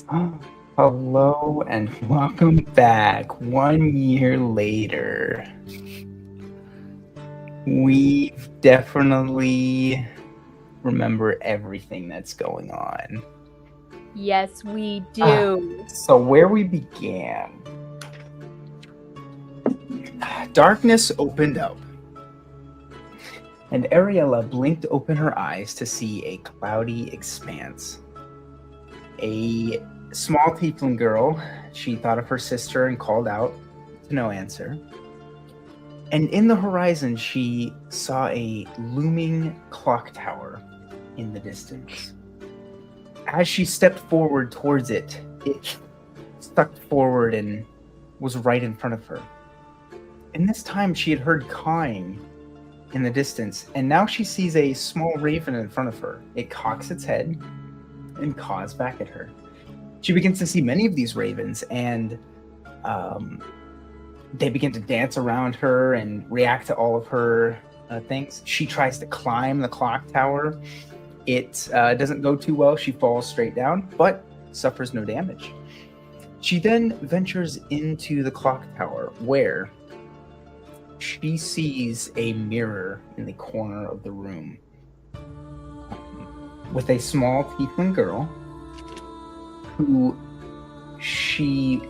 Hello and welcome back. 1 year later, we've definitely remember everything that's going on. Yes, we Ah, do. so where we began, darkness opened up, and Ariella blinked open her eyes to see a cloudy expanse. A small tiefling girl, she thought of her sister and called out, to no answer. And in the horizon, she saw a looming clock tower in the distance. As she stepped forward towards it, it stuck forward and was right in front of her. And this time she had heard cawing in the distance, and now she sees a small raven in front of her. It cocks its head and caws back at her. She begins to see many of these ravens, and they begin to dance around her and react to all of her things. She tries to climb the clock tower. It doesn't go too well. She falls straight down, but suffers no damage. She then ventures into the clock tower, where she sees a mirror in the corner of the room with a small tiefling girl who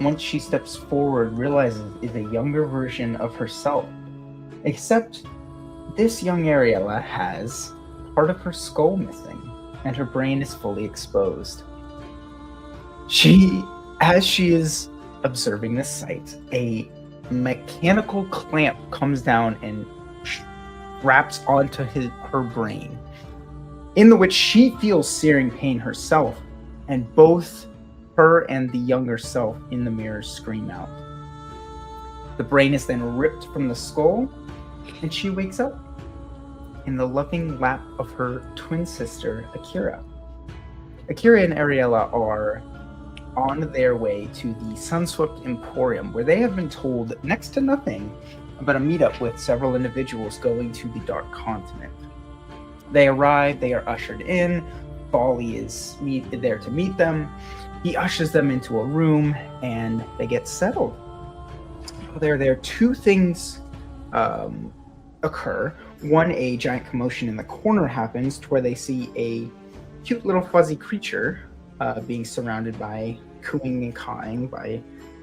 once she steps forward, realizes is a younger version of herself. Except this young Ariella has part of her skull missing, and her brain is fully exposed. As she is observing this sight, a mechanical clamp comes down and wraps onto her brain, in the which she feels searing pain herself, and both her and the younger self in the mirror scream out. The brain is then ripped from the skull, and she wakes up in the loving lap of her twin sister, Akira. Akira and Ariella are on their way to the Sunswept Emporium, where they have been told next to nothing about a meetup with several individuals going to the Dark Continent. They arrive, they are ushered in. Folly is there to meet them. He ushers them into a room, and they get settled. There, two things occur. One, a giant commotion in the corner happens to where they see a cute little fuzzy creature being surrounded by cooing and cawing by a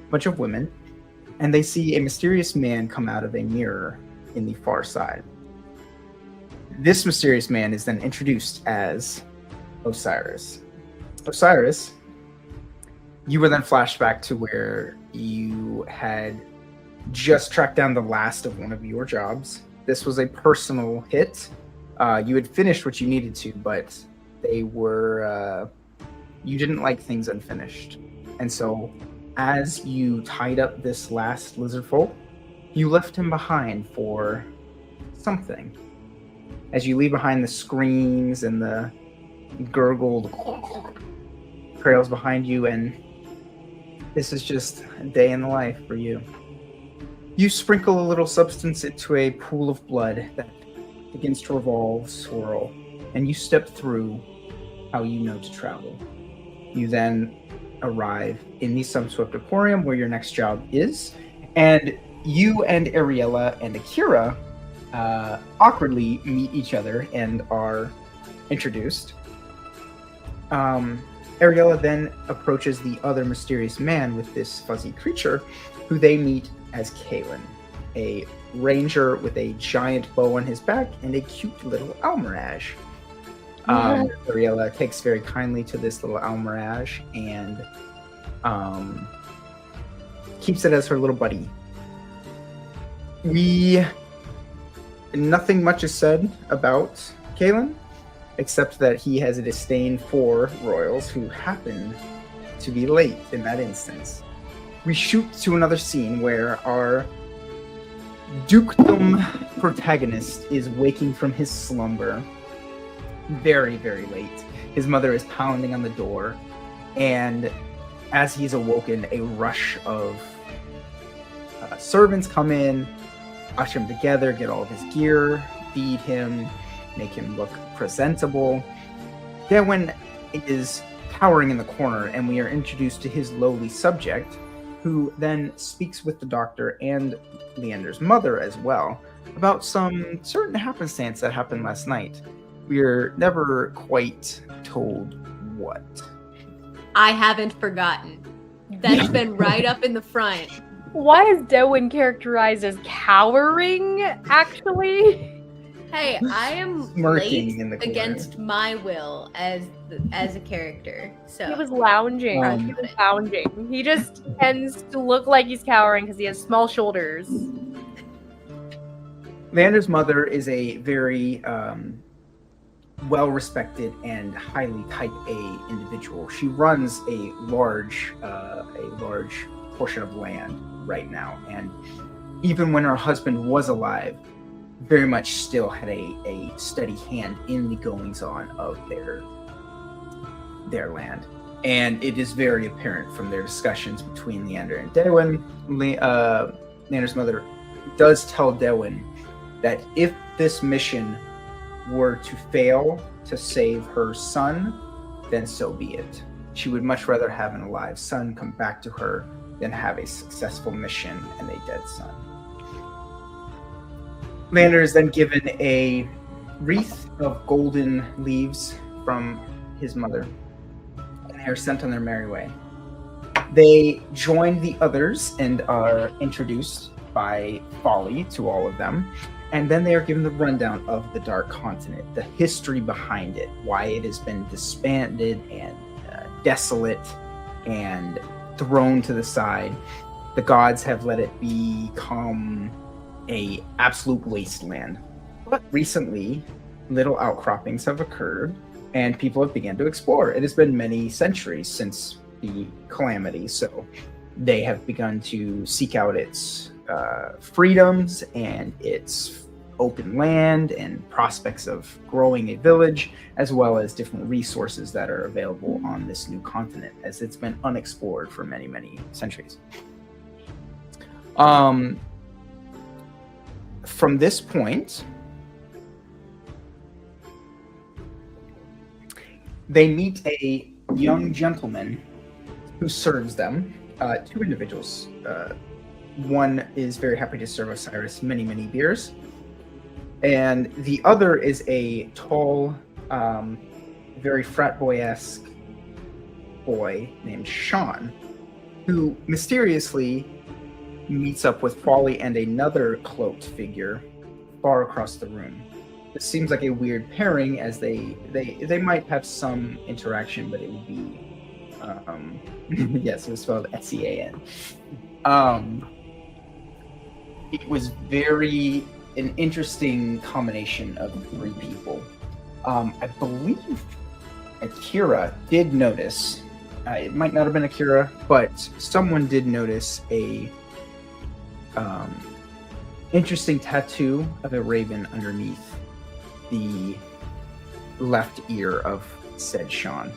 bunch of women. And they see a mysterious man come out of a mirror in the far side. This mysterious man is then introduced as Osiris. Osiris, you were then flashed back to where you had just tracked down the last of one of your jobs. This was a personal hit. You had finished what you needed to, but they were... you didn't like things unfinished. And so, as you tied up this last lizard folk, you left him behind for something. As you leave behind the screams and the gurgled trails behind you, and this is just a day in the life for you. You sprinkle a little substance into a pool of blood that begins to revolve, swirl, and you step through how you know to travel. You then arrive in the Sunswept Emporium, where your next job is, and you and Ariella and Akira awkwardly meet each other and are introduced. Ariella then approaches the other mysterious man with this fuzzy creature, who they meet as Kalen, a ranger with a giant bow on his back and a cute little almirage. Ariella takes very kindly to this little almirage and keeps it as her little buddy. Nothing much is said about Kalen, except that he has a disdain for royals who happen to be late in that instance. We shoot to another scene where our dukedom protagonist is waking from his slumber very, very late. His mother is pounding on the door, and as he's awoken, a rush of servants come in, usher him together, get all of his gear, feed him, make him look presentable. Then when it is cowering in the corner, and we are introduced to his lowly subject, who then speaks with the doctor and Leander's mother as well about some certain happenstance that happened last night. We're never quite told what. I haven't forgotten. That's been right up in the front. Why is Dewin characterized as cowering, actually? Hey, I am Smirking late in the corner. against my will as a character. So He was lounging. He was lounging. He just tends to look like he's cowering because he has small shoulders. Leander's mother is a very well-respected and highly Type A individual. She runs a large portion of land right now, and even when her husband was alive, very much still had a steady hand in the goings-on of their land. And it is very apparent from their discussions between Leander and Dewin. Leander's mother does tell Dewin that if this mission were to fail to save her son, then so be it. She would much rather have an alive son come back to her than have a successful mission and a dead son. Leander is then given a wreath of golden leaves from his mother, and they are sent on their merry way. They join the others and are introduced by Folly to all of them, and then they are given the rundown of the Dark Continent, the history behind it, why it has been disbanded and desolate and thrown to the side. The gods have let it become a absolute wasteland. But recently, little outcroppings have occurred, and people have begun to explore. It has been many centuries since the calamity, so they have begun to seek out its freedoms and its open land and prospects of growing a village, as well as different resources that are available on this new continent, as it's been unexplored for many, many centuries. From this point, they meet a young gentleman who serves them, two individuals. One is very happy to serve Osiris many, many beers, and the other is a tall, very frat boy-esque boy named Sean, who mysteriously meets up with Folly and another cloaked figure far across the room. This seems like a weird pairing, as they might have some interaction, but it would be yes, it was spelled S-E-A-N. It was an interesting combination of three people. I believe Akira did notice, it might not have been Akira, but someone did notice a interesting tattoo of a raven underneath the left ear of said Sean.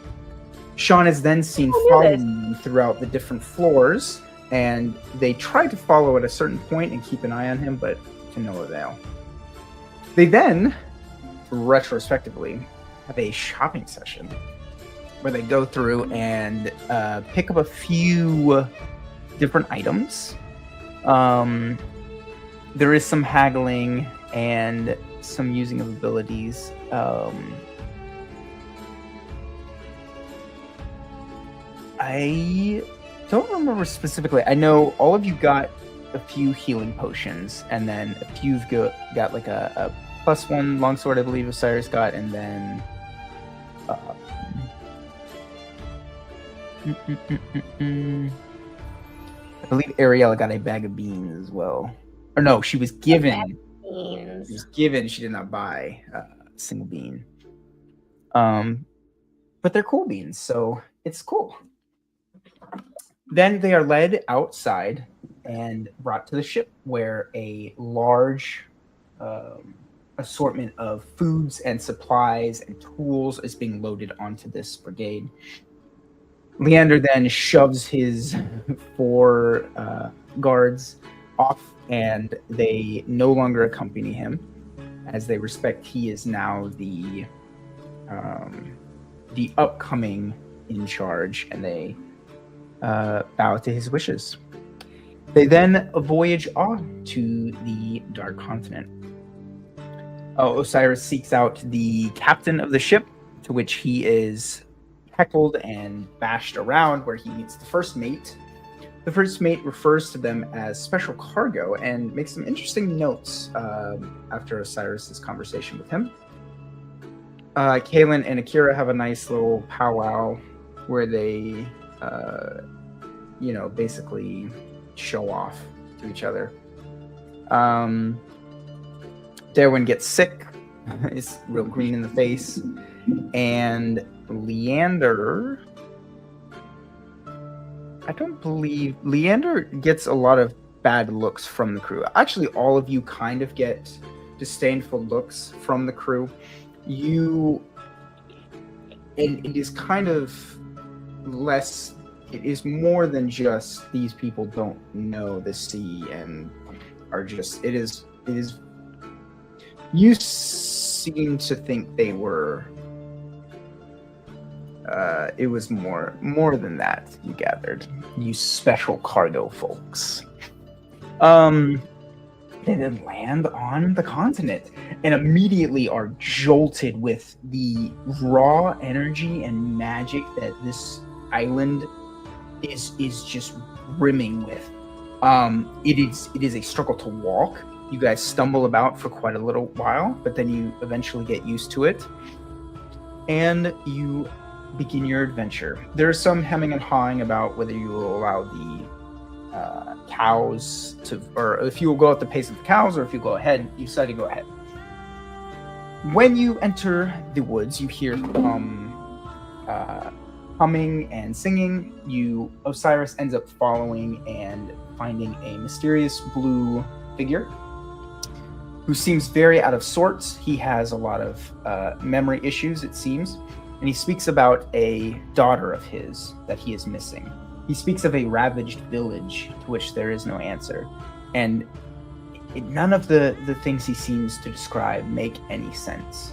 Sean is then seen following throughout the different floors, and they try to follow at a certain point and keep an eye on him, but to no avail. They then, retrospectively, have a shopping session where they go through and pick up a few different items. There is some haggling and some using of abilities. I don't remember specifically. I know all of you got a few healing potions, and then a few got like a +1 longsword, I believe Osiris got, and then I believe Ariella got a bag of beans as well. Or no, she was given. She was given. She did not buy a single bean. But they're cool beans, so it's cool. Then they are led outside and brought to the ship, where a large assortment of foods and supplies and tools is being loaded onto this brigade. Leander then shoves his 4 guards off, and they no longer accompany him, as they respect he is now the upcoming in charge, and they bow to his wishes. They then voyage on to the Dark Continent. Osiris seeks out the captain of the ship, to which he is heckled and bashed around, where he meets the first mate. The first mate refers to them as special cargo and makes some interesting notes after Osiris's conversation with him. Kaelin and Akira have a nice little powwow where they, basically show off to each other. Darwin gets sick, is real green in the face, and Leander gets a lot of bad looks from the crew. Actually, all of you kind of get disdainful looks from the crew. It is kind of less, it is more than just these people don't know the sea and are just, it is, you seem to think they were, it was more than that, you gathered. You special cargo folks. They then land on the continent and immediately are jolted with the raw energy and magic that this island is just brimming with. It is a struggle to walk. You guys stumble about for quite a little while, but then you eventually get used to it, and you begin your adventure. There's some hemming and hawing about whether you will allow the cows to, or if you will go at the pace of the cows, or if you go ahead. You decide to go ahead. When you enter the woods, you hear humming and singing. Osiris ends up following and finding a mysterious blue figure who seems very out of sorts. He has a lot of memory issues, it seems, and he speaks about a daughter of his that he is missing. He speaks of a ravaged village to which there is no answer, and none of the things he seems to describe make any sense.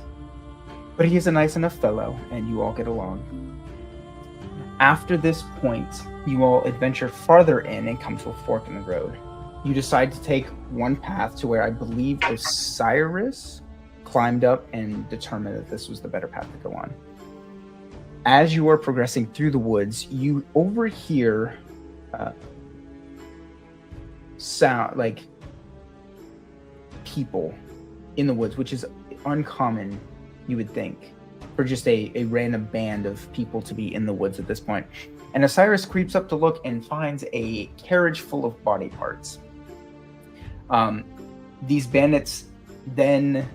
But he is a nice enough fellow, and you all get along. After this point, you all adventure farther in and come to a fork in the road. You decide to take one path to where I believe Osiris climbed up and determined that this was the better path to go on. As you are progressing through the woods, you overhear sound like people in the woods, which is uncommon, you would think, for just a random band of people to be in the woods at this point. And Osiris creeps up to look and finds a carriage full of body parts. These bandits then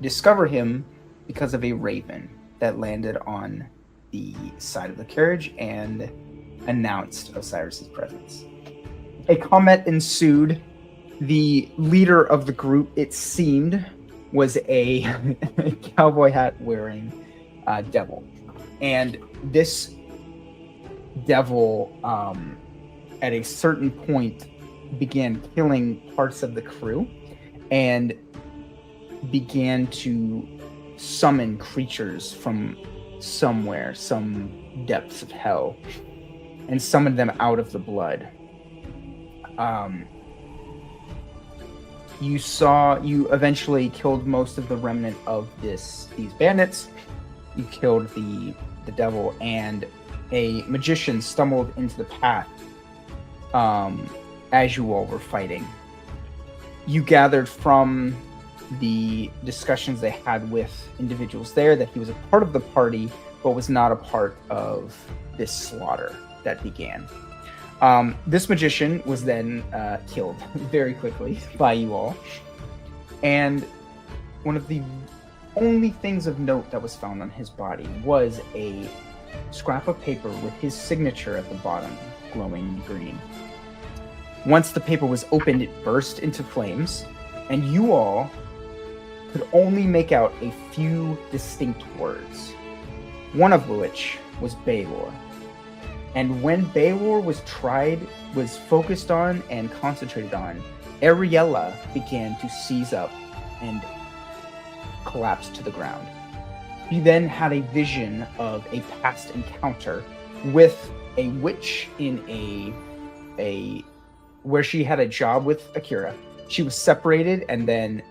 discover him because of a raven that landed on the side of the carriage and announced Osiris's presence. A comment ensued. The leader of the group, it seemed, was a cowboy hat wearing devil. And this devil, at a certain point, began killing parts of the crew and began to summon creatures from somewhere, some depths of hell, and summoned them out of the blood. You eventually killed most of the remnant of these bandits. You killed the devil, and a magician stumbled into the path as you all were fighting. You gathered from the discussions they had with individuals there that he was a part of the party, but was not a part of this slaughter that began. This magician was then killed very quickly by you all. And one of the only things of note that was found on his body was a scrap of paper with his signature at the bottom, glowing green. Once the paper was opened, it burst into flames, and you all could only make out a few distinct words, one of which was Baelor. And when Baelor was focused on and concentrated on, Ariella began to seize up and collapse to the ground. She then had a vision of a past encounter with a witch in a where she had a job with Akira. She was separated and then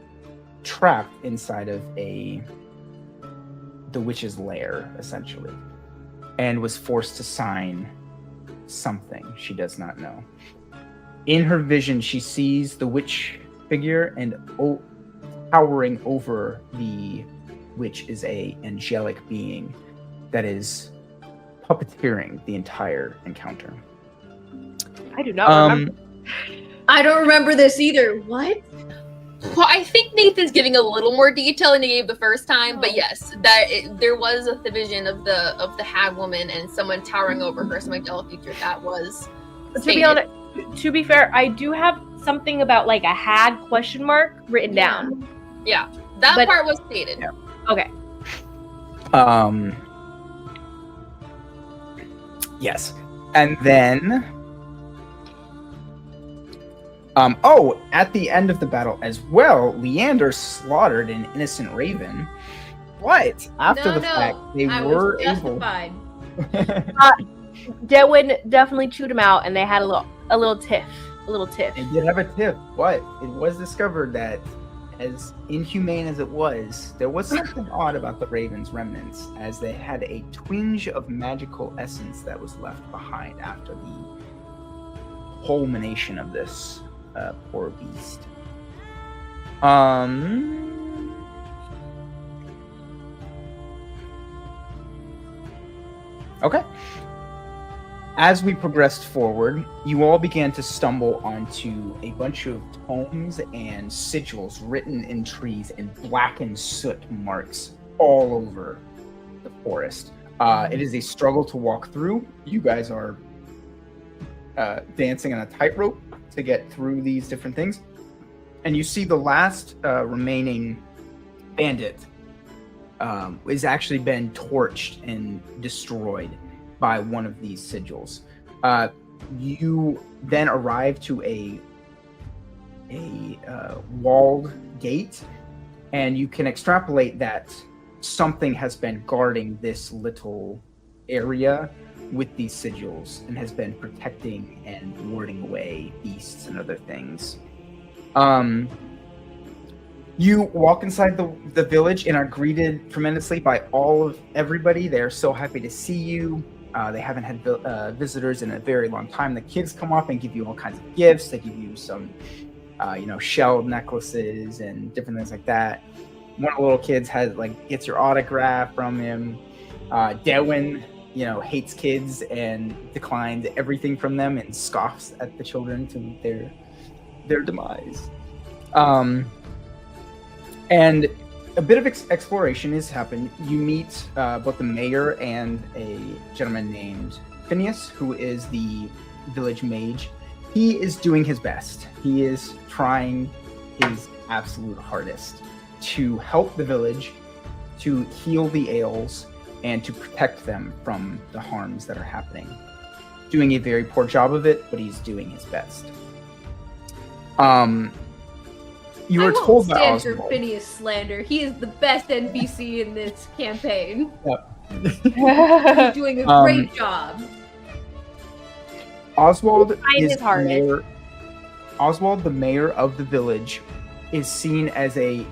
trapped inside of the witch's lair, essentially, and was forced to sign something she does not know. In her vision, she sees the witch figure, and towering over the witch is a angelic being that is puppeteering the entire encounter. I do not remember. I don't remember this either. What? Well, I think Nathan's giving a little more detail than he gave the first time, but yes, there was a vision of the hag woman and someone towering over her, some angelic feature that was. To be fair, I do have something about like a hag question mark written down. Yeah, that part was stated. Yeah. Okay. Yes, and then. At the end of the battle as well, Leander slaughtered an innocent raven. But after the fact, they were able. Dewen definitely chewed him out, and they had a little tiff. They did have a tiff, but it was discovered that, as inhumane as it was, there was something odd about the raven's remnants, as they had a twinge of magical essence that was left behind after the culmination of this. Poor beast. Okay. As we progressed forward, you all began to stumble onto a bunch of tomes and sigils written in trees and blackened soot marks all over the forest. It is a struggle to walk through. You guys are dancing on a tightrope to get through these different things, and you see the last remaining bandit is actually been torched and destroyed by one of these sigils. You then arrive to a walled gate, and you can extrapolate that something has been guarding this little area with these sigils and has been protecting and warding away beasts and other things. You walk inside the village and are greeted tremendously by everybody. They're so happy to see you. They haven't had visitors in a very long time. The kids come up and give you all kinds of gifts. They give you some, shell necklaces and different things like that. One of the little kids gets your autograph from him. Dewen, hates kids and declines everything from them and scoffs at the children to their demise. And a bit of exploration has happened. You meet both the mayor and a gentleman named Phineas, who is the village mage. He is doing his best. He is trying his absolute hardest to help the village, to heal the ails, and to protect them from the harms that are happening. Doing a very poor job of it, but he's doing his best. You were told by Oswald. For Phineas slander. He is the best NPC in this campaign. Yep. He's doing a great job. Oswald the mayor of the village, is seen as a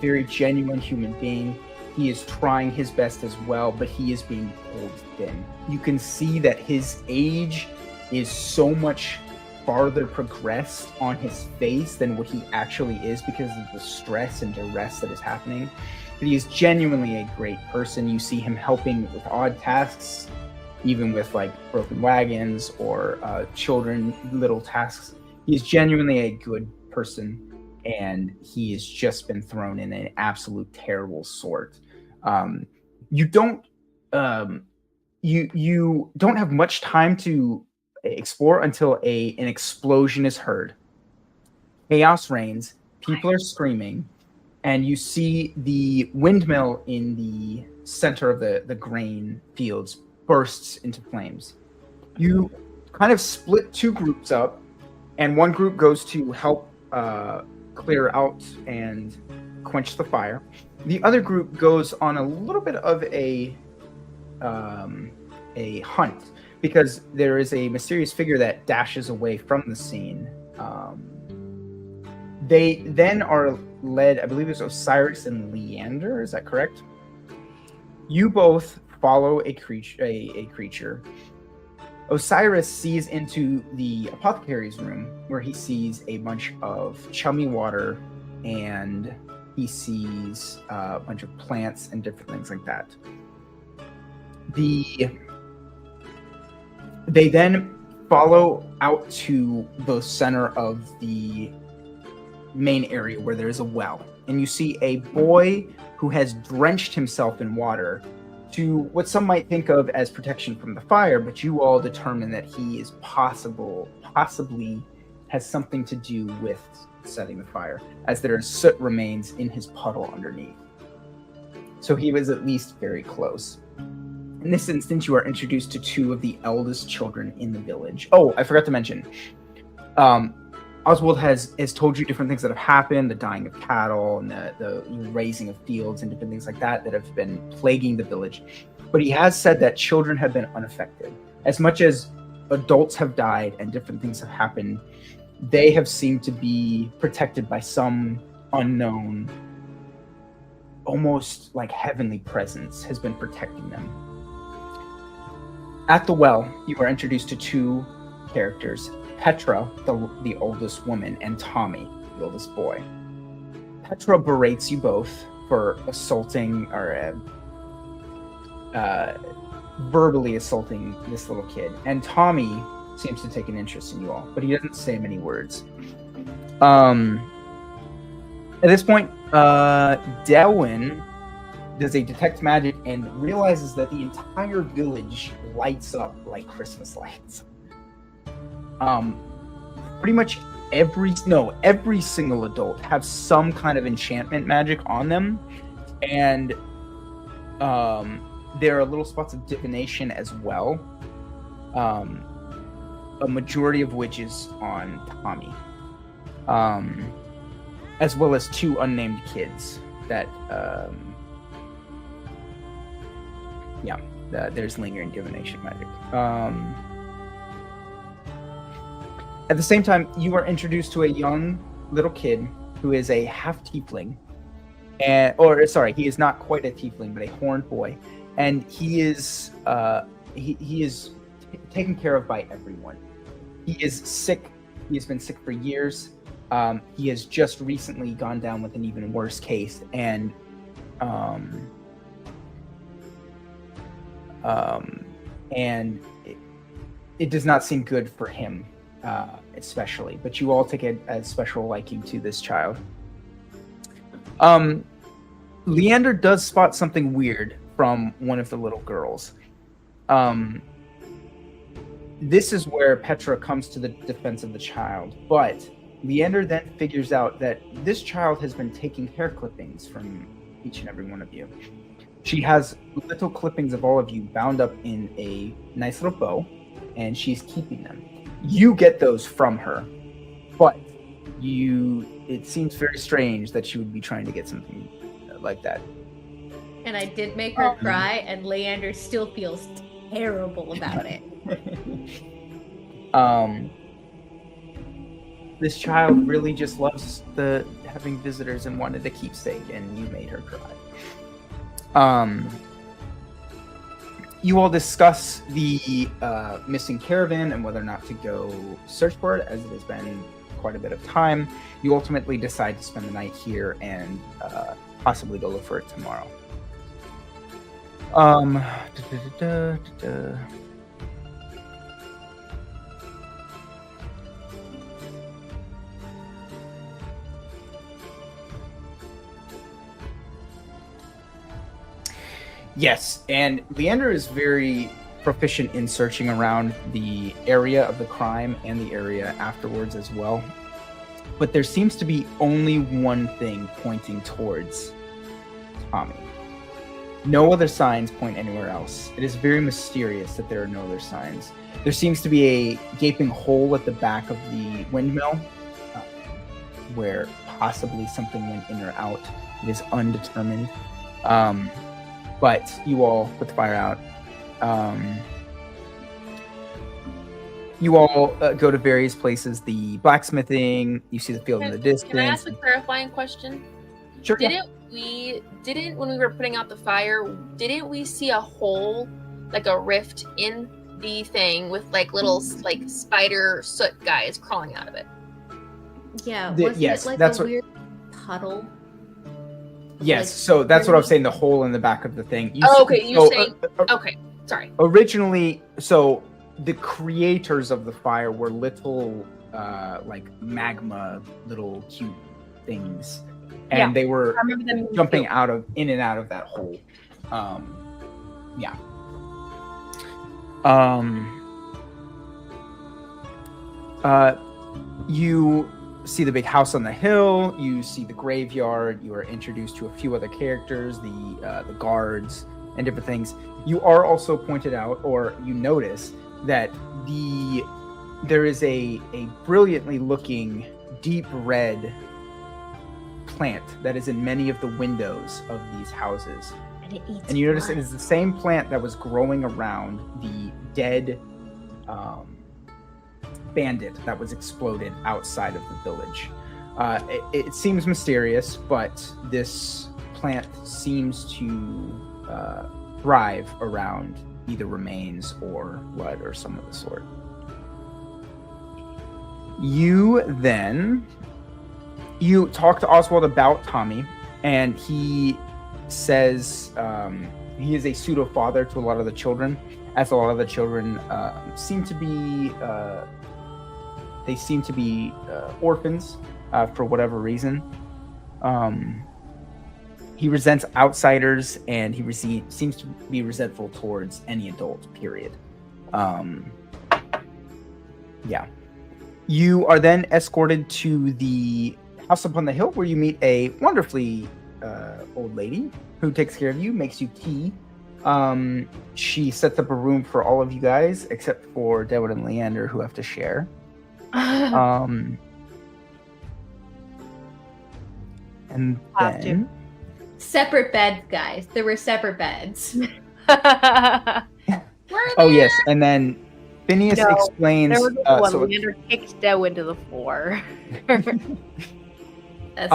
very genuine human being. He is trying his best as well, but he is being pulled thin. You can see that his age is so much farther progressed on his face than what he actually is because of the stress and duress that is happening. But he is genuinely a great person. You see him helping with odd tasks, even with broken wagons or children, little tasks. He is genuinely a good person, and he has just been thrown in an absolute terrible sort. You don't have much time to explore until an explosion is heard. Chaos reigns, people are screaming, and you see the windmill in the center of the grain fields bursts into flames. You kind of split two groups up, and one group goes to help clear out and quench the fire. The other group goes on a little bit of a hunt because there is a mysterious figure that dashes away from the scene. They then are led, I believe it's Osiris and Leander. Is that correct? You both follow a creature. Osiris sees into the apothecary's room where he sees a bunch of chummy water and he sees a bunch of plants and different things like that. They then follow out to the center of the main area where there is a well, and you see a boy who has drenched himself in water to what some might think of as protection from the fire, but you all determine that he is possibly has something to do with setting the fire, as there are soot remains in his puddle underneath. So he was at least very close. In this instance, you are introduced to two of the eldest children in the village. Oh, I forgot to mention. Oswald has told you different things that have happened, the dying of cattle and the raising of fields and different things like that have been plaguing the village. But he has said that children have been unaffected. As much as adults have died and different things have happened, they have seemed to be protected by some unknown, almost like heavenly presence has been protecting them. At the well, you are introduced to two characters, Petra, the oldest woman, and Tommy, the oldest boy. Petra berates you both for assaulting or verbally assaulting this little kid, and Tommy seems to take an interest in you all, but he doesn't say many words. At this point, Delwyn does a detect magic and realizes that the entire village lights up like Christmas lights. Pretty much every single adult have some kind of enchantment magic on them, and there are little spots of divination as well. A majority of which is on Tommy, as well as two unnamed kids that there's lingering divination magic. At the same time, you are introduced to a young little kid who is a half tiefling, he is not quite a tiefling, but a horned boy, and he is taken care of by everyone. He is sick. He has been sick for years. He has just recently gone down with an even worse case, and it does not seem good for him, especially. But you all take a special liking to this child. Leander does spot something weird from one of the little girls. This is where Petra comes to the defense of the child, but Leander then figures out that this child has been taking hair clippings from each and every one of you. She has little clippings of all of you bound up in a nice little bow, and she's keeping them. You get those from her, but it seems very strange that she would be trying to get something like that. And I did make her cry, and Leander still feels terrible about it. This child really just loves having visitors and wanted a keepsake, and you made her cry. You all discuss the missing caravan and whether or not to go search for it, as it has been quite a bit of time. You ultimately decide to spend the night here and possibly go look for it tomorrow. Yes, and Leander is very proficient in searching around the area of the crime and the area afterwards as well. But there seems to be only one thing pointing towards Tommy. No other signs point anywhere else. It is very mysterious that there are no other signs. There seems to be a gaping hole at the back of the windmill where possibly something went in or out. It is undetermined. But you all put the fire out. You all go to various places. The blacksmithing. You see the field in the distance. Can I ask a clarifying question? Sure. Didn't when we were putting out the fire, didn't we see a hole, like a rift in the thing with like little like spider soot guys crawling out of it? Yeah, The- wasn't yes, it like that's a what- weird puddle? Yes. Like, So that's what I was saying. The hole in the back of the thing. Okay, you're saying- Okay, sorry. Originally, so the creators of the fire were little like magma little cute things, and Yeah, they were I remember them jumping too. in and out of that hole. Yeah. You see the big house on the hill. You see the graveyard. You are introduced to a few other characters, the guards, and different things. You are also pointed out, or you notice that there is a brilliantly looking deep red plant that is in many of the windows of these houses. And it eats And you notice blood. it is the same plant that was growing around the dead bandit that was exploded outside of the village. It seems mysterious, but this plant seems to thrive around either remains or blood or some of the sort. You talk to Oswald about Tommy, and he says he is a pseudo father to a lot of the children, as a lot of the children seem to be orphans for whatever reason. He resents outsiders, and he seems to be resentful towards any adult, period. Yeah. You are then escorted to the house up on the hill, where you meet a wonderfully old lady who takes care of you, makes you tea. She sets up a room for all of you guys, except for Dewood and Leander, who have to share. And Have to. then Separate beds, guys. There were separate beds. oh yes, and then Phineas No, explains. there was one. So Leander kicked Doe into the floor. That sounds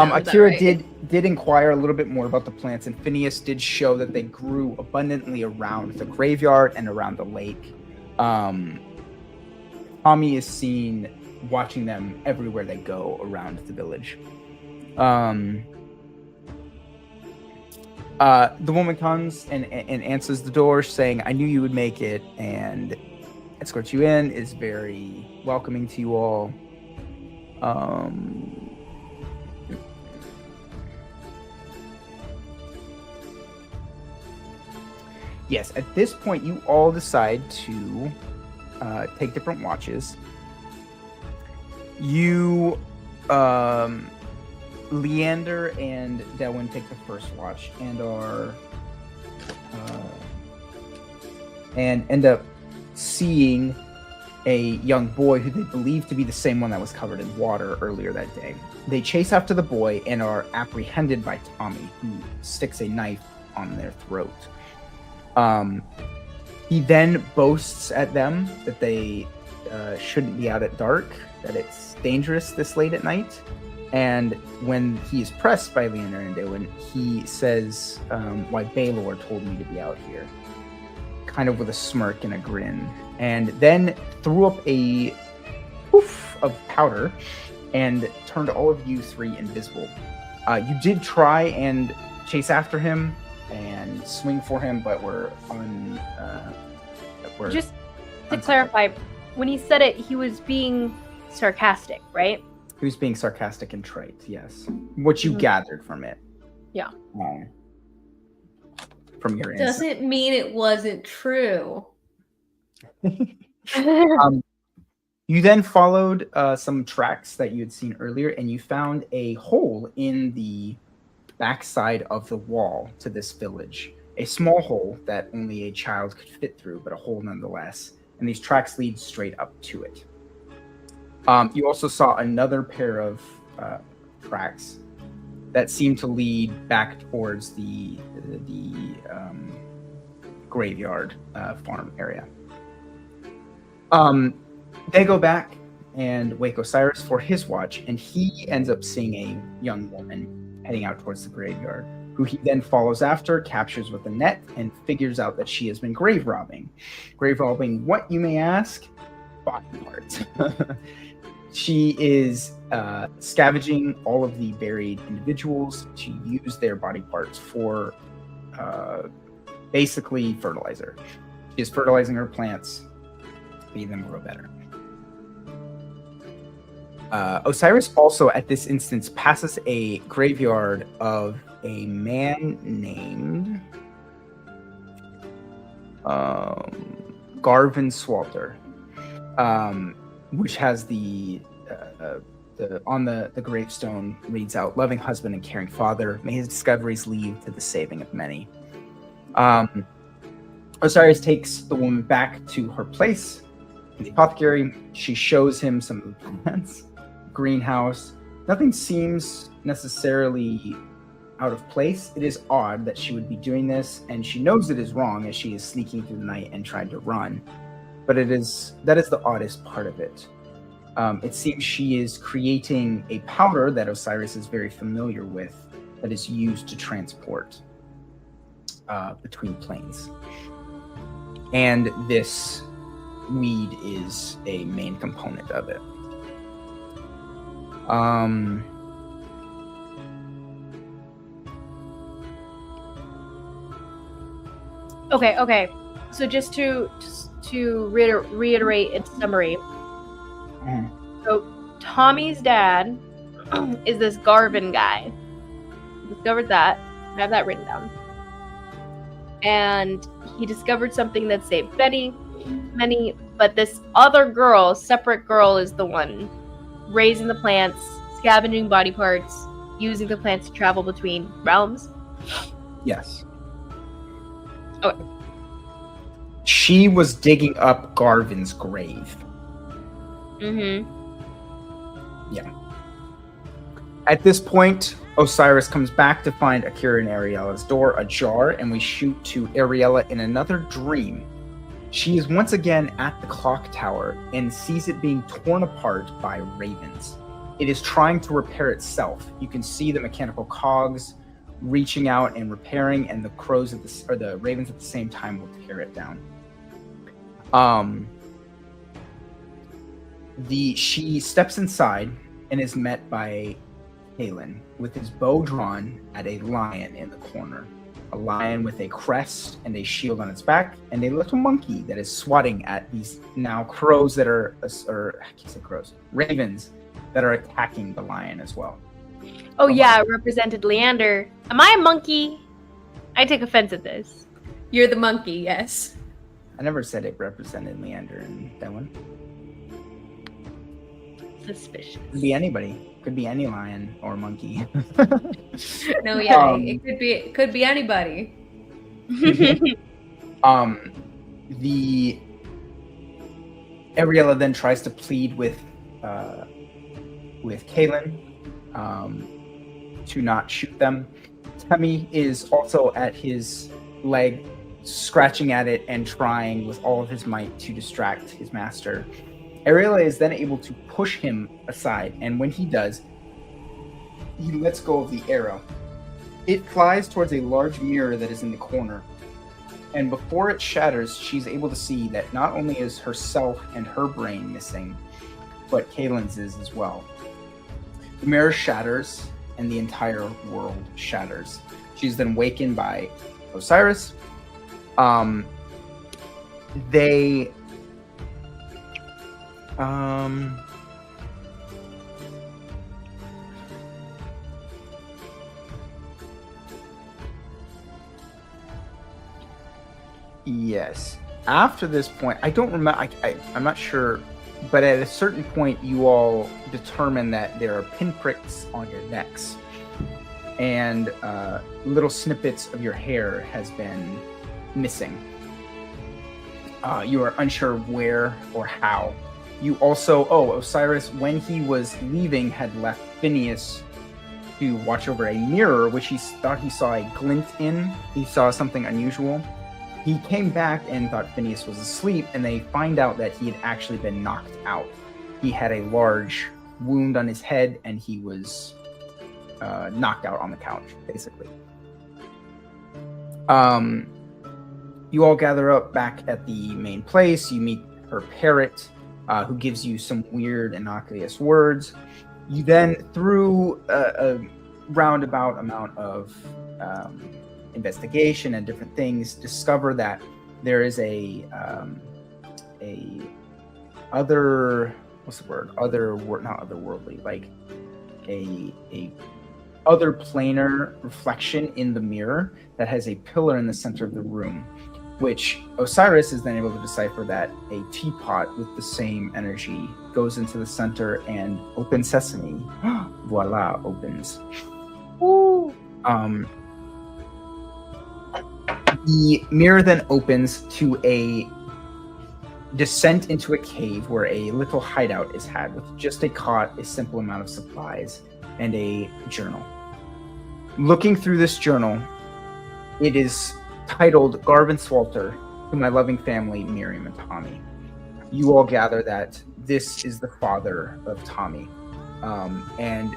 about Akira right. did inquire a little bit more about the plants, and Phineas did show that they grew abundantly around the graveyard and around the lake. Tommy is seen watching them everywhere they go around the village. The woman comes and answers the door, saying, "I knew you would make it," and escorts you in. Is very welcoming to you all. Yes, at this point, you all decide to take different watches. You, Leander and Delwyn take the first watch and and end up seeing a young boy who they believe to be the same one that was covered in water earlier that day. They chase after the boy and are apprehended by Tommy, who sticks a knife on their throat. He then boasts at them that they shouldn't be out at dark, that it's dangerous this late at night. And when he is pressed by Leander and Dewin, he says, why Baylor told me to be out here, kind of with a smirk and a grin, and then threw up a poof of powder and turned all of you three invisible. You did try and chase after him and swing for him, but were Just to clarify, when he said it, he was being sarcastic, right? He was being sarcastic and trite, yes. What you gathered from it. Yeah. From your insight. Doesn't mean it wasn't true. You then followed some tracks that you had seen earlier, and you found a hole in the backside of the wall to this village. A small hole that only a child could fit through, but a hole nonetheless. And these tracks lead straight up to it. You also saw another pair of tracks that seem to lead back towards the graveyard farm area. They go back and wake Osiris for his watch, and he ends up seeing a young woman heading out towards the graveyard, who he then follows after, captures with a net, and figures out that she has been grave robbing. Grave robbing what, you may ask? Body parts. She is scavenging all of the buried individuals to use their body parts for basically fertilizer. She is fertilizing her plants, making them grow better. Osiris also, at this instance, passes a graveyard of a man named Garvin Swalter, which has on the gravestone reads out, "Loving husband and caring father, may his discoveries lead to the saving of many." Osiris takes the woman back to her place in the apothecary. She shows him some of the plants, greenhouse. Nothing seems necessarily out of place. It is odd that she would be doing this, and she knows it is wrong as she is sneaking through the night and trying to run. But that is the oddest part of it. It seems she is creating a powder that Osiris is very familiar with that is used to transport between planes. And this weed is a main component of it. Okay. So just to reiterate its summary. So Tommy's dad is this Garvin guy. Discovered that. I have that written down. And he discovered something that saved many, but this other girl, separate girl, is the one raising the plants, scavenging body parts, using the plants to travel between realms. Yes. Okay. She was digging up Garvin's grave. Yeah. At this point, Osiris comes back to find Akira and Ariella's door ajar, and we shoot to Ariella in another dream. She is once again at the clock tower and sees it being torn apart by ravens. It is trying to repair itself. You can see the mechanical cogs reaching out and repairing, and the crows the ravens at the same time will tear it down. She steps inside and is met by Kalen with his bow drawn at a lion in the corner. A lion with a crest and a shield on its back, and a little monkey that is swatting at these now crows that are, or I can't say crows, ravens that are attacking the lion as well. Oh yeah, represented Leander. Am I a monkey? I take offense at this. You're the monkey, yes. I never said it represented Leander in that one. Suspicious. Could be anybody. Could be any lion or monkey. No, yeah, it could be anybody. The Ariella then tries to plead with Kalen to not shoot them. Temmie is also at his leg, scratching at it and trying with all of his might to distract his master. Ariella is then able to push him aside, and when he does, he lets go of the arrow. It flies towards a large mirror that is in the corner, and before it shatters, she's able to see that not only is herself and her brain missing, but Kalen's is as well. The mirror shatters, and the entire world shatters. She's then wakened by Osiris. Yes. After this point, I don't remember. I'm not sure, but at a certain point, you all determine that there are pinpricks on your necks, and little snippets of your hair has been missing. You are unsure where or how. You also, Osiris, when he was leaving, had left Phineas to watch over a mirror, which he thought he saw a glint in. He saw something unusual. He came back and thought Phineas was asleep, and they find out that he had actually been knocked out. He had a large wound on his head, and he was knocked out on the couch, basically. You all gather up back at the main place. You meet her parrot, who gives you some weird, innocuous words. You then, through a roundabout amount of investigation and different things, discover that there is a other, what's the word? Not otherworldly, like a other planar reflection in the mirror that has a pillar in the center of the room, which Osiris is then able to decipher that a teapot with the same energy goes into the center and open sesame. Voila, opens. Ooh. The mirror then opens to a descent into a cave where a little hideout is had with just a cot, a simple amount of supplies, and a journal. Looking through this journal, it is titled Garvin Swalter, to my loving family, Miriam and Tommy. You all gather that this is the father of Tommy. And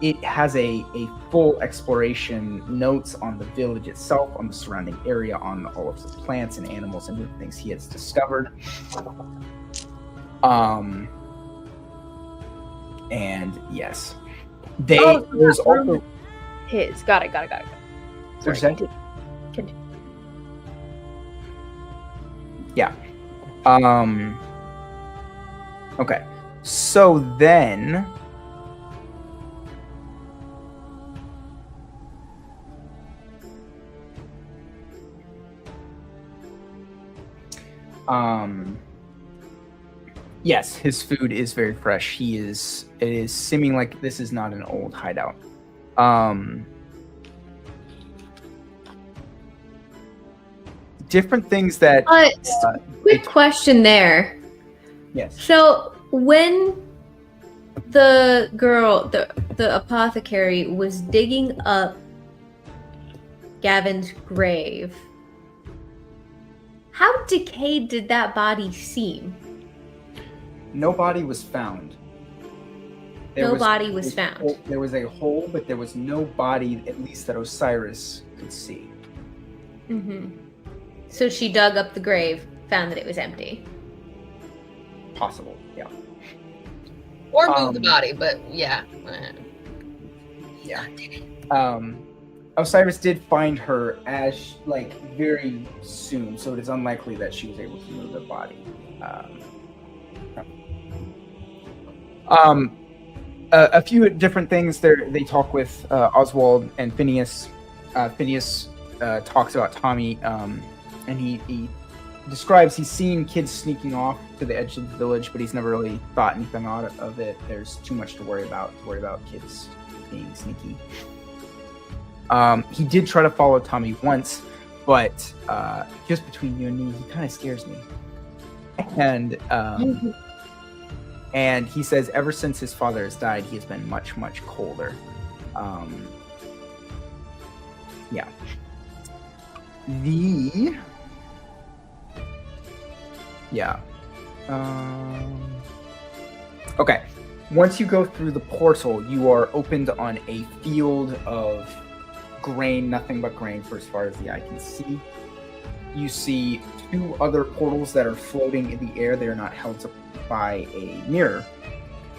it has a full exploration, notes on the village itself, on the surrounding area, on all of the plants and animals and different things he has discovered. And yes, there's also his. Got it. Sorry, Sorry, continue. Yeah. Okay. So then yes, his food is very fresh. It is seeming like this is not an old hideout. Different things that Quick question there. yes. So when the girl, the apothecary, was digging up Gavin's grave, how decayed did that body seem? No body was found. No body was found. There was a hole, but there was no body, at least that Osiris could see. Mm-hmm. So she dug up the grave, found that it was empty. Possible, yeah. Or move the body, but yeah. Yeah. Osiris did find her as very soon, so it is unlikely that she was able to move the body. A few different things there. They talk with Oswald and Phineas. Phineas talks about Tommy, and he describes he's seen kids sneaking off to the edge of the village, but he's never really thought anything out of it. There's too much to worry about kids being sneaky. He did try to follow Tommy once, but just between you and me, he kind of scares me. And he says ever since his father has died, he has been much, much colder. Yeah. Okay. Once you go through the portal, you are opened on a field of grain, nothing but grain for as far as the eye can see. You see two other portals that are floating in the air. They are not held by a mirror.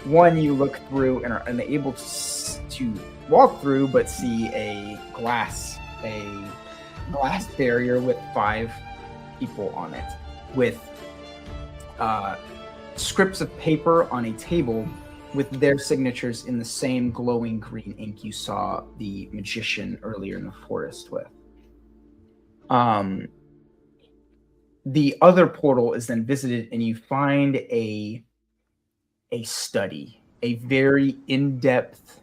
One you look through and are unable to walk through, but see a glass barrier with 5 people on it, with scripts of paper on a table with their signatures in the same glowing green ink you saw the magician earlier in the forest with. The other portal is then visited, and you find a study, a very in-depth,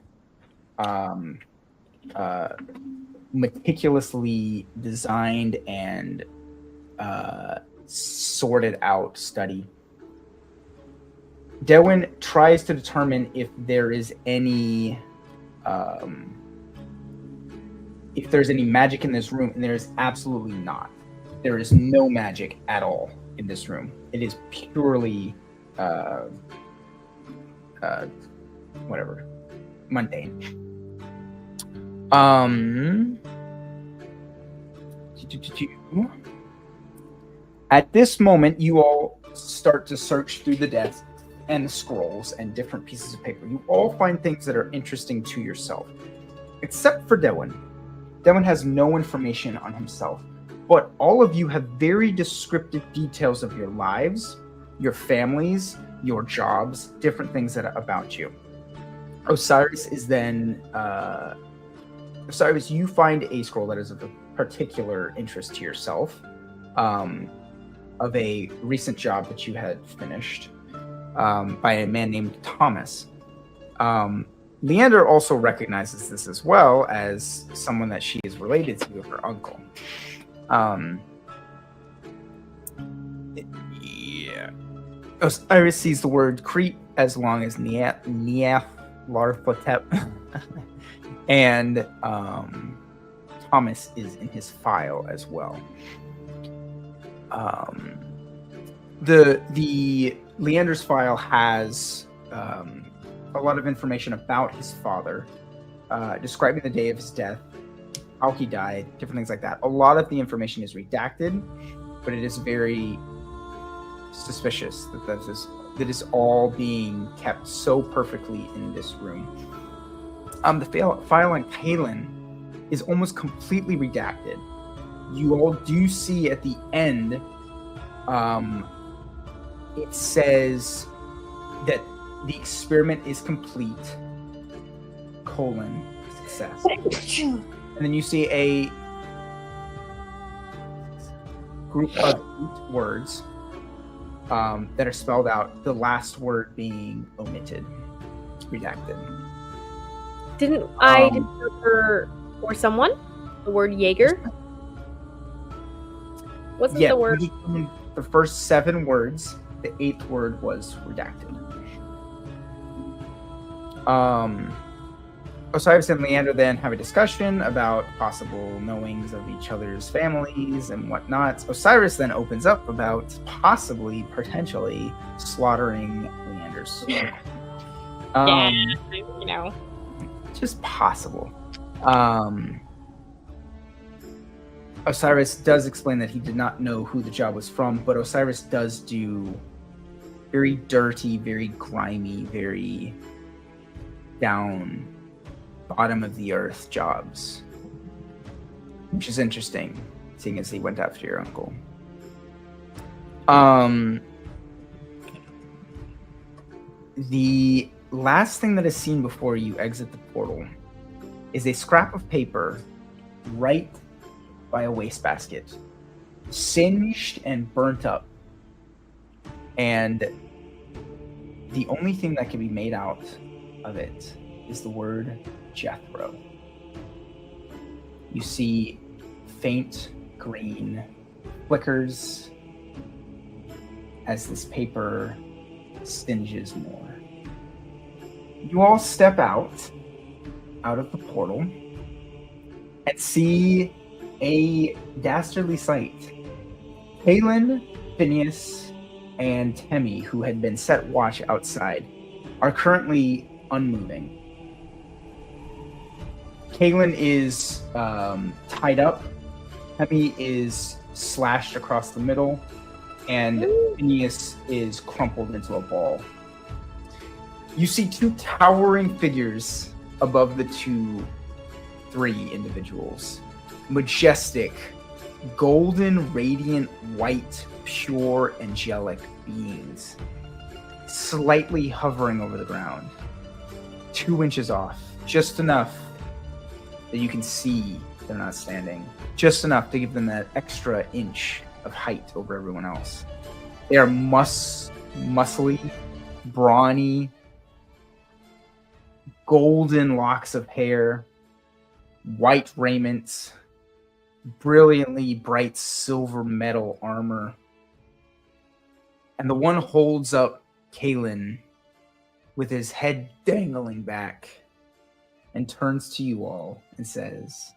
meticulously designed and sorted out study. Delwyn tries to determine if there is any if there's any magic in this room, and there is absolutely not. There is no magic at all in this room. It is purely, whatever, mundane. At this moment, you all start to search through the desk and the scrolls and different pieces of paper. You all find things that are interesting to yourself, except for Devin. Devin has no information on himself, but all of you have very descriptive details of your lives, your families, your jobs, different things that are about you. Osiris is then... Osiris, you find a scroll that is of a particular interest to yourself, of a recent job that you had finished by a man named Thomas. Leander also recognizes this as well as someone that she is related to, her uncle. Osiris sees the word creep as long as Nyarlathotep. And Thomas is in his file as well. The Leander's file has a lot of information about his father, describing the day of his death, how he died, different things like that. A lot of the information is redacted, but it is very suspicious that is all being kept so perfectly in this room. The file on Kaylin is almost completely redacted. You all do see at the end, it says that the experiment is complete, success. And then you see a group of 8 words that are spelled out, the last word being omitted, redacted. Didn't I discover for someone the word Jaeger? Wasn't the word the first 7 words? The 8th word was redacted. Osiris and Leander then have a discussion about possible knowings of each other's families and whatnot. Osiris then opens up about potentially slaughtering Leander's. Just possible. Osiris does explain that he did not know who the job was from, but Osiris does do very dirty, very grimy, very down, bottom of the earth jobs, which is interesting, seeing as he went after your uncle. The last thing that is seen before you exit the portal is a scrap of paper right by a wastebasket, singed and burnt up. And the only thing that can be made out of it is the word Jethro. You see faint green flickers as this paper singes more. You all step out of the portal and see a dastardly sight. Kaylin, Phineas, and Temmie, who had been set watch outside, are currently unmoving. Kaylin is tied up. Temmie is slashed across the middle, and Phineas is crumpled into a ball. You see 2 towering figures above the 3 individuals. Majestic, golden, radiant, white, pure, angelic beings, slightly hovering over the ground, 2 inches off, just enough that you can see they're not standing, just enough to give them that extra inch of height over everyone else. They are muscly, brawny, golden locks of hair, white raiments, brilliantly bright silver metal armor. And the one holds up Kaylin with his head dangling back, and turns to you all and says,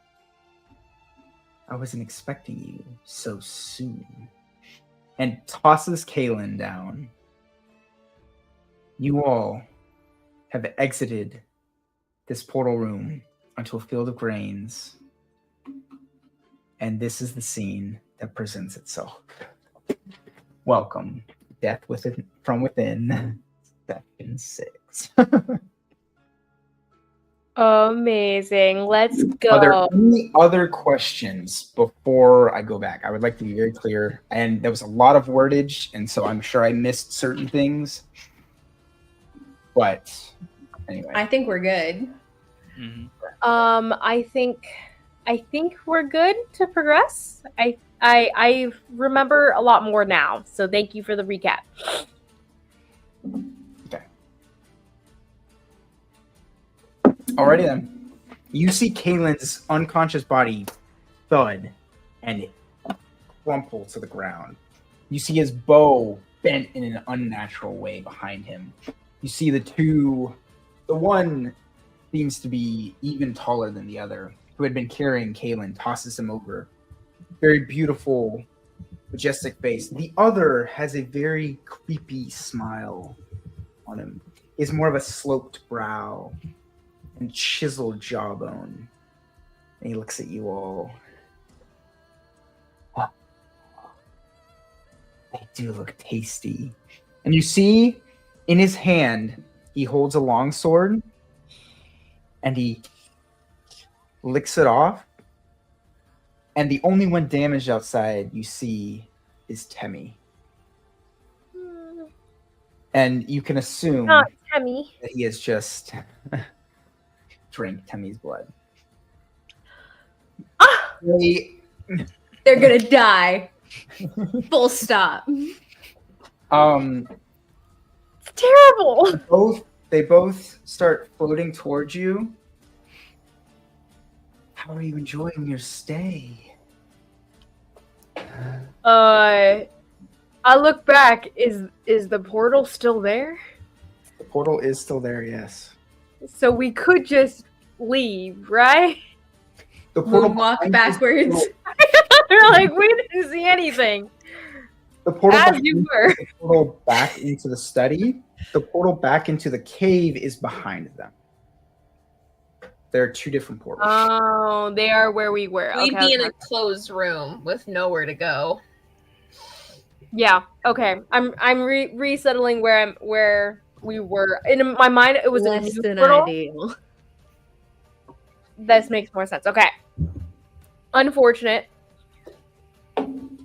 I wasn't expecting you so soon. And tosses Kaylin down. You all have exited this portal room onto a field of grains. And this is the scene that presents itself. Welcome, Death from Within, Section 6. Amazing. Let's go. Are there any other questions before I go back? I would like to be very clear. And there was a lot of wordage, and so I'm sure I missed certain things. But anyway. I think we're good. Mhm. I think we're good to progress. I remember a lot more now, so thank you for the recap. Okay. Alrighty then. You see Kaylin's unconscious body thud and crumple to the ground. You see his bow bent in an unnatural way behind him. You see the one seems to be even taller than the other, who had been carrying Kaylin, tosses him over. Very beautiful, majestic face. The other has a very creepy smile on him. He has more of a sloped brow and chiseled jawbone. And he looks at you all. Oh, they do look tasty. And you see in his hand, he holds a long sword and he licks it off. And the only one damaged outside you see is Temmie. And you can assume Not Temmie. that he has just drank Temmie's blood. Ah! They're gonna die. Full stop. It's terrible. They both start floating towards you. How are you enjoying your stay? I look back. Is the portal still there? The portal is still there, yes. So we could just leave, right? The portal Moonwalk behind backwards. They're like, we didn't see anything. The portal, As behind you were. the portal back into the study. The portal back into the cave is behind them. There are two different portals. Oh, they are where we were. We'd Okay, be in okay. a closed room with nowhere to go. Yeah. Okay. I'm resettling where we were. In my mind, it was a Less new than portal. ideal. This makes more sense. Okay. Unfortunate.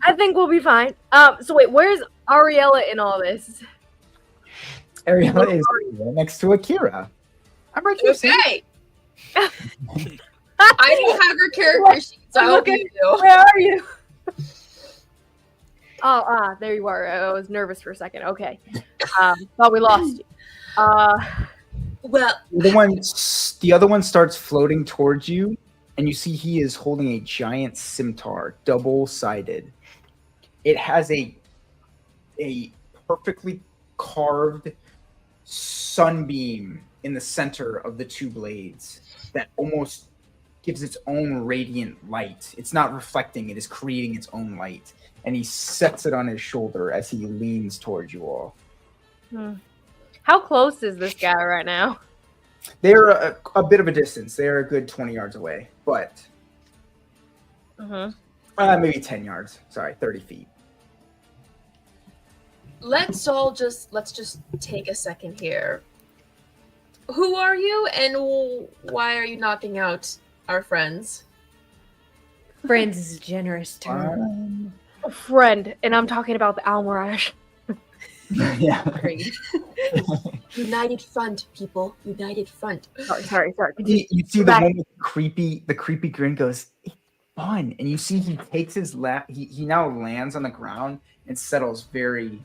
I think we'll be fine. So wait, where's Ariella in all this? Ariella is right next to Akira. I'm right here. Sam. Okay. I don't have her character sheet, so I hope Okay. you do. Where are you? There you are. I was nervous for a second. Okay. Thought we lost you. Well, The other one starts floating towards you, and you see he is holding a giant scimitar, double-sided. It has a perfectly carved sunbeam in the center of the two blades that almost gives its own radiant light. It's not reflecting, it is creating its own light. And he sets it on his shoulder as he leans towards you all. How close is this guy right now? They're a bit of a distance. They're a good 20 yards away, but maybe 10 yards. Sorry, 30 feet. let's just take a second here. Who are you, and why are you knocking out our friends? Friends is a generous term. A friend, and I'm talking about the Almorash. Yeah. Agreed. United front, people. United front. Sorry. You see the Back. one with the creepy grin goes, it's fun. And you see he takes his lap. He now lands on the ground and settles very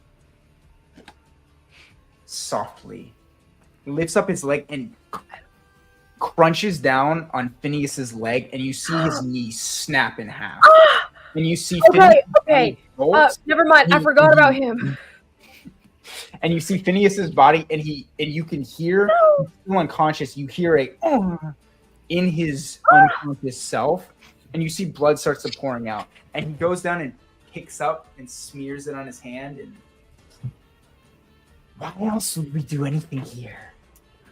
softly. He lifts up his leg and crunches down on Phineas's leg, and you see his knee snap in half. And you see Okay. Phineas Never mind. I forgot about him. and you see Phineas's body, and you can hear, he's still unconscious. You hear in his unconscious self, and you see blood starts to pouring out, and he goes down and picks up and smears it on his hand. And why else would we do anything here?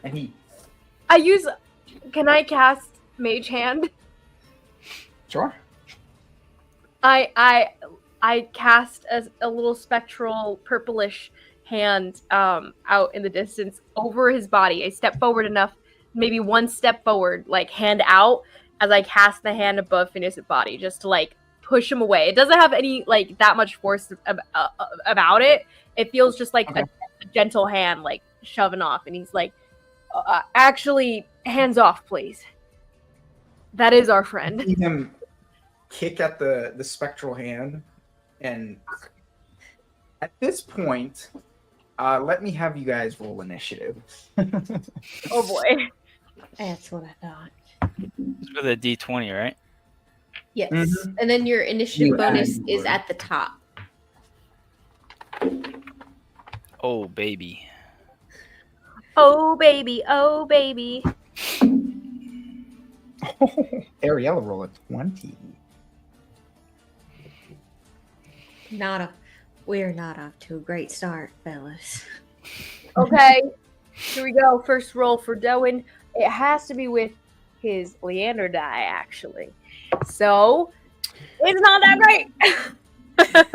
And he Can I cast Mage Hand? sure. I cast a little spectral purplish hand out in the distance over his body. I step forward enough, maybe one step forward, like hand out as I cast the hand above Phineas' body, just to like push him away. It doesn't have any like that much force about it. It feels just like a gentle hand, like shoving off, and he's like, "Actually, hands off, please. That is our friend." See him kick at the spectral hand, and at this point, let me have you guys roll initiative. Oh boy. That's what I thought. It's with a D20, right? Yes. Mhm. And then your initiative You bonus add is your- at the top. Oh, baby. Oh baby, oh baby. Ariella roll a 20. We're not off to a great start, fellas. Okay, here we go. First roll for Doan. It has to be with his Leander die, actually. So it's not that great.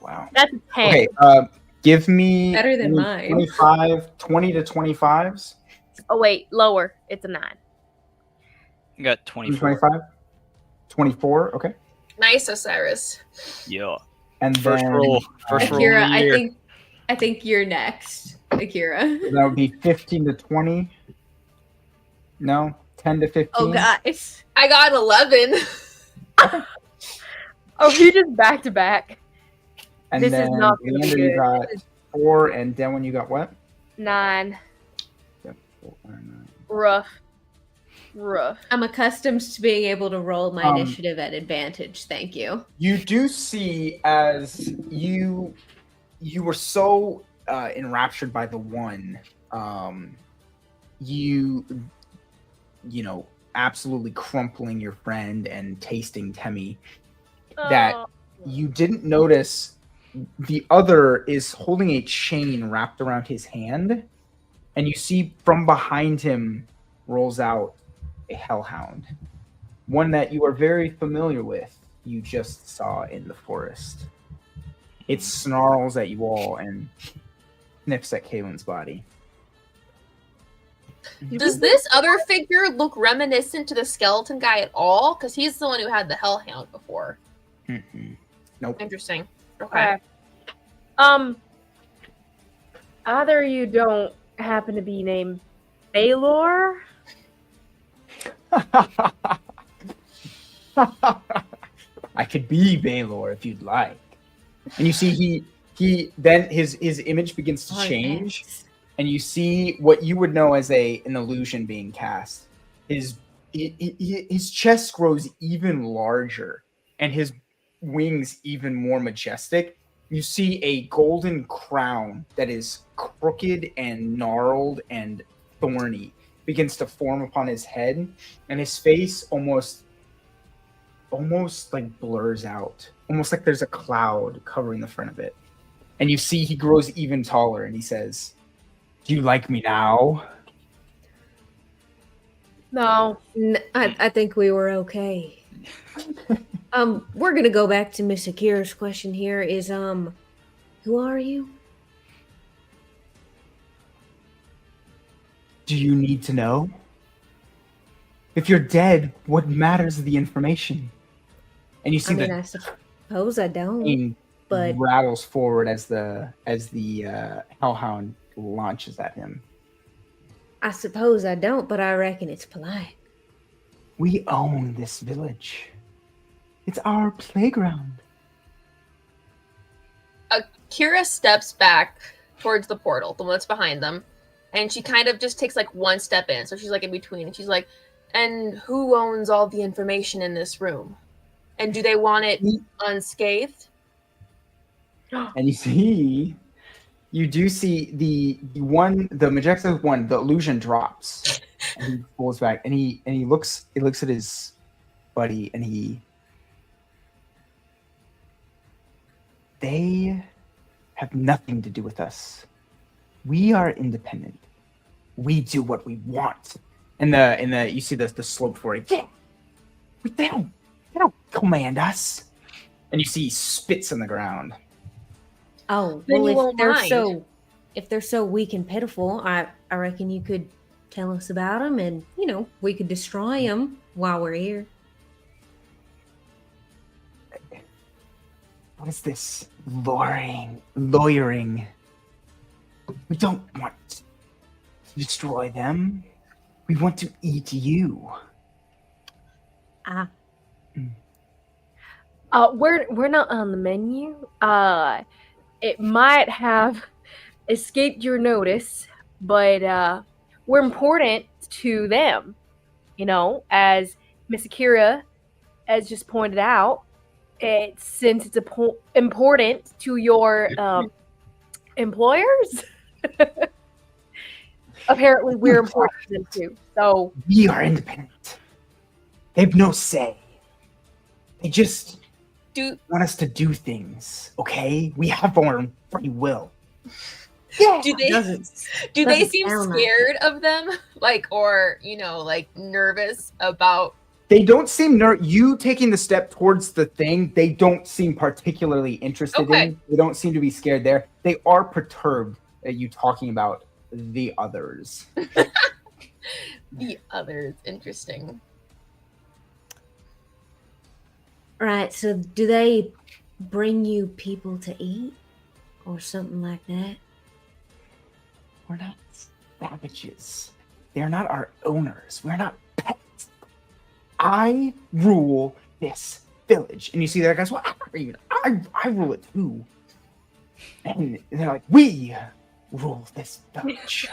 Wow. That's a 10. Okay, give me Better than any mine. 20 to 25s. Oh wait, lower. It's a 9. You got 24. 25? 24, okay. Nice, Osiris. Yeah. And First then roll. First roll. Akira, of the year. I think you're next. Akira. that would be 15 to 20. No, 10 to 15. Oh guys. I got 11. Oh, you just back to back. And This is then not gonna be Leander, you good. got 4, and Denwin, you got what? 9. Yep, 4, 9. Rough. I'm accustomed to being able to roll my Um, initiative at advantage. Thank you. You do see as you were so enraptured by the one, you know, absolutely crumpling your friend and tasting Temmie, that Oh. you didn't notice the other is holding a chain wrapped around his hand, and you see from behind him rolls out a hellhound, one that you are very familiar with. You just saw in the forest. It snarls at you all and sniffs at Kaylin's body. Does this other figure look reminiscent to the skeleton guy at all? Because he's the one who had the hellhound before. Nope. Interesting. Okay. Okay. Either you don't happen to be named Baylor? I could be Baylor if you'd like. And you see he then his image begins to change, and you see what you would know as an illusion being cast. His chest grows even larger, and his wings even more majestic. You see a golden crown that is crooked and gnarled and thorny begins to form upon his head, and his face almost like blurs out, almost like there's a cloud covering the front of it. And you see he grows even taller, and he says, "Do you like me now?" No. I think we were okay. We're gonna go back to Miss Akira's question here. Is who are you? Do you need to know? If you're dead, what matters is the information. And you see I suppose I don't. the but- rattles forward as the hellhound launches at him. I suppose I don't, but I reckon it's polite. We own this village. It's our playground. Kira steps back towards the portal, the one that's behind them, and she kind of just takes like one step in. So she's like in between, and she's like, "And who owns all the information in this room? And do they want it unscathed?" And you do see the majestic one, the illusion drops, And he pulls back, and he looks at his buddy, and they have nothing to do with us. We are independent. We do what we want. And you see the slope for it. They don't command us. And you see he spits on the ground. Oh, Then you well, won't if they're so weak and pitiful, I reckon you could tell us about them, and we could destroy them while we're here. What is this lawyering? We don't want to destroy them. We want to eat you. We're not on the menu. It might have escaped your notice, but we're important to them. As Miss Akira has just pointed out, since it's important to your employers. Apparently, we're important to them too. So we are independent. They have no say. They just want us to do things. Okay, we have our own free will. Do they doesn't seem sound scared of them, or nervous about? They don't seem you taking the step towards the thing. They don't seem particularly interested in. They don't seem to be scared there. They are perturbed at you talking about the others. The others, interesting. Right, so do they bring you people to eat or something like that? We're not savages. They're not our owners. We're not pets. I rule this village. And you see that guy's, well, I rule it too. And they're like, we rule this village.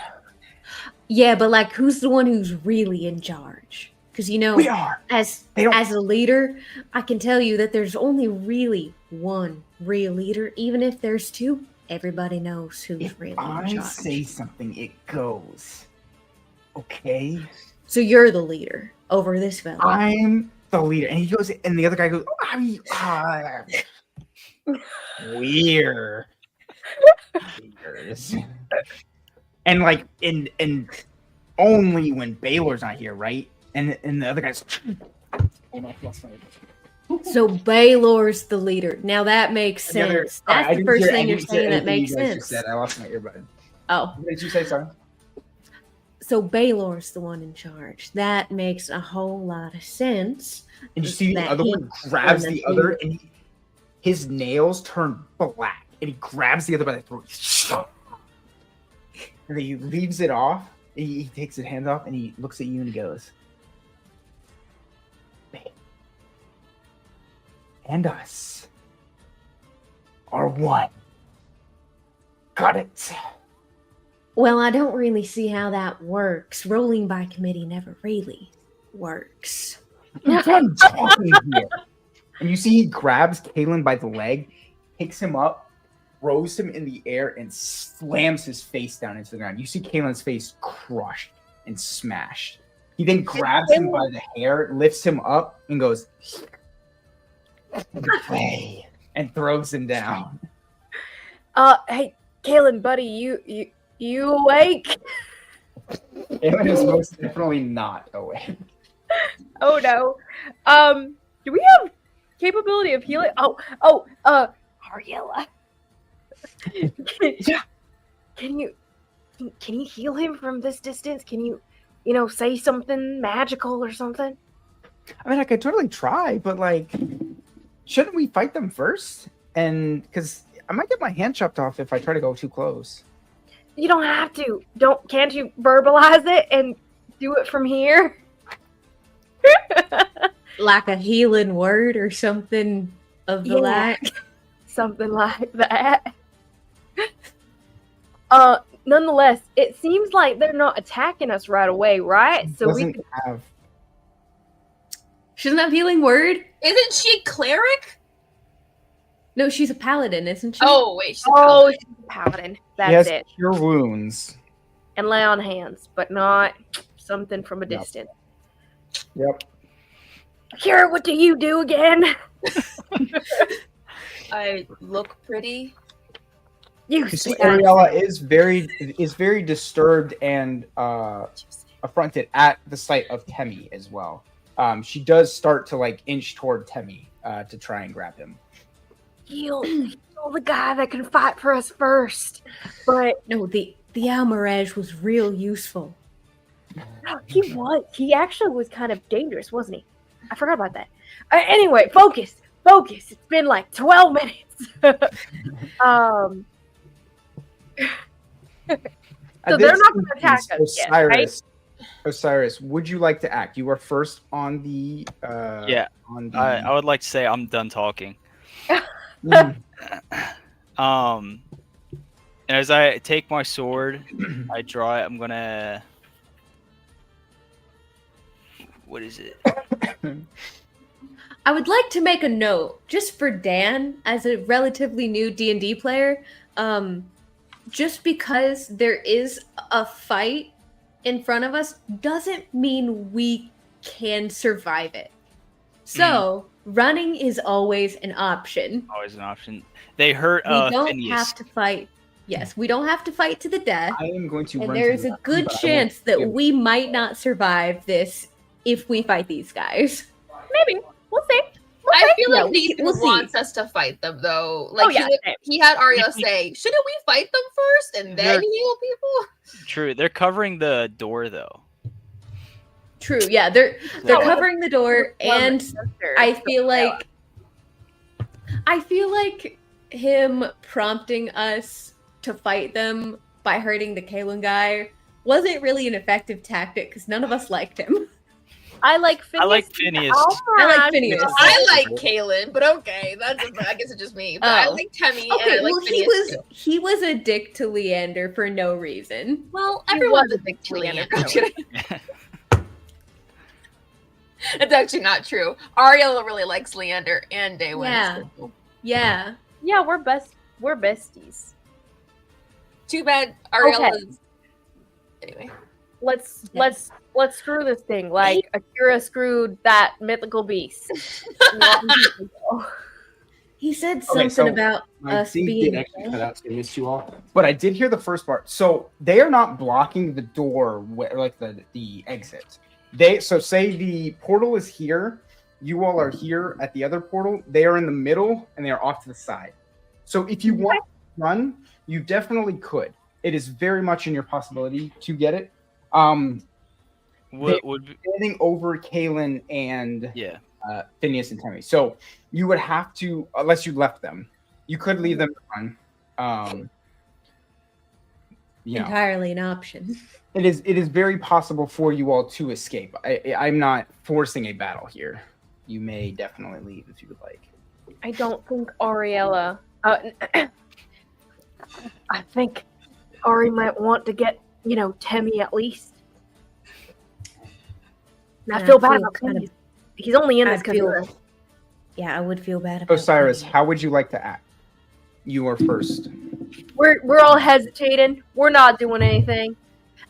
Yeah, but who's the one who's really in charge? Because we are. As a leader, I can tell you that there's only really one real leader. Even if there's two, everybody knows who's really in charge. If I say something, it goes. Okay? So you're the leader over this village. I'm the leader. And he goes, and the other guy goes, weird. And and only when Baylor's not here, right? And the other guy's. So Baylor's the leader. Now that makes sense. That's the first thing you're saying that makes sense. I lost my earbud. Oh. What did you say, sorry? So Baylor's the one in charge. That makes a whole lot of sense. And you see the other one grabs the other, and his nails turn black, and he grabs the other by the throat. And then he leaves it off. He takes his hands off, and he looks at you, and he goes, and us are one. Got it. Well, I don't really see how that works. Rolling by committee never really works. I'm talking here. And you see he grabs Kalen by the leg, picks him up, throws him in the air, and slams his face down into the ground. You see Kalen's face crushed and smashed. He then grabs him by the hair, lifts him up, and goes, "Play," and throws him down. Hey, Kalen, buddy, you awake? Kalen is most definitely not awake. Oh no. Do we have capability of healing? Ariella. Yeah. Can you heal him from this distance? Can you say something magical or something? I mean, I could totally try, but shouldn't we fight them first? And because I might get my hand chopped off if I try to go too close. You don't have to. Can't you verbalize it and do it from here? Like a healing word or something of the like. Something like that. Nonetheless, it seems like they're not attacking us right away, right? So we could have. Shouldn't have healing word? Isn't she a cleric? No, she's a paladin, isn't she? Oh wait, she's she's a paladin. That's Yes, it. cure wounds. And lay on hands, but not something from a Yep. distance. Yep. Kira, what do you do again? I look pretty. You You see, say Ariella is very disturbed and affronted at the sight of Temmie as well. She does start to like inch toward Temmie to try and grab him. He'll the guy that can fight for us first. But No, the Almiraj was real useful. he was. He actually was kind of dangerous, wasn't he? I forgot about that. Anyway, focus. It's been like 12 minutes. So At they're this not going to attack instance, us yet, right? Osiris, would you like to act? You are first on the. Yeah. On the. I would like to say I'm done talking. Mhm. As I take my sword, I draw it. I'm gonna. What is it? I would like to make a note, just for Dan, as a relatively new D&D player, just because there is a fight in front of us doesn't mean we can survive it. So, running is always an option. Always an option. They hurt We don't Phineas. have to fight. Yes, we don't have to fight to the death. I am going to. And run to there's the a left, good but I won't chance be able- that we might not survive this if we fight these guys. Maybe. We'll see. I feel Yeah, like Nathan we'll see. wants us to fight them, though. Like, Oh, yeah, same. he had Arya say, "Shouldn't we fight them first and then They're- heal people?" True. They're covering the door though. True, yeah, they're So- covering the door, and I feel like him prompting us to fight them by hurting the Kalen guy wasn't really an effective tactic because none of us liked him. I like Phineas. I like Phineas. I like Phineas. I like Kaylin, but okay, I guess it's just me. But I Oh. like Temmie and Okay, I like well Phineas too. he was a dick to Leander for no reason. Well, He everyone's was a big a Leander. Leander. I'm kidding. It's actually not true. Ariel really likes Leander and Daywin. Yeah. Yeah. Yeah, we're besties. Too bad Ariel Okay. is. Anyway, Let's screw this thing like Akira screwed that mythical beast. He said Okay, something so about My us thing being did actually cut out, so I missed you all. But I did hear the first part. So they are not blocking the door, like the exit. Say the portal is here. You all are here at the other portal. They are in the middle, and they are off to the side. So if you want to run, you definitely could. It is very much in your possibility to get it. Would Standing over Kaylin and yeah. Phineas and Temmie. So you would have to, unless you left them, you could leave them to run. You know, entirely an option. it is very possible for you all to escape. I'm not forcing a battle here. You may definitely leave if you would like. I don't think Ariella. I think Ari might want to get, Temmie at least. And I Yeah, feel I bad feel about kind Phineas. He's only in I this because feel- Yeah, I would feel bad about Osiris, that. how would you like to act? You are first. we're all hesitating. We're not doing anything.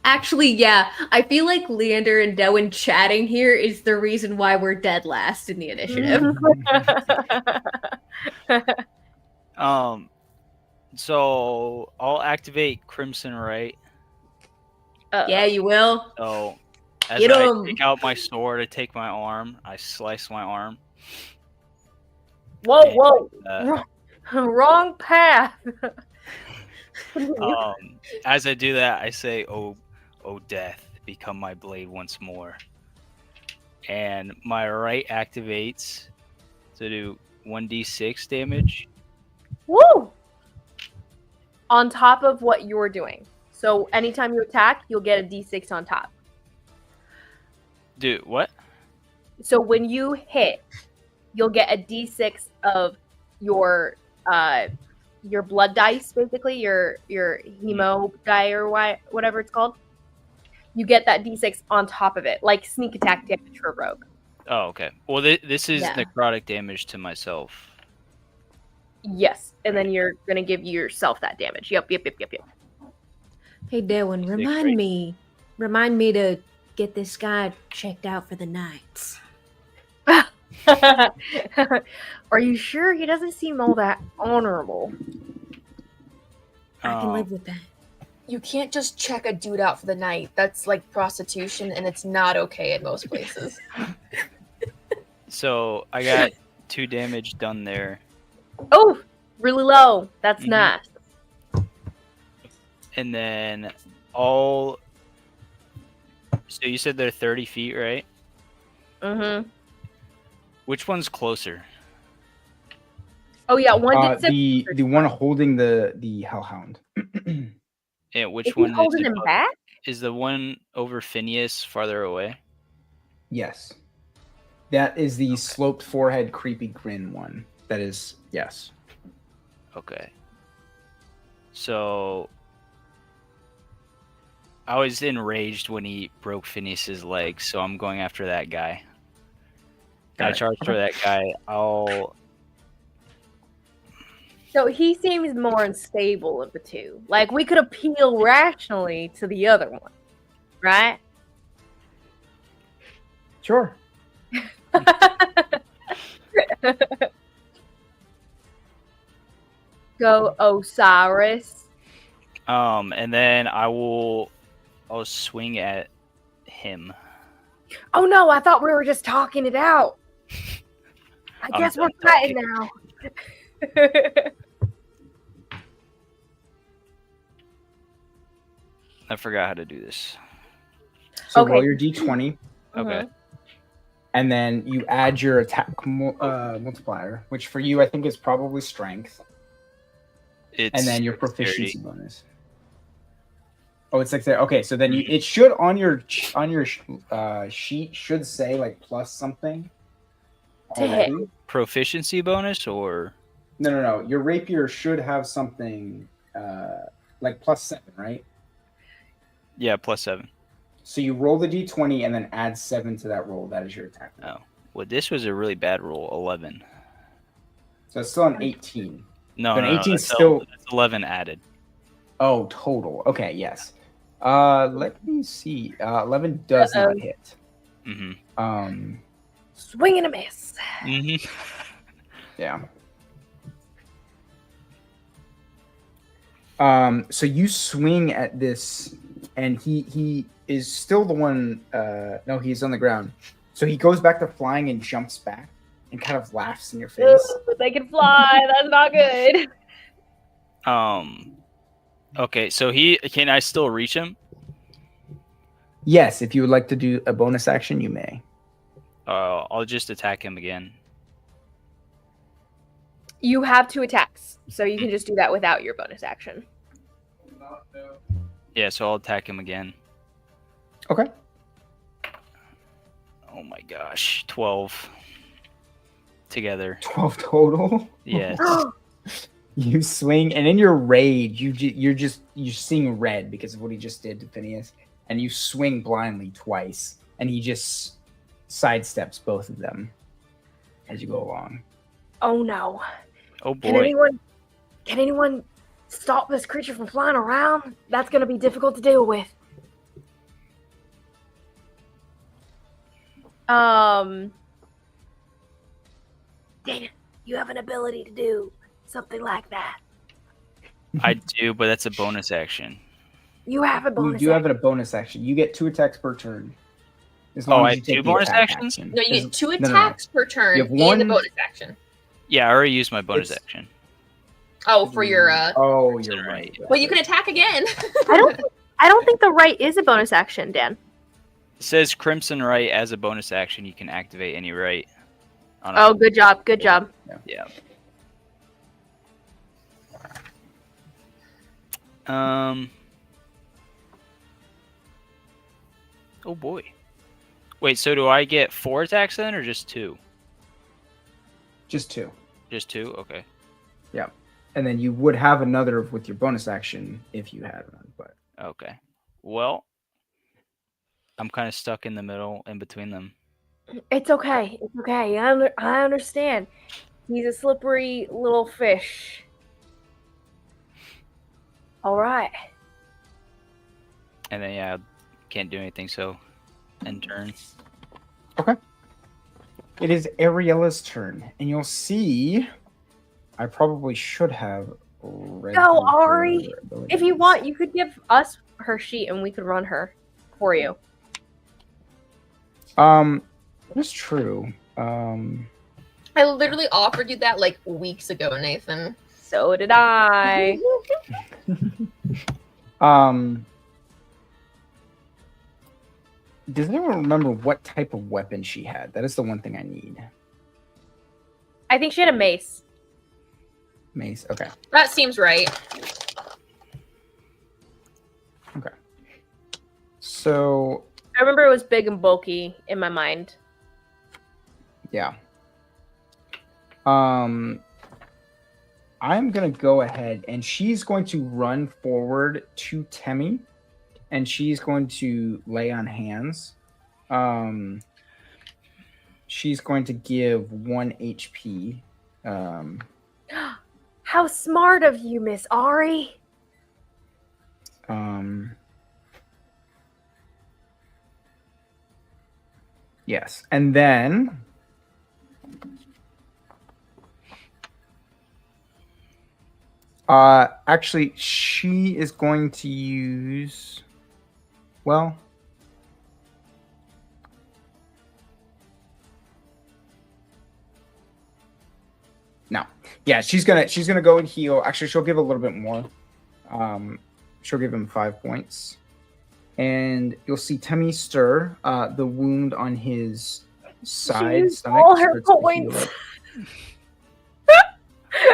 Actually, yeah, I feel like Leander and Dewen chatting here is the reason why we're dead last in the initiative. So I'll activate Crimson Right. Yeah, you will. So as Get I 'em. take out my sword, I take my arm, I slice my arm. Whoa, Uh, wrong path. as I do that, I say, "Oh, death, become my blade once more." And my right activates to do 1d6 damage. Woo! On top of what you're doing. So anytime you attack, you'll get a d6 on top. Dude, what? So when you hit, you'll get a d6 of your blood dice, basically your hemo die or whatever it's called. You get that d6 on top of it, like sneak attack damage for a rogue. Oh, okay. Well, this is Yeah. necrotic damage to myself. Yes, and then you're gonna give yourself that damage. Yep. Hey, Dewen, Great. remind me to get this guy checked out for the night. Are you sure? He doesn't seem all that honorable. I can live with that. You can't just check a dude out for the night. That's like prostitution, and it's not okay in most places. So I got 2 damage done there. Oh, really low. That's Mhm. nice. And then all. So you said they're 30 feet, right? Mm-hmm. Which one's closer? Oh yeah, one did The one holding the hellhound. And which Is he one holding him above- back? Is the one over Phineas farther away? Yes. That is the sloped forehead, creepy grin one. That is, yes. Okay. So I was enraged when he broke Phineas's leg, so I'm going after that guy. Got I it. charge for that guy. So he seems more unstable of the two. Like we could appeal rationally to the other one, right? Sure. Go Osiris. And then I'll swing at him. Oh no, I thought we were just talking it out. I I'm guess we're done fighting now. I forgot how to do this. So Okay. roll your d20, Okay. Mhm. and then you add your attack multiplier, which for you I think is probably strength, It's and then your dexterity. proficiency bonus. Oh, it's like that. Okay, so then it should on your sheet should say like plus something. To hit. already. Proficiency bonus or No. Your rapier should have something like +7, right? yeah, +7. So you roll the d20 and then add 7 to that roll. That is your attack. Oh. Well, this was a really bad roll, 11. So it's still an 18. No, But no, 18 that's still- that's 11 added. Oh, total. Okay, yes. Let me see. 11 does Uh-oh. not hit. Mm-hmm. Swing and a miss. Mm-hmm. Yeah. So you swing at this, and he is still the one. No, he's on the ground. So he goes back to flying and jumps back and kind of laughs in your face. Ooh, they can fly. That's not good. Okay, so can I still reach him? Yes, if you would like to do a bonus action, you may. I'll just attack him again. You have 2 attacks, so you can just do that without your bonus action. Yeah, so I'll attack him again. Okay. Oh my gosh, 12 together. 12 total. Yes. You swing, and in your rage, you're seeing red because of what he just did to Phineas, and you swing blindly twice, and he just sidesteps both of them as you go along. Oh no. Oh Can boy. anyone stop this creature from flying around? That's gonna be difficult to deal with. Dana, you have an ability to do something like that. I do, but that's a bonus action. You have a You bonus. do have a bonus action. You get 2 attacks per turn. As Oh, long I as you have take 2 the bonus attack actions? action. No, you get 2 No. attacks per turn You have and the one- bonus action. Yeah, I already used my bonus It's- action. Oh, for your Oh, you're Right. right. well, you can attack again. I don't think the right is a bonus action, Dan. It says Crimson Right as a bonus action. You can activate any right. On a Oh, good job. Good job. Yeah. Oh boy. Wait, so do I get 4 attacks then, or just 2? Just 2. Just 2? Okay. And then you would have another with your bonus action if you had one, but Okay. Well, I'm kind of stuck in the middle, in between them. It's okay. It's okay. I understand. He's a slippery little fish. All right. And then yeah, can't do anything. So end turn. It is Ariella's turn, and you'll see. I probably should have read. Go, through her Ari! If you abilities. want, you could give us her sheet and we could run her for you. That's true. I literally offered you that like weeks ago, Nathan. So did I. Does anyone remember what type of weapon she had? That is the one thing I need. I think she had a mace. Mace. Okay. That seems right. So I remember it was big and bulky in my mind. yeah. I'm gonna go ahead and she's going to run forward to Temmie, and she's going to lay on hands. She's going to give 1 HP. How smart of you, Miss Ari. Yes, and then actually she is going to use, well, no. Yeah, she's gonna go and heal. Actually, she'll give a little bit more. She'll give him 5 points. And you'll see Temmie stir. The wound on his side used stomach. all her starts to heal points.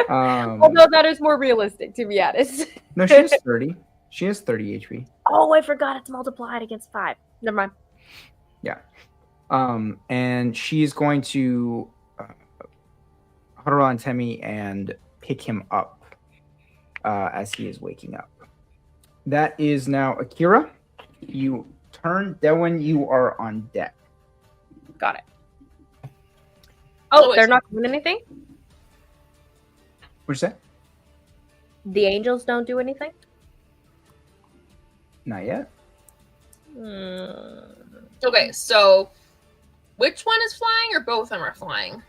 up. Although that is more realistic, to be honest. No, she has 30. She has 30 HP. Oh, I forgot it's multiplied against 5. Never mind. And she's going to huddle on Temmie and pick him up as he is waking up. That is now Akira. You turn. Delwyn, you are on deck. Got it. Oh, wait. they're not doing anything? What'd you say? The angels don't do anything? Not yet. Okay, so which one is flying, or both of them are flying?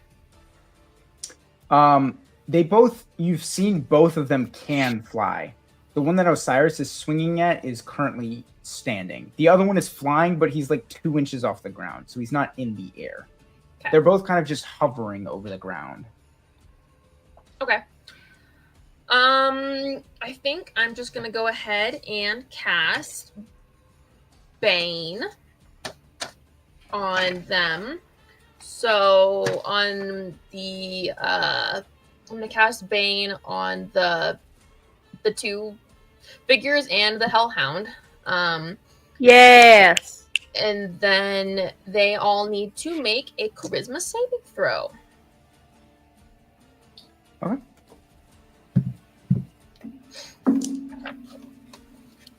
They both. You've seen both of them can fly. The one that Osiris is swinging at is currently standing. The other one is flying, but he's like 2 inches off the ground, so he's not in the air. Okay. They're both kind of just hovering over the ground. Okay. I think I'm just gonna go ahead and cast Bane on them. So on the I'm gonna cast Bane on the two figures and the Hellhound. Yes. And then they all need to make a charisma saving throw. Okay.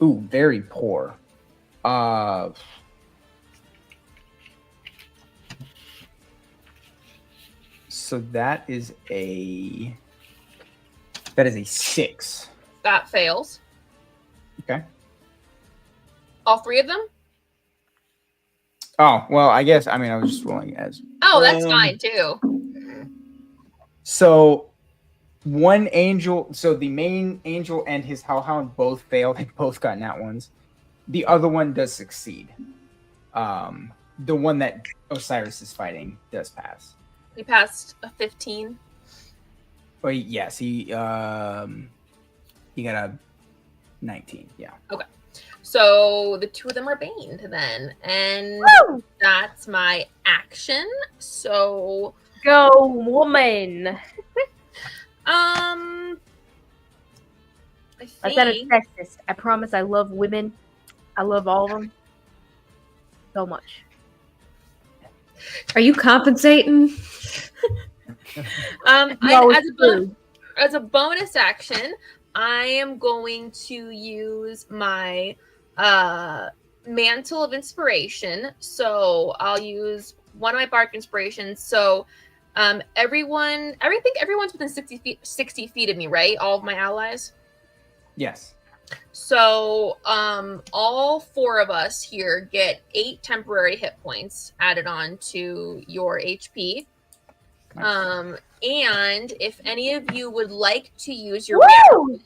Ooh, very poor. So that is a 6. That fails. Okay. All 3 of them? Oh, well, I guess, I mean, I was just rolling as. Oh, that's fine too. So one angel, so the main angel and his hellhound both failed. They both got nat ones. The other one does succeed. The one that Osiris is fighting does pass. We passed a 15. Oh, yes, he got a 19. Yeah. So the 2 of them are baned then. And Woo! that's my action. So Go, woman. I I said think it's sexist. I promise I love women. I love all of them so much. Are you compensating? No, it's food. as a bonus action, I am going to use my Mantle of Inspiration. So I'll use one of my Bark Inspirations. So I think everyone's within 60 feet of me, right? All of my allies? Yes. So, all 4 of us here get 8 temporary hit points added on to your HP. Nice. And if any of you would like to use your Woo!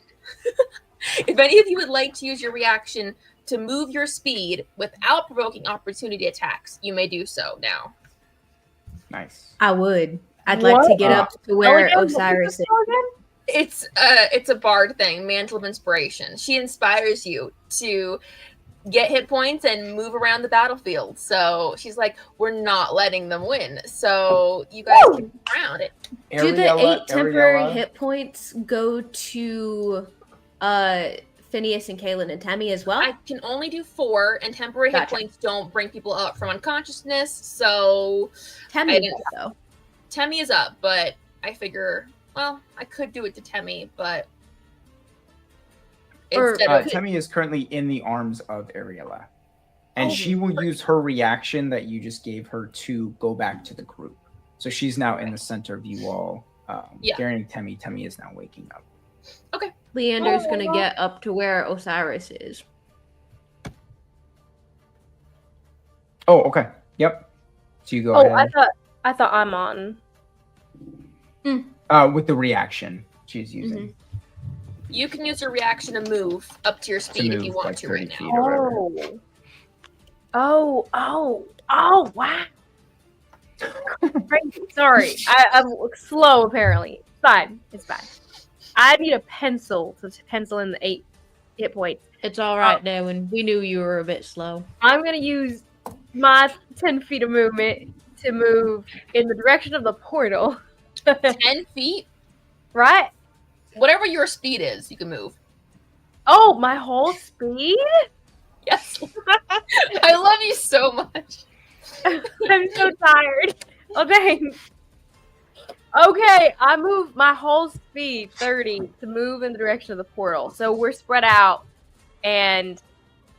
if any of you would like to use your reaction to move your speed without provoking opportunity attacks, you may do so now. Nice. I would. I'd like to get up to where again, Osiris is. It's a bard thing, Mantle of Inspiration. She inspires you to get hit points and move around the battlefield. So she's like, we're not letting them win. So you guys can move around it. Do the 8 temporary hit points go to Phineas and Kaylin and Temmie as well? I can only do 4, and temporary hit Gotcha. points don't bring people up from unconsciousness. So Temmie does, though. Temmie is up, but I figure, well, I could do it to Temmie, but Or- instead of Temmie is currently in the arms of Ariella. And Oh, she will use her reaction that you just gave her to go back to the group. So she's now in the center of you all, Yeah. carrying Temmie. Temmie is now waking up. Leander's going to get up to where Osiris is. Oh, okay. Yep. So you go Oh, ahead. I thought I'm on. With the reaction she's using. you can use your reaction to move up to your speed if you move, want like, to 30 right feet now. or whatever. Oh, wow. Crazy. Sorry. I'm slow, apparently. It's fine. It's fine. I need a pencil to pencil in the 8 hit points. It's all right, Darwin. We knew you were a bit slow. I'm going to use my 10 feet of movement to move in the direction of the portal. 10 feet? Right? Whatever your speed is, you can move. Oh, my whole speed? Yes. I love you so much. I'm so tired. Oh, dang. Okay, I moved my whole speed, 30, to move in the direction of the portal. So we're spread out, and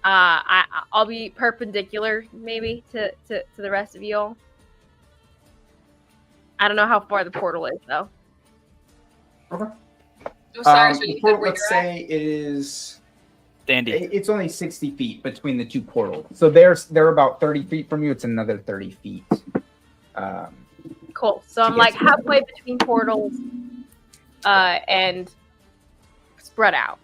I'll be perpendicular, maybe, to the rest of y'all. I don't know how far the portal is, though. Okay. Osiris, are you good where Let's you're at? say it is. Dandy. It's only 60 feet between the 2 portals. So they're about 30 feet from you. It's another 30 feet. Cool. So I'm To like get to halfway between portals, and spread out.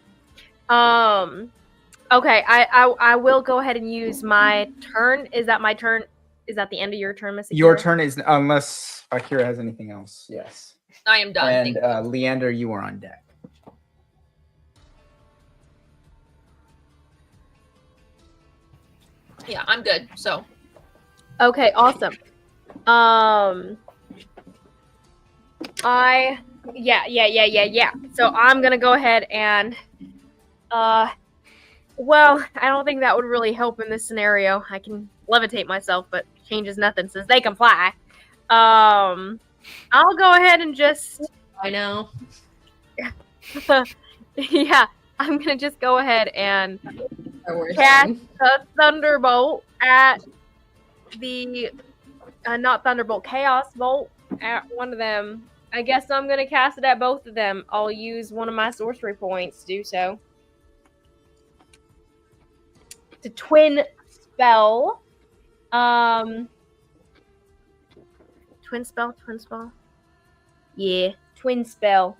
Okay, I will go ahead and use my turn. Is that my turn? Is that the end of your turn, Miss Your Akira? turn is, unless Akira has anything else. Yes. I am done. And Thank you. Leander, you are on deck. Yeah, I'm good. So Okay, awesome. Yeah. So I'm gonna go ahead and, well, I don't think that would really help in this scenario. I can levitate myself, but changes nothing since they can fly. I'll go ahead and just, I know. yeah, I'm gonna just go ahead and Our worst cast thing. a Thunderbolt at the, not Thunderbolt, Chaos Bolt at one of them. I guess I'm going to cast it at both of them. I'll use one of my sorcery points to do so. It's a twin spell. Twin spell? Yeah, twin spell.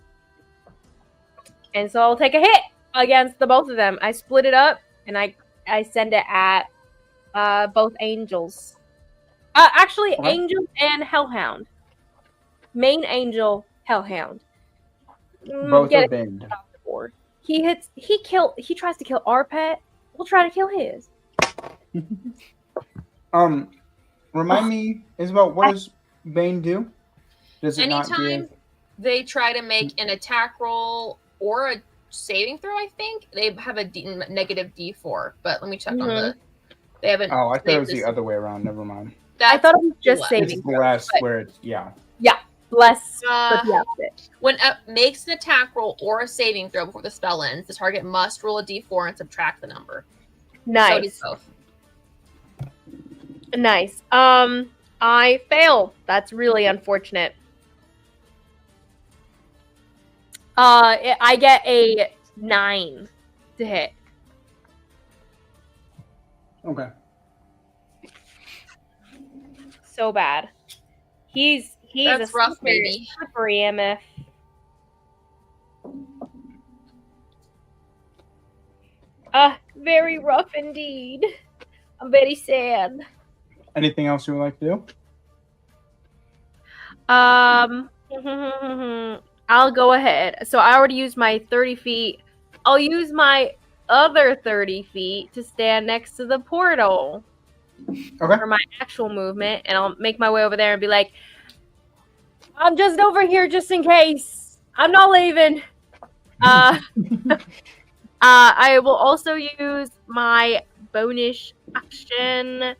And so I'll take a hit against the both of them. I split it up, and I send it at both angels. Actually, Okay. Angel and Hellhound. Main Angel, Hellhound. Both Get are it binned. off the board. He tries to kill our pet. We'll try to kill his. Remind me, Isabel, what does Bane do? Does it not anytime give? they try to make an attack roll or a saving throw, I think they have a negative D4. But let me check on the. They haven't. Oh, I thought it was saved the this- other way around. Never mind. I thought it was just less. saving It's throw. less but- where it's, yeah. Less, Uh, but the opposite. When it makes an attack roll or a saving throw before the spell ends, the target must roll a D4 and subtract the number. So it Nice. is both. Nice. I fail. That's really unfortunate. I get a 9. to hit. Okay. So bad. He's That's a rough, super, baby. super EMF. Very rough indeed. I'm very sad. Anything else you would like to do? I'll go ahead. So I already used my 30 feet. I'll use my other 30 feet to stand next to the portal Okay. for my actual movement, and I'll make my way over there and be like, I'm just over here just in case. I'm not leaving. I will also use my bonus action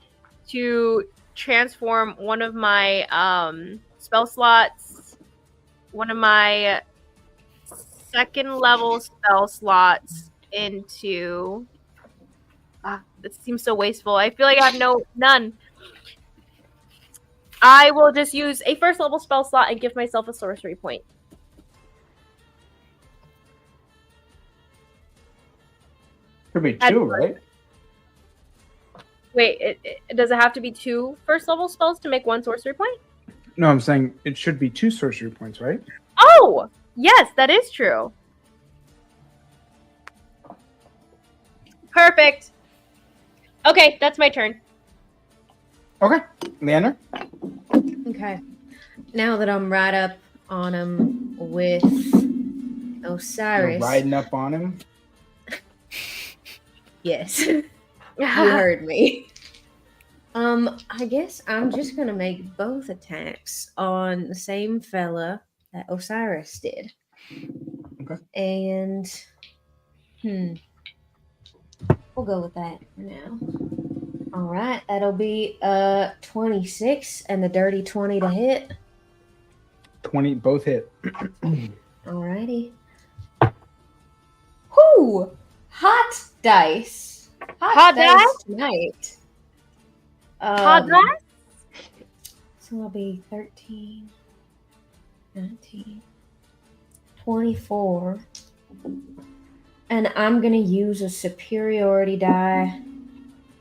to transform one of my spell slots, one of my second level spell slots into. This seems so wasteful. I feel like I have none. I will just use a first level spell slot and give myself a sorcery point. Could be two, right? Wait, does it have to be 2 first level spells to make 1 sorcery point? No, I'm saying it should be 2 sorcery points, right? Oh, yes, that is true. Perfect. Okay, that's my turn. Okay. Leander? Okay. Now that I'm right up on him with You're Osiris. riding up on him. Yes. You heard me. I guess I'm just gonna make both attacks on the same fella that Osiris did. Okay. And we'll go with that for now. All right, that'll be 26 and the dirty 20 to hit. 20, both hit. Alrighty. Whoo! Hot dice. Hot dice? Tonight. Hot dice? So I'll be 13, 19, 24. And I'm going to use a superiority die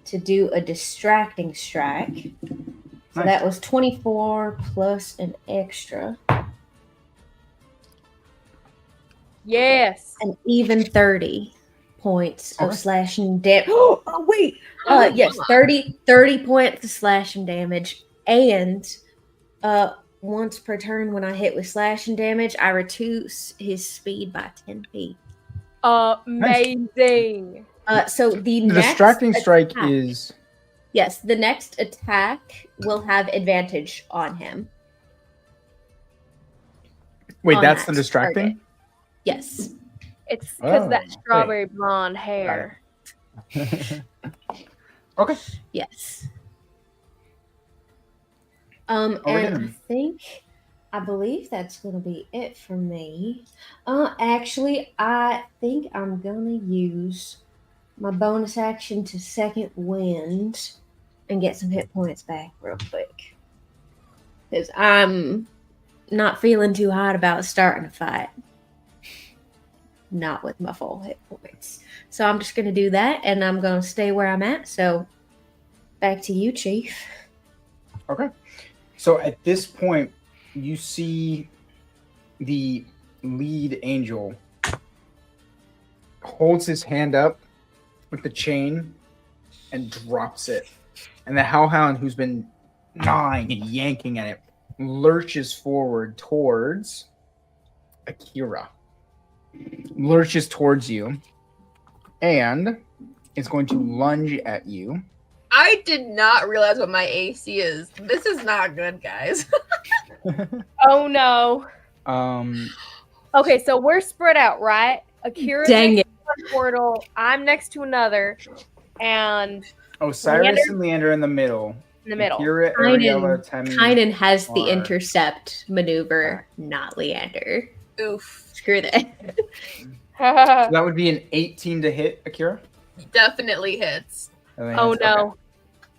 to do a distracting strike. So Nice. that was 24 plus an extra. Yes. An even 30 points of Okay. slashing damage. Oh, wait. Yes, 30 points of slashing damage. And once per turn when I hit with slashing damage, I reduce his speed by 10 feet. Amazing. So the The next distracting strike attack- is. Yes, the next attack will have advantage on him. Wait, on that's that the distracting? target. Yes. It's because Oh, that strawberry blonde hair. Okay. Yes. Over And him. I believe that's gonna be it for me. Actually, I think I'm gonna use my bonus action to second wind and get some hit points back real quick. Because I'm not feeling too hot about starting a fight. Not with my full hit points. So I'm just gonna do that and I'm gonna stay where I'm at. So back to you, Chief. Okay. So at this point, you see the lead angel holds his hand up with the chain and drops it. And the hellhound, who's been gnawing and yanking at it, lurches forward towards Akira. Lurches towards you and is going to lunge at you. I did not realize what my AC is. This is not good, guys. Oh no. Okay, so we're spread out, right? Akira Dang next to one portal, I'm next to another, and Osiris and Leander in the middle. in the middle. Akira, Ariella, Temi. Kynan has the are- intercept maneuver, not Leander. Oof. Screw that. That would be an 18 to hit, Akira. Definitely hits. Oh no.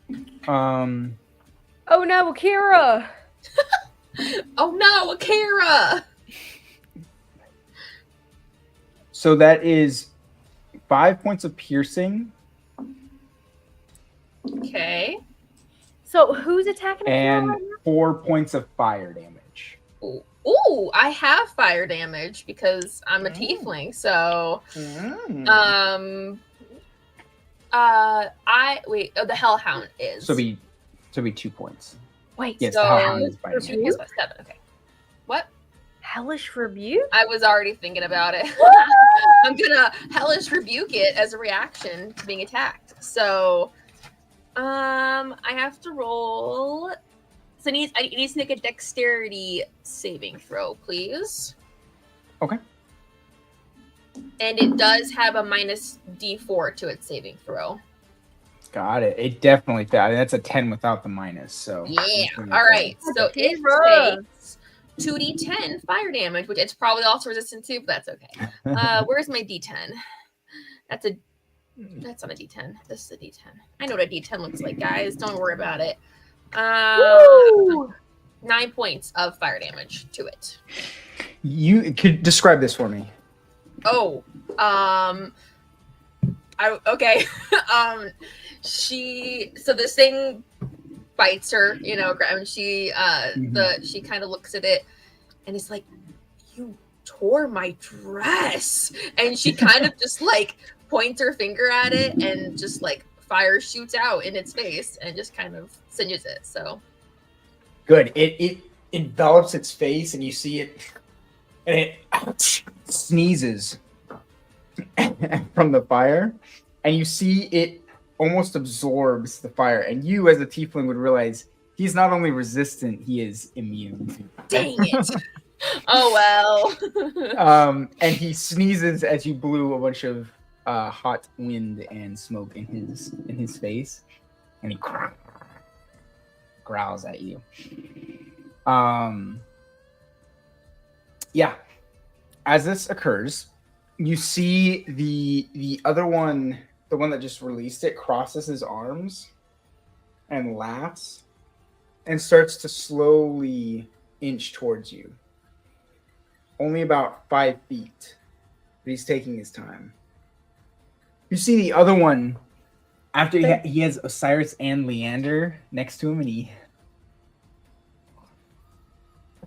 Okay. Oh no, Akira! Oh no, Akira! So that is 5 points of piercing Okay. So who's attacking? and 4 points of fire damage. Ooh, I have fire damage because I'm a tiefling. So, the Hellhound is. So be 2 points. Wait, Yes, so the Hellhound is fire so damage. Yes, 7. Okay. What? hellish rebuke. I was already thinking about it. I'm gonna hellish rebuke it as a reaction to being attacked. So, I have to roll. So I need to make a dexterity saving throw, please. Okay. And it does have a minus D4 to its saving throw. Got it. It definitely failed. That's a 10 without the minus. So Yeah. All right. So it takes 2d10 fire damage, which it's probably also resistant to, but that's okay. Where's my D10? That's not a D10. This is a D10. I know what a D10 looks like, guys. Don't worry about it. 9 points of fire damage to it. You could describe this for me. Oh, okay. So this thing bites her, and she she kind of looks at it and is like, "You tore my dress," and she kind of just like points her finger at it and just like fire shoots out in its face and just kind of singes it. So Good. It envelops its face, and you see it, and it sneezes from the fire, and you see it almost absorbs the fire. And you, as a tiefling, would realize he's not only resistant, he is immune. dang it. Oh well. And he sneezes as you blew a bunch of hot wind and smoke in his face, and he growls at you. Yeah. As this occurs, you see the other one, the one that just released it, crosses his arms and laughs and starts to slowly inch towards you. Only about 5 feet, but he's taking his time. You see the other one, after he has Osiris and Leander next to him,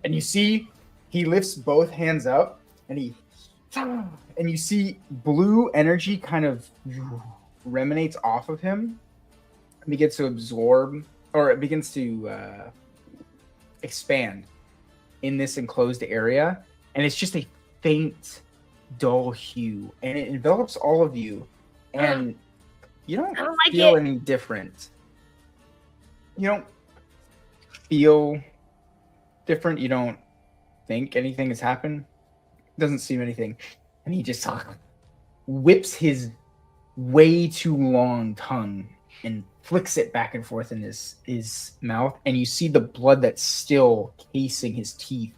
and you see he lifts both hands up, and you see blue energy kind of emanates off of him and begins to absorb, or it begins to expand in this enclosed area, and it's just a faint, dull hue, and it envelops all of you, and you don't feel any different. You don't feel different. You don't think anything has happened. Doesn't seem anything. And he just whips his way too long tongue and flicks it back and forth in his mouth. And you see the blood that's still casing his teeth.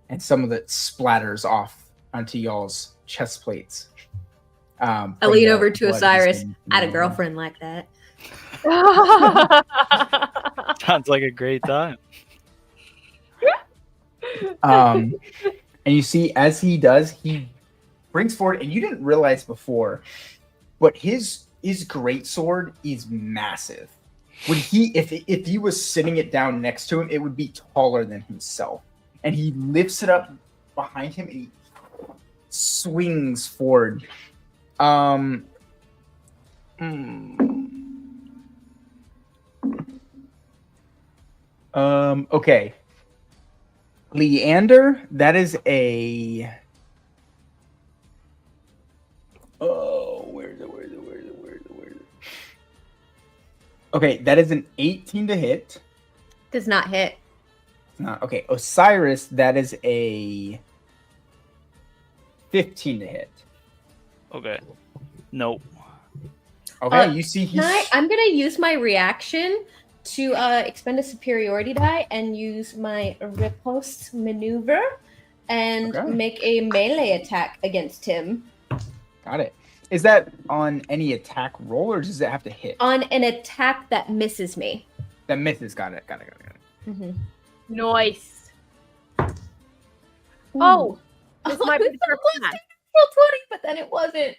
And some of it splatters off onto y'all's chest plates. I lean over to Osiris. I had a girlfriend like that. Sounds like a great time. And you see, as he does, he brings forward, and you didn't realize before, but his greatsword is massive. When if he was sitting it down next to him, it would be taller than himself. And he lifts it up behind him and he swings forward. Okay. Leander, that is a... Oh, where is it? Okay, that is an 18 to hit. Does not hit. Not okay. Osiris, that is a 15 to hit. Okay. Nope. Okay, you see he's... I'm going to use my reaction to expend a superiority die and use my riposte maneuver and make a melee attack against him. Got it. Is that on any attack roll, or does it have to hit? On an attack that misses me. That misses. Got it. Mm-hmm. Nice. Oh, this might be the perfect time. natural 20, but then it wasn't.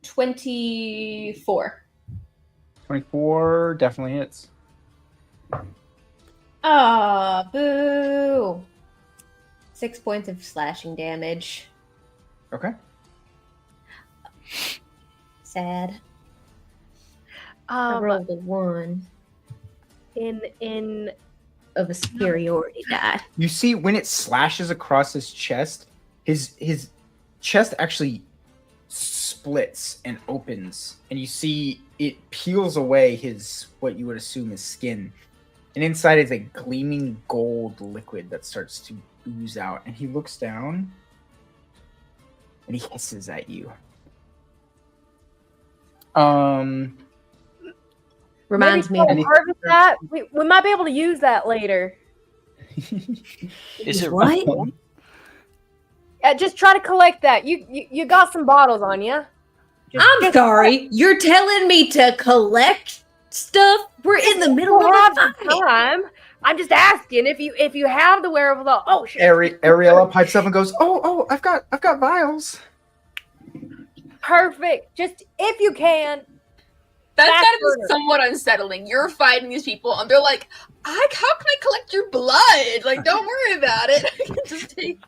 24. 24 definitely hits. Ah, boo. 6 points of slashing damage. Okay. Sad. I rolled a 1 in of a superiority die. You see when it slashes across his chest, his chest actually splits and opens, and you see it peels away his what you would assume is skin. And inside is a gleaming gold liquid that starts to ooze out. And he looks down and he hisses at you. Reminds me maybe of harvest that. We might be able to use that later. Is it What? Just try to collect that. You got some bottles on you. I'm sorry. You're telling me to collect stuff? We're in the middle of have the the fight. time. I'm just asking if you have the wherewithal. Oh shit! Ariella pipes up and goes, "Oh, I've got vials." Perfect. Just if you can. That's Back gotta burner. be somewhat unsettling. You're fighting these people, and they're like, how can I collect your blood? Like, don't worry about it. I can just take.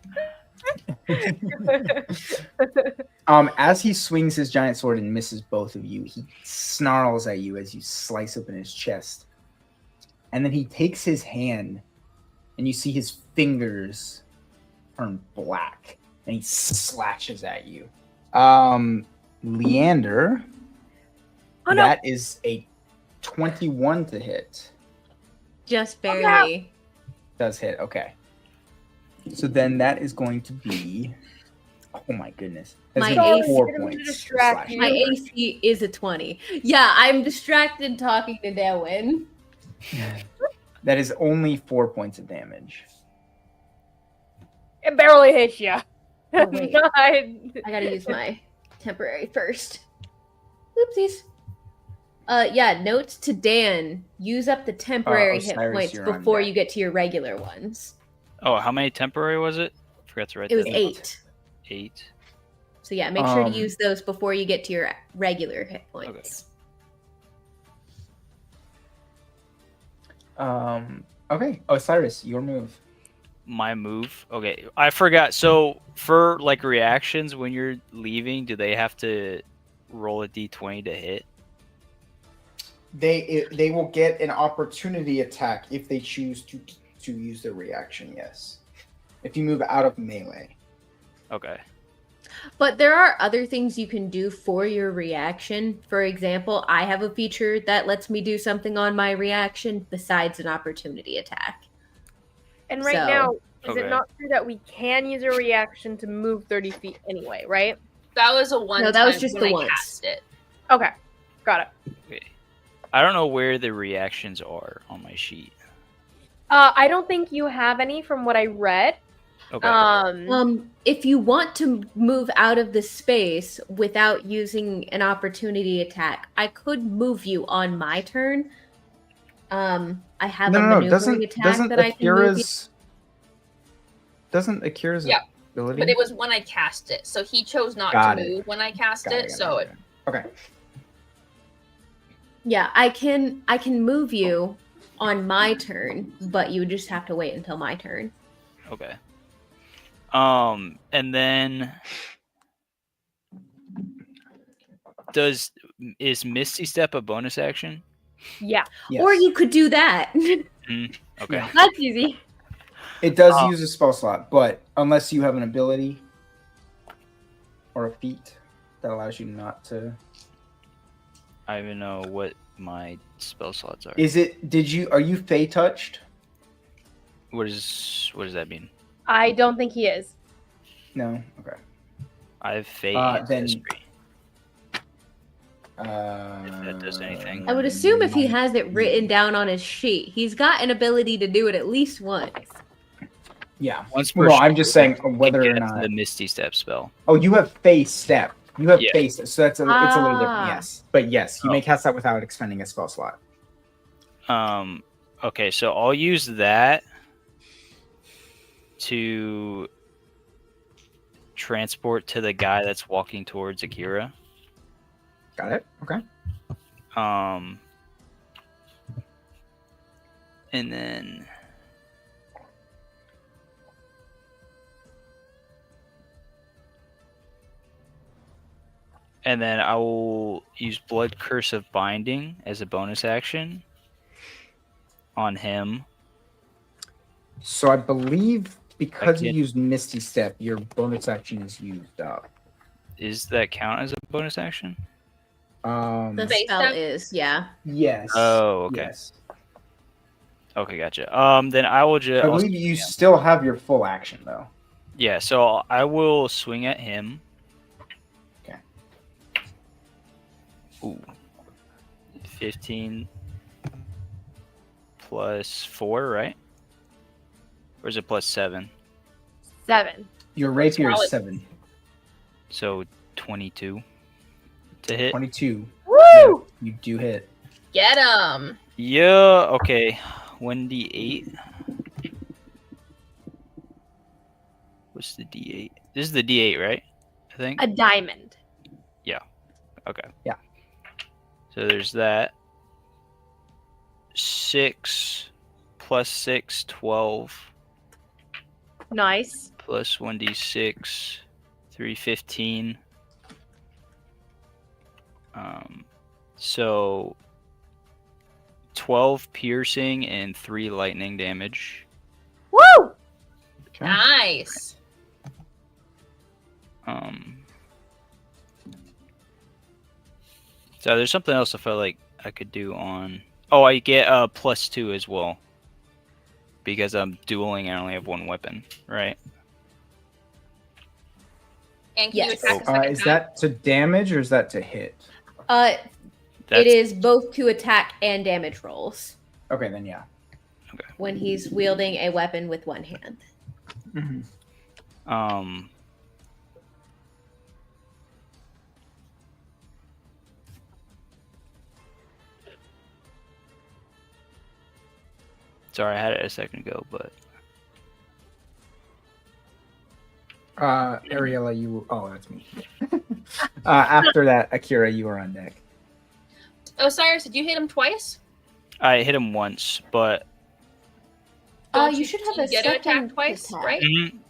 As he swings his giant sword and misses both of you, he snarls at you as you slice open his chest. And then he takes his hand, and you see his fingers turn black, and he slashes at you. Leander, Oh, no. that is a 21 to hit. Just no. barely. Does hit, okay. So then that is going to be, oh my goodness. That's My gonna be AC 4 is gonna points. distract slashing you. My damage. AC is a 20. Yeah, I'm distracted talking to Delwyn. That is only 4 points of damage. It barely hits you. Oh, wait. I I gotta use my temporary first. Oopsies. Yeah, notes to Dan. Use up the temporary hit Osiris, points you're on before deck. you get to your regular ones. Oh, how many temporary was it? Forgot to write It was that. 8. 8. So yeah, make sure to Um, use those before you get to your regular hit points. Okay, Osiris, your move. My move. Okay, I forgot. So for like reactions when you're leaving, do they have to roll a d20 to hit? They will get an opportunity attack if they choose to use their reaction. Yes, if you move out of melee. Okay. But there are other things you can do for your reaction. For example, I have a feature that lets me do something on my reaction besides an opportunity attack. And right So- now, is Okay. it not true that we can use a reaction to move 30 feet anyway, right? That was a one. No, that was time just when the I once. cast it. Okay, got it. Okay. I don't know where the reactions are on my sheet. I don't think you have any from what I read. Okay. If you want to move out of the space without using an opportunity attack, I could move you on my turn. I have a maneuvering attack that I can move you. Doesn't Akira's Yeah, ability? But it was when I cast it, so he chose not Got to it. move when I cast Got it. So got it. Okay. Yeah, I can move you on my turn, but you would just have to wait until my turn. Okay. And then is Misty Step a bonus action? Yeah, Yes. Or you could do that. Okay. Yeah. that's easy. It does use a spell slot, but unless you have an ability or a feat that allows you not to. I don't even know what my spell slots are. Are you Fey touched? What does that mean? I don't think he is. No. Okay. I have Fate Then- ancestry. If that does anything. I would assume if he has it written down on his sheet, he's got an ability to do it at least once. Yeah. Once per Well, shift, I'm just saying you whether can or get not. the Misty Step spell. Oh, you have Fey step. You have Yeah. Fey step, so it's a little different. Ah. Yes, but yes, you Oh. may cast that without expending a spell slot. Okay, so I'll use that to transport to the guy that's walking towards Akira. Got it. Okay. And then I will use Blood Curse of Binding as a bonus action on him. So I believe because you can't- used Misty Step, your bonus action is used up. Is that count as a bonus action? The Face spell step? is, yeah. Yes. Oh, okay. Yes. Okay, gotcha. Then I will just. I believe you still have your full action though. Yeah, so I will swing at him. Okay. Ooh. 15 plus 4, right? Or is it plus 7? 7. Your rapier Solid. is 7. So 22 to hit. 22. Woo! You do hit. Get him. Yeah, okay. 1d8. What's the d8? This is the d8, right? I think. A diamond. Okay. Yeah. So there's that. 6 plus 6, 12. Nice. Plus 1d6, 3, 15. So 12 piercing and 3 lightning damage. Woo! Okay. Nice. So there's something else I felt like I could do on. Oh, I get plus 2 as well. Because I'm dueling, I only have one weapon, right? And can you Yes. attack a second Is time? that to damage or is that to hit? That's, It is both to attack and damage rolls Okay, then yeah. when he's wielding a weapon with one hand. Mm-hmm. Sorry, I had it a second ago, but Ariella, you. Oh, that's me. After that, Akira, you are on deck. Osiris, did you hit him twice? I hit him once, but Don't You should have you a get an attack second twice, attack. right?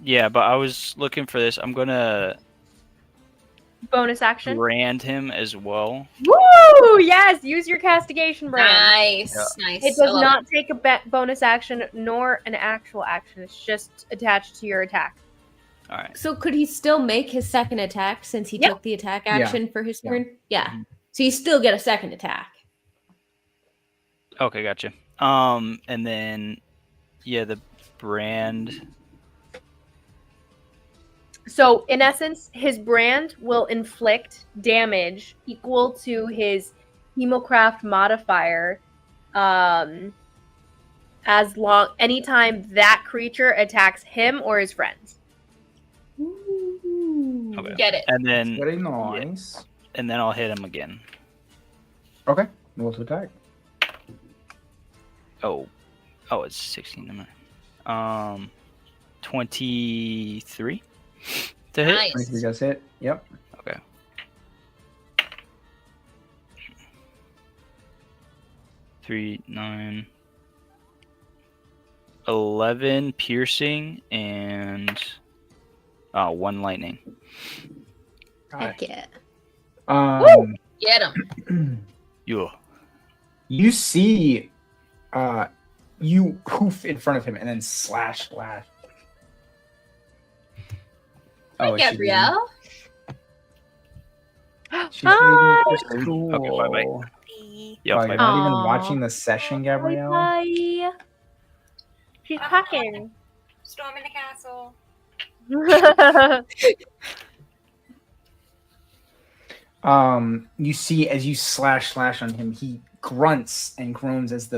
yeah, but I was looking for this. I'm gonna Bonus action. brand him as well. Woo! Yes, use your castigation brand. Nice, Yeah. nice. It I does love not take a bonus action nor an actual action. It's just attached to your attack. All right. So could he still make his second attack since he Yep. took the attack Yeah. action for his Yeah. turn? Yeah. So you still get a second attack. Okay, gotcha. And then, yeah, the brand. So, in essence, his brand will inflict damage equal to his Hemocraft modifier, anytime that creature attacks him or his friends. Okay. Get it. And then, Very nice. and then I'll hit him again. Okay, roll to attack. Oh, it's 16. Never mind. 23 to hit. Nice. 23 does hit. Yep. Okay. Three, 9, 11 piercing and 1 lightning. Got Heck it. yeah. Get him. Yeah. You see, you hoof in front of him and then slash. Hi, is she Gabrielle. leaving? She's Hi. leaving. Cool. Okay, bye-bye. Yeah, Oh, bye. you're not even Aw. watching the session, Gabrielle? Hi. She's packing. Storming the castle. You see as you slash on him, he grunts and groans as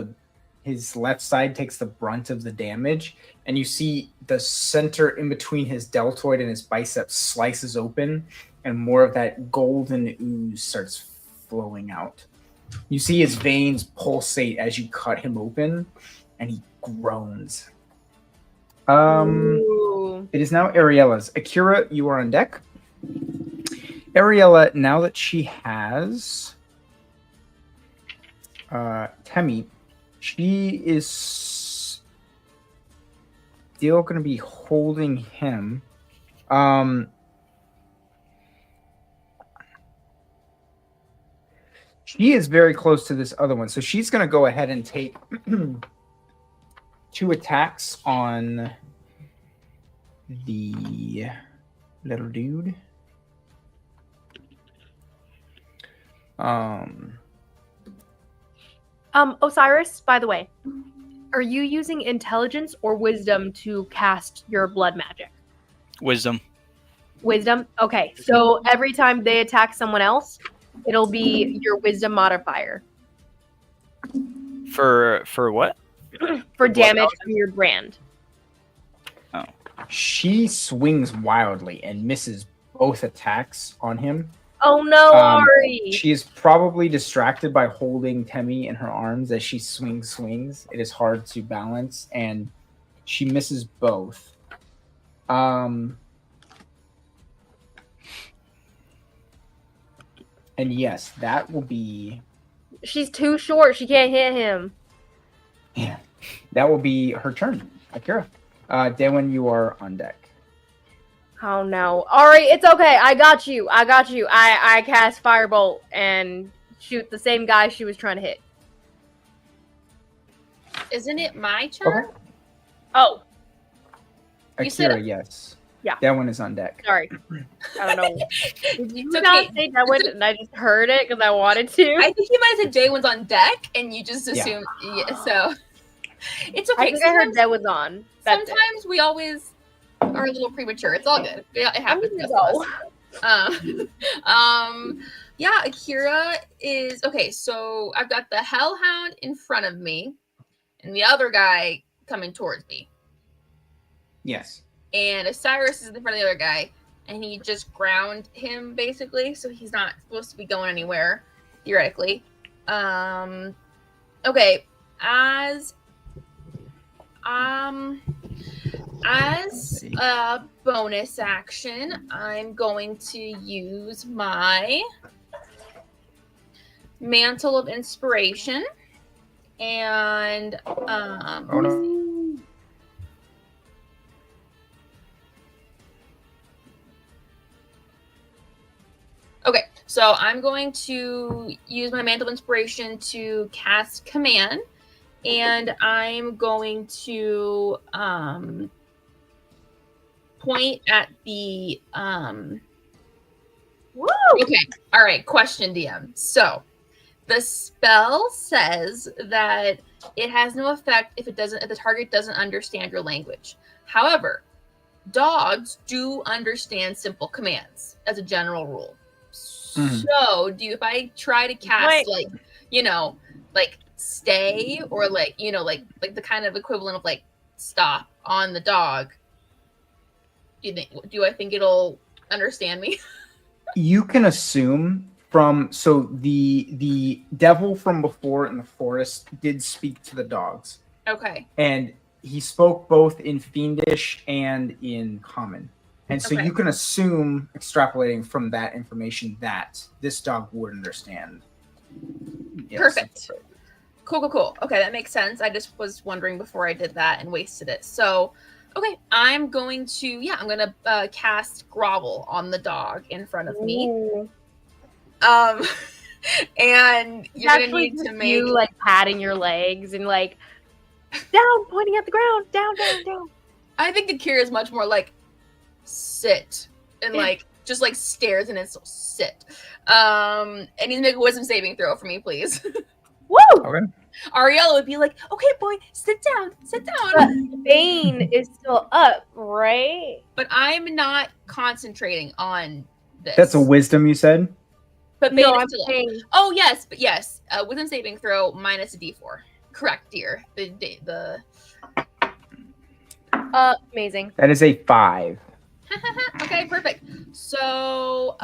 his left side takes the brunt of the damage, and you see the center in between his deltoid and his biceps slices open, and more of that golden ooze starts flowing out. You see his veins pulsate as you cut him open, and he groans. Ooh. no. It is now Ariella's. Akira, you are on deck. Ariella, now that she has Temmie, she is still going to be holding him. She is very close to this other one, so she's going to go ahead and take 2 attacks on the little dude. Osiris, by the way, are you using intelligence or wisdom to cast your blood magic? Wisdom. Wisdom? Okay, so every time they attack someone else, it'll be your wisdom modifier For what? for damage from your brand. She swings wildly and misses both attacks on him. Oh no, Ari! She is probably distracted by holding Temmie in her arms as she swings. It is hard to balance, and she misses both. And yes, that will be... She's too short. She can't hit him. Yeah, that will be her turn. Akira. Daewon, you are on deck. Oh no. Ari, it's okay. I got you. I cast Firebolt and shoot the same guy she was trying to hit. Isn't it my turn? Okay. Oh, You said- Akira, yes. Yeah. Daewon is on deck. sorry. I don't know. Did you It's not okay. say that one and I just heard it because I wanted to? I think you might have said Jay one's on deck, and you just Yeah. assumed. Yeah, so it's okay. I think I heard Sometimes- that was on. That's it. Sometimes we always are a little premature. It's all good. It happens. I'm to gonna us. Yeah, Akira is okay. So I've got the Hellhound in front of me, and the other guy coming towards me. Yes. And Osiris is in front of the other guy, and he just ground him basically, so he's not supposed to be going anywhere theoretically. Okay, as a bonus action, I'm going to use my Mantle of Inspiration, and Oh, no. Okay, so I'm going to use my Mantle of Inspiration to cast Command, and I'm going to point at the Woo! Okay, all right, question DM. So the spell says that it has no effect if the target doesn't understand your language. However, dogs do understand simple commands as a general rule. Mhm. So, if I try to cast Wait. like stay or like the kind of equivalent of like stop on the dog, do I think it'll understand me? You can assume from the devil from before in the forest did speak to the dogs, Okay. and he spoke both in Fiendish and in Common, and so Okay. you can assume, extrapolating from that information, that this dog would understand. Yes. Perfect. Cool. Okay, that makes sense. I just was wondering before I did that and wasted it. So, okay, I'm going to cast Grovel on the dog in front of me. Ooh. And It's you're gonna actually need to just make. you like patting your legs and like down, pointing at the ground, down. I think Akira is much more like sit and like just like stares and it's sit. And he's make a wisdom saving throw for me, please. Woo! Okay. Ariella would be like, "Okay, boy, sit down." But Bane is still up, right? But I'm not concentrating on this. That's a wisdom, you said? But Bane No, is I'm still up. saying Oh yes, but yes, wisdom saving throw minus a d4. Correct, dear. The amazing. That is a 5. Okay, perfect. So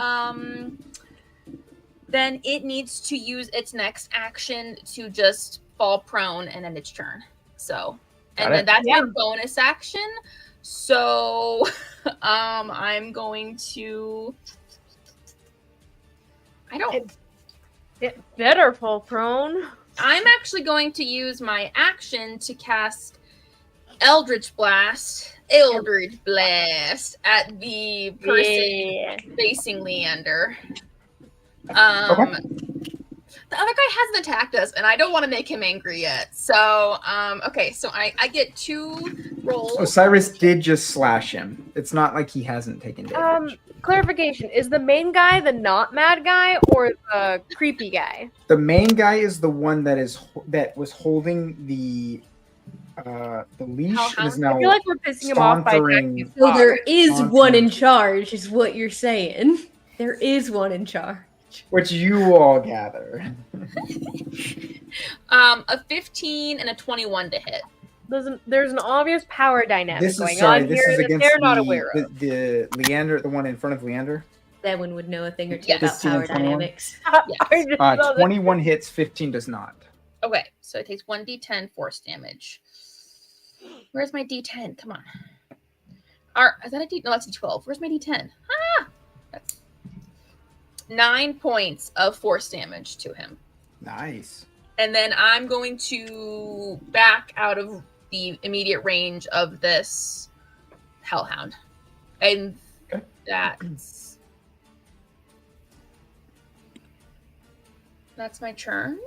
then it needs to use its next action to just fall prone and end its turn. So Got and then it. that's Yeah. my bonus action. So, I'm going to. I don't. It better fall prone. I'm actually going to use my action to cast Eldritch Blast at the person facing Leander. The other guy hasn't attacked us, and I don't want to make him angry yet. So, okay, so I get 2 rolls. Osiris did just slash him. It's not like he hasn't taken damage. Clarification: is the main guy the not mad guy or the creepy guy? The main guy is the one that was holding the leash and is now I feel like we're pissing him off by sauntering. attacking So there is Awesome. one in charge, is what you're saying. There is one in charge. Which you all gather. A 15 and a 21 to hit. There's an obvious power dynamic This going is sorry. on This here is that against they're not aware of. the Leander, the one in front of Leander. Devin would know a thing or two Yes. about 15 power and 21. dynamics. I just saw that. 21 hits, 15 does not. Okay, so it takes 1d10 force damage. Where's my d10? Come on. Is that a d? No, that's a 12. Where's my d10? That's 9 points of force damage to him. Nice. And then I'm going to back out of the immediate range of this hellhound. And Okay. that's my turn.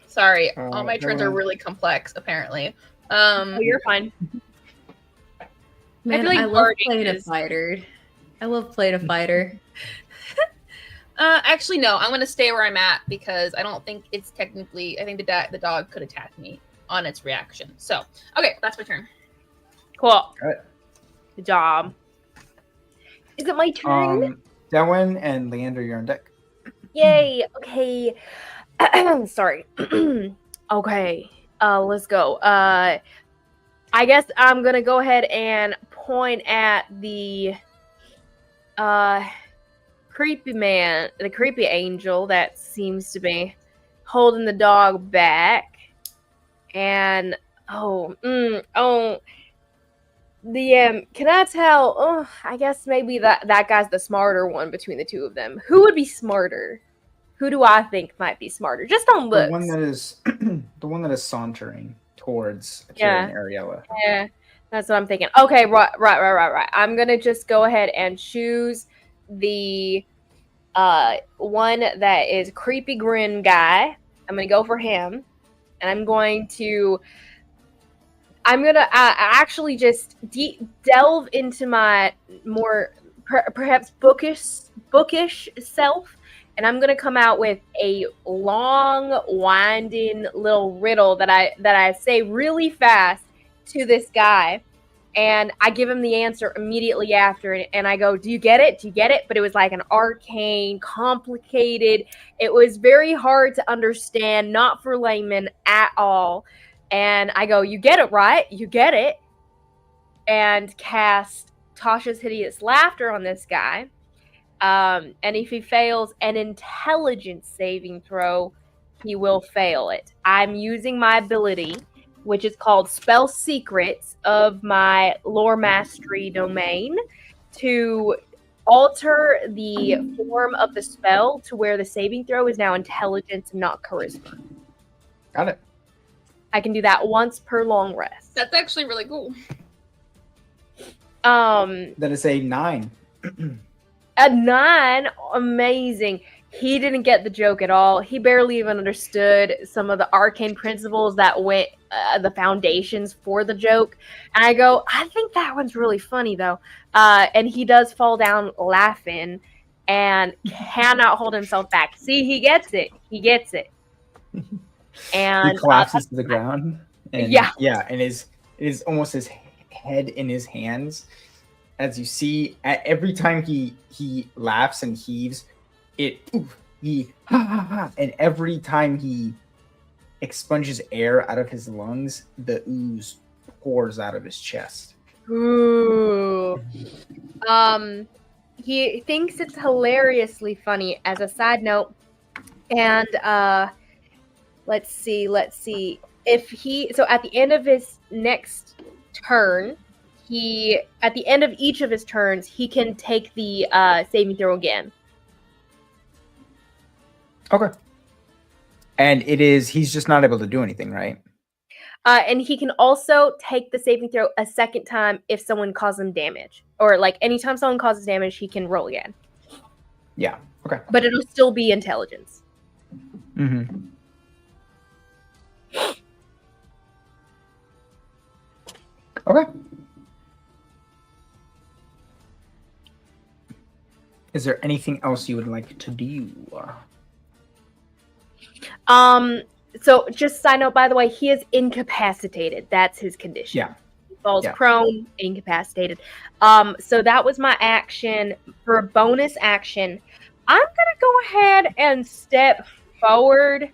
Sorry, all my turns are really complex, apparently. Oh, you're fine. Man, feel like I love guarding playing a is- fighter. I love playing a fighter. Actually, no. I'm going to stay where I'm at because I don't think it's technically. I think the dog could attack me on its reaction. So, okay, that's my turn. Cool. Alright. Good job. Is it my turn? Delwyn and Leander, you're on deck. Yay. Okay. Sorry. Okay. Let's go. I guess I'm gonna go ahead and point at the creepy man, the creepy angel that seems to be holding the dog back. And can I tell? Oh, I guess maybe that guy's the smarter one between the two of them. Who would be smarter? Who do I think might be smarter? Just on looks. The one that is the one that is sauntering towards Akira Yeah. and Ariella. Yeah, that's what I'm thinking. Okay, right. I'm gonna just go ahead and choose the one that is creepy grin guy. I'm gonna go for him, and I'm gonna actually just delve into my more perhaps bookish self. And I'm gonna come out with a long, winding little riddle that I say really fast to this guy, and I give him the answer immediately after. And I go, "Do you get it? Do you get it?" But it was like an arcane, complicated. It was very hard to understand, not for laymen at all. And I go, "You get it, right? You get it?" And cast Tasha's Hideous Laughter on this guy. And if he fails an intelligence saving throw, he will fail it. I'm using my ability, which is called Spell Secrets of my Lore Mastery domain, to alter the form of the spell to where the saving throw is now intelligence and not charisma. Got it. I can do that once per long rest. That's actually really cool. That is a 9. A 9, amazing. He didn't get the joke at all. He barely even understood some of the arcane principles that went, the foundations for the joke. And I go, I think that one's really funny though. And he does fall down laughing and cannot hold himself back. See, he gets it. He gets it. And He collapses to the ground. And, yeah. and it is almost his head in his hands. As you see, every time he laughs and heaves, and every time he expunges air out of his lungs, the ooze pours out of his chest. Ooh. He thinks it's hilariously funny as a side note. And let's see. at the end of his next turn, at the end of each of his turns, he can take the saving throw again. Okay. And he's just not able to do anything, right? And he can also take the saving throw a second time if someone causes him damage. Or, like, anytime someone causes damage, he can roll again. Yeah. Okay. But it'll still be intelligence. Mm-hmm. Okay. Is there anything else you would like to do? So just side note, by the way, he is incapacitated. That's his condition. Yeah. He falls Yeah. prone, incapacitated. So that was my action. For a bonus action, I'm gonna go ahead and step forward.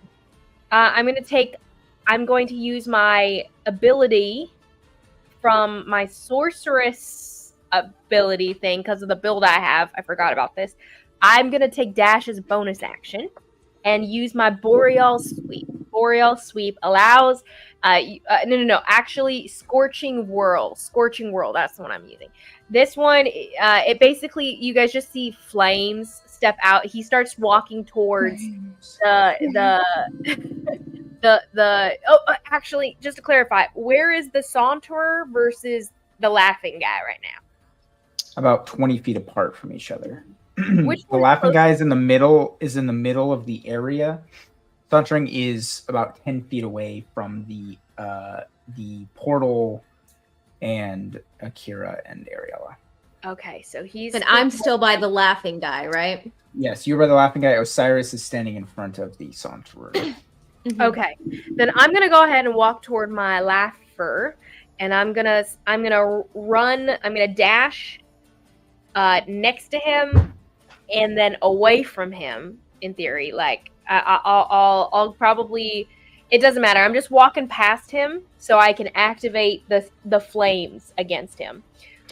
I'm going to use my ability from my sorceress ability thing because of the build I have. I forgot about this. I'm gonna take dash as a bonus action and use my Boreal Sweep. Boreal Sweep allows actually Scorching Whirl. Scorching Whirl, that's the one I'm using. This one, it basically, you guys just see flames step out. He starts walking towards actually, just to clarify, where is the Saunterer versus the Laughing Guy right now? About 20 feet apart from each other. Which The Laughing Guy is in the middle of the area. Sauntering is about 10 feet away from the portal and Akira and Ariella. Okay, so he's... And I'm still by the Laughing Guy, right? Yes, you're by the Laughing Guy. Osiris is standing in front of the Saunterer. Okay, then I'm gonna go ahead and walk toward my Laugher, and I'm gonna dash next to him, and then away from him. In theory, like I'll probably, it doesn't matter. I'm just walking past him so I can activate the flames against him,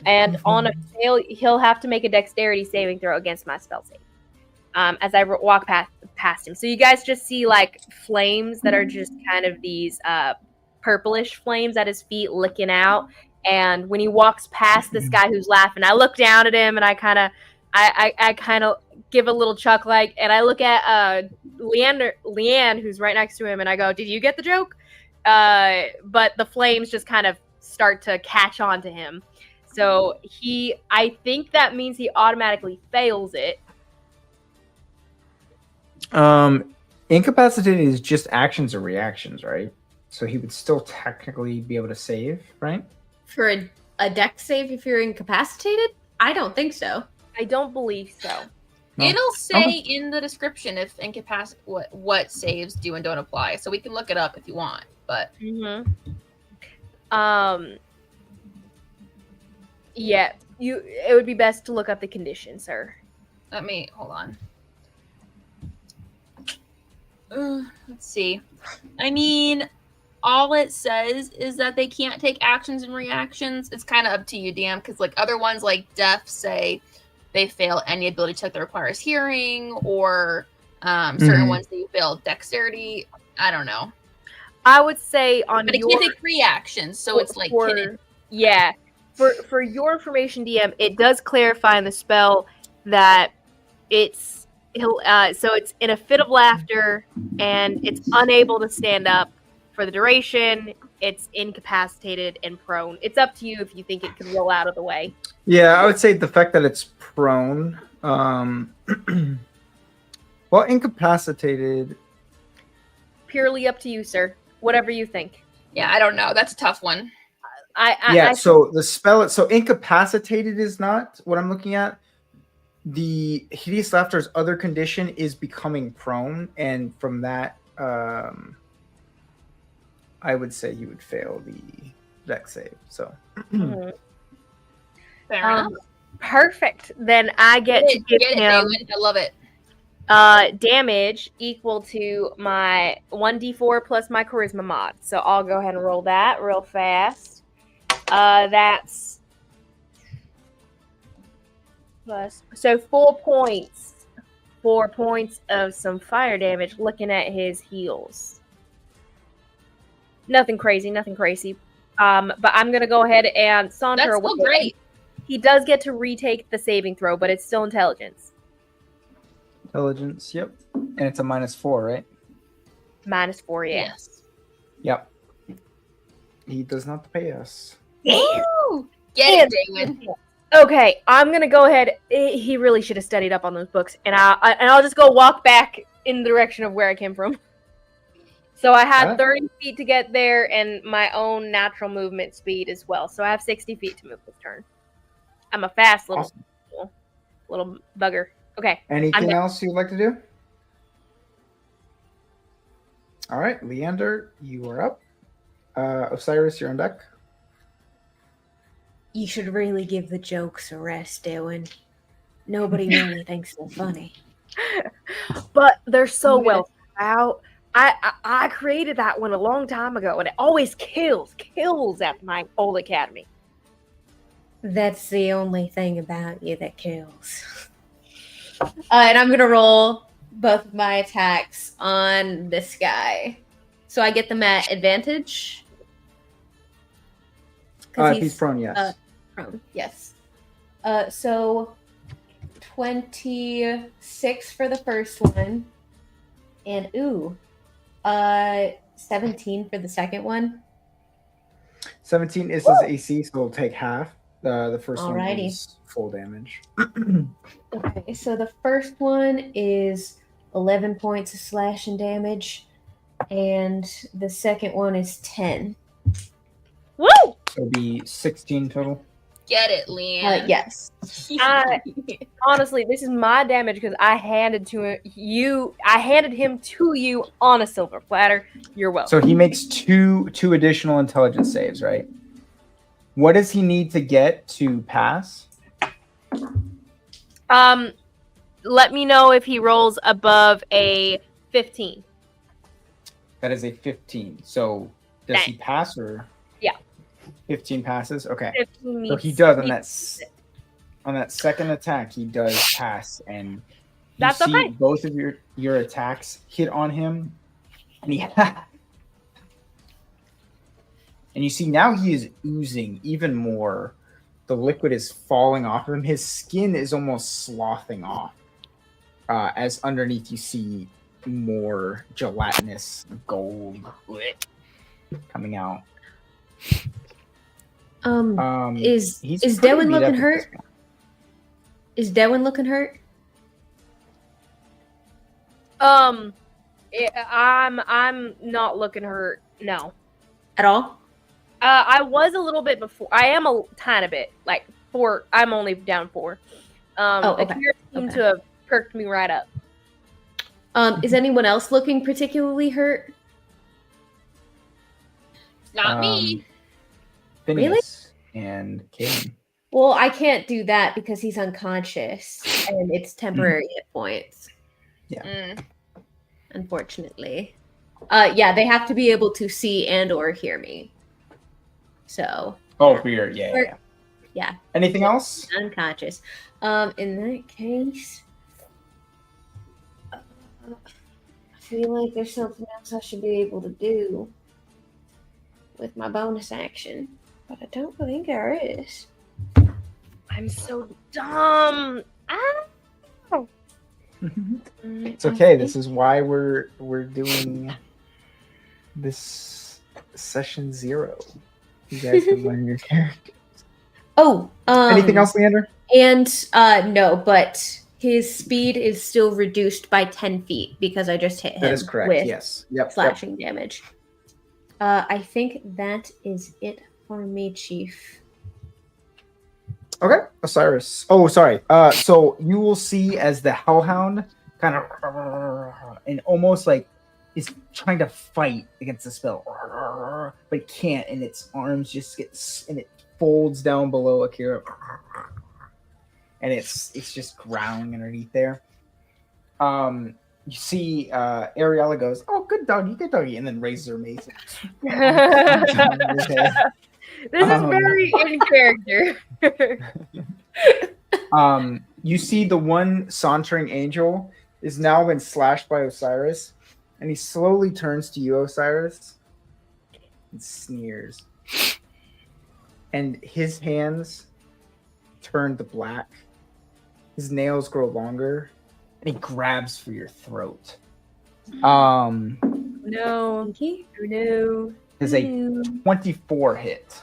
and on a fail, he'll have to make a dexterity saving throw against my spell save. As I walk past him. So you guys just see like flames that are just kind of these purplish flames at his feet licking out. And when he walks past this guy who's laughing, I look down at him and I kind of give a little chuckle, like, and I look at Leanne, who's right next to him, and I go, "Did you get the joke?" But the flames just kind of start to catch on to him. So I think that means he automatically fails it. Incapacitated is just actions or reactions, right? So he would still technically be able to save, right? For a dex save if you're incapacitated? I don't think so. I don't believe so. No. It'll say in the description if what saves do and don't apply, so we can look it up if you want. But yeah, it would be best to look up the condition, sir. let me hold on. Let's see. I mean, all it says is that they can't take actions and reactions. It's kind of up to you, Dan, because like other ones like Deaf say they fail any ability check that requires hearing, or certain ones that you fail dexterity. I don't know. I would say on But it can't take reactions, so it's like yeah. For your information, DM, it does clarify in the spell that it's in a fit of laughter and it's unable to stand up for the duration. It's incapacitated and prone. It's up to you if you think it could roll out of the way. Yeah, I would say the fact that it's prone. Well, incapacitated. Purely up to you, sir. Whatever you think. Yeah, I don't know. That's a tough one. So the spell. So incapacitated is not what I'm looking at. The hideous laughter's other condition is becoming prone, and from that, I would say you would fail the dex save. So Fair enough. Perfect. Then I get to give him David. I love it. damage equal to my 1d4 plus my charisma mod. So I'll go ahead and roll that real fast. That's plus, so 4 points. 4 points of some fire damage looking at his heals. Nothing crazy, nothing crazy. But I'm gonna go ahead and saunter That's away. still great. He does get to retake the saving throw, but it's still intelligence. Intelligence, yep. And it's a -4, right? -4, yeah. Yes. Yep. He does not pay us. Woo! Get it, Damon. Okay, I'm gonna go ahead. He really should have studied up on those books, and I'll just go walk back in the direction of where I came from. So I had Alright. 30 feet to get there, and my own natural movement speed as well. So I have 60 feet to move this turn. I'm a fast little bugger. Okay. Anything good. else you'd like to do? All right, Leander, you are up. Osiris, you're on deck. You should really give the jokes a rest, Owen. Nobody really thinks they're funny. But they're so I'm well thought out. I created that one a long time ago, and it always kills at my old academy. That's the only thing about you that kills. And I'm gonna roll both of my attacks on this guy, so I get them at advantage. 'Cause If he's prone, yes. prone, yes. So 26 for the first one, and 17 for the second one. 17 is his AC, so we'll take half. The first one Alrighty. is full damage. Okay, so the first one is 11 points of slashing damage, and the second one is 10. Woo! So it'll be 16 total. Get it, Leanne. Yes. Honestly, this is my damage because I handed him to you on a silver platter. You're welcome. So he makes two additional intelligence saves, right? What does he need to get to pass? Let me know if he rolls above a 15. That is a 15. So does he pass or? Yeah. 15 passes? Okay. 15 So he does on that second attack, he does pass, and you That's see okay. both of your attacks hit on him, and and you see now he is oozing even more. The liquid is falling off of him. His skin is almost sloughing off. As underneath you see more gelatinous gold coming out. Is he's Dewin pretty beat looking up at this hurt? point. Is Dewin looking hurt? I'm not looking hurt. No. At all? I was a little bit before. I am a tiny bit, like 4. I'm only down 4. Okay. Akira seemed Okay. to have perked me right up. Is anyone else looking particularly hurt? Not me. Phineas and Kaden. Well, I can't do that because he's unconscious and it's temporary hit points, Mm. unfortunately. Yeah, they have to be able to see and or hear me. So, Oh, weird. Yeah, Or- yeah. yeah. Anything else? unconscious. In that case, I feel like there's something else I should be able to do with my bonus action, but I don't think there is. I'm so dumb. It's okay. This is why we're doing this session 0. You guys can learn your character. Oh, Anything else, Leander? And no, but his speed is still reduced by 10 feet because I just hit him That is correct. with Yes. Yep. slashing damage. I think that is it for me, Chief. Okay, Osiris. Oh, sorry. So you will see as the Hellhound kind of and almost like is trying to fight against the spell, but can't, and its arms just and it folds down below Akira, and it's just growling underneath there. You see, Ariella goes, "Oh, good doggy," and then raises her mace. This is very in character. You see the one sauntering angel is now been slashed by Osiris, and he slowly turns to you, Osiris, and sneers. And his hands turn to black. His nails grow longer, and he grabs for your throat. No. Pinky? No. Is a 24 hit.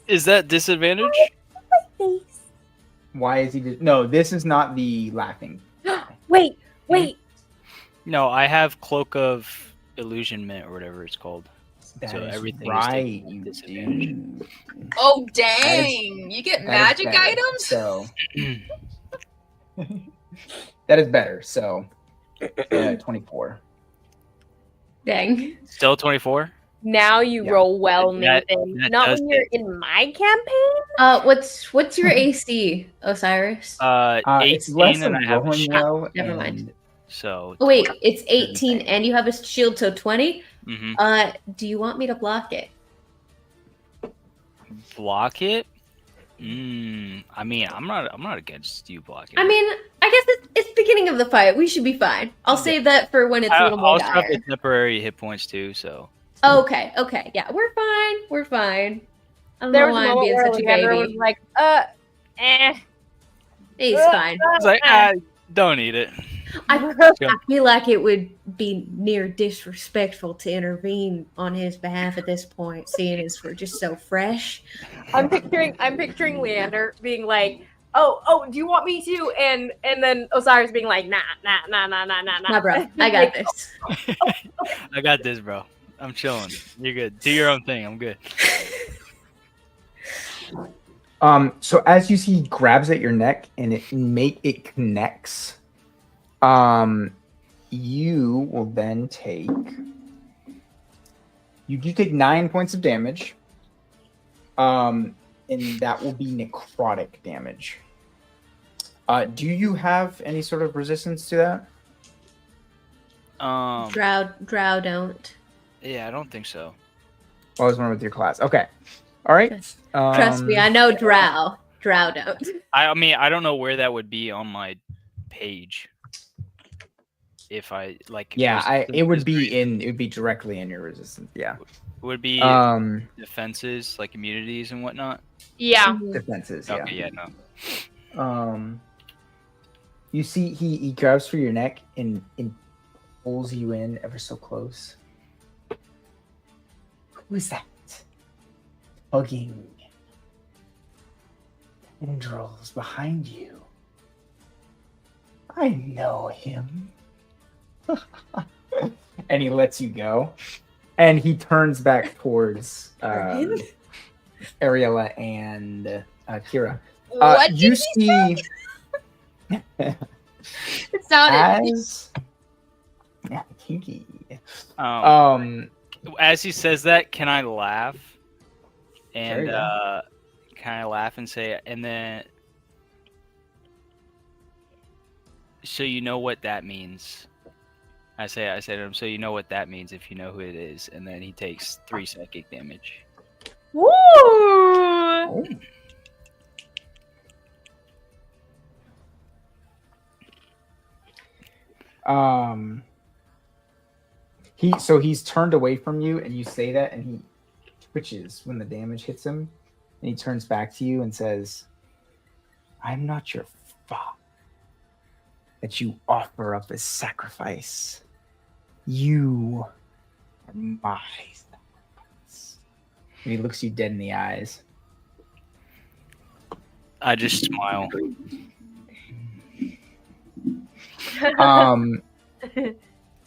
Is that disadvantage? Why is he? No, this is not the laughing. Wait. No, I have Cloak of Illusionment or whatever it's called. That So is everything is right, taken you disadvantage. do. Oh dang! You get That is magic better. items? So that is better. So 24. Dang. Still 24? Now you Yeah. roll well, That- Nathan. that Not does when you're hit. in my campaign. What's your AC, Osiris? 18 It's less and of I have a rolling shield. well. Never mind. and So Oh wait, it's 18 and you have a shield, so 20. hmm Do you want me to block it? block it. I mean, I'm not against you blocking. I mean, I guess it's beginning of the fight. We should be fine. I'll save that for when it's a little I more also have dire. the temporary hit points too. So Okay, yeah, we're fine. We're fine. I don't There know was a why I'm moment being where such a Leander was baby. like, He's fine. I was like, don't eat it. I feel like it would be near disrespectful to intervene on his behalf at this point, seeing as we're just so fresh. I'm picturing Leander being like, oh, do you want me to? And then Osiris being like, nah. Nah, bro, I got this. I got this, bro. I'm chilling. You're good. Do your own thing. I'm good. So as you see, he grabs at your neck and it connects. You will then take. You do take 9 points of damage. And that will be necrotic damage. Do you have any sort of resistance to that? Drow don't. Yeah, I don't think so. I was wondering with your class. Okay. All right. Trust me, I know Drow. Drow don't. I mean, I don't know where that would be on my page. If I like, Yeah, it would be directly in your resistance. Yeah. It would be defenses, like immunities and whatnot. Yeah. Defenses. Yeah. Okay, yeah, no. You see, he grabs for your neck and pulls you in ever so close. Who is that? Hugging tendrils behind you. I know him. And he lets you go. And he turns back towards Ariella and Kira. What You did he see It sounded. as yeah, kinky. As he says that, can I laugh? Sure, And yeah. can I laugh and say, and then, so you know what that means? I say to him, so you know what that means if you know who it is, and then he takes 3 psychic damage. Woo! Oh. He's turned away from you, and you say that, and he twitches when the damage hits him, and he turns back to you and says, "I'm not your father that you offer up as sacrifice. You are my sacrifice." And he looks you dead in the eyes. I just smile.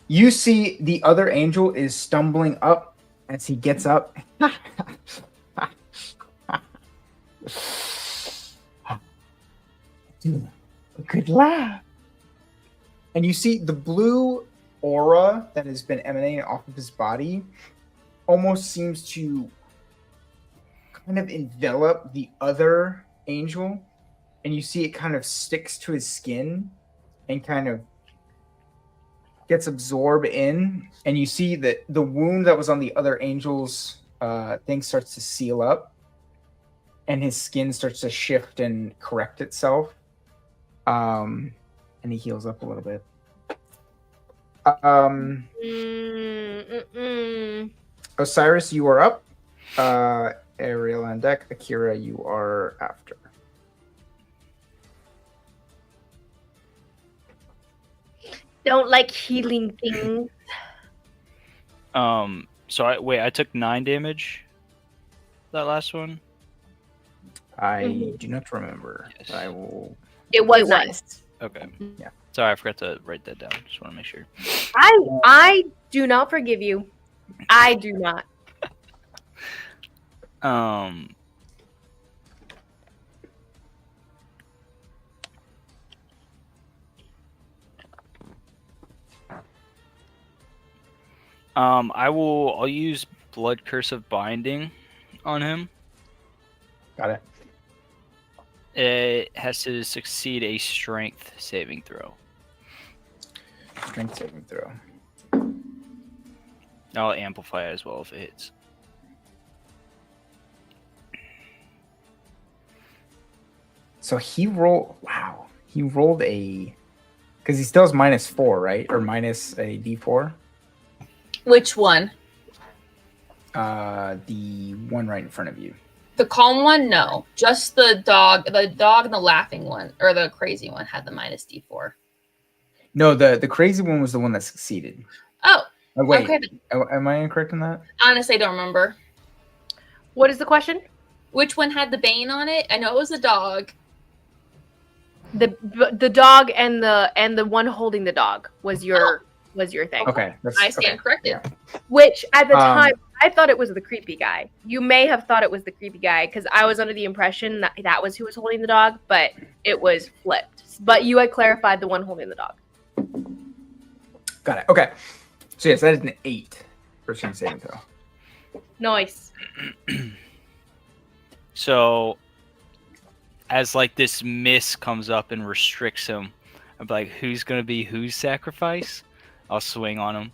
You see the other angel is stumbling up as he gets up. A good laugh. And you see the blue aura that has been emanating off of his body almost seems to kind of envelop the other angel. And you see it kind of sticks to his skin and kind of gets absorbed in, and you see that the wound that was on the other angel's thing starts to seal up, and his skin starts to shift and correct itself, and he heals up a little bit. Osiris, you are up. Ariel on deck. Akira, you are after. Don't like healing things. So I took 9 damage. That last one. I do not remember. Yes. I will. It was nice. Okay. Yeah. Sorry, I forgot to write that down. Just want to make sure. I do not forgive you. I do not. I'll use Blood Curse of Binding on him. Got it. It has to succeed a strength saving throw. Strength saving throw. I'll amplify it as well if it hits. So he rolled. Wow. He rolled a. Because he still has -4, right? Or minus a d4. Which one? The one right in front of you. The calm one? No. Just the dog and the laughing one, or the crazy one had the -d4. No, the crazy one was the one that succeeded. Oh, Wait. okay. Am I incorrect in that? Honestly, I don't remember. What is the question? Which one had the bane on it? I know it was the dog. The dog and the one holding the dog was your thing. Okay. I stand corrected. Yeah. Which at the Um, time I thought it was the creepy guy. You may have thought it was the creepy guy because I was under the impression that that was who was holding the dog, but it was flipped. But you had clarified the one holding the dog. Got it. Okay. So yes, that is an 8 for strength saving throw. Nice. So, as like this mist comes up and restricts him, I'm like, who's gonna be whose sacrifice? I'll swing on him.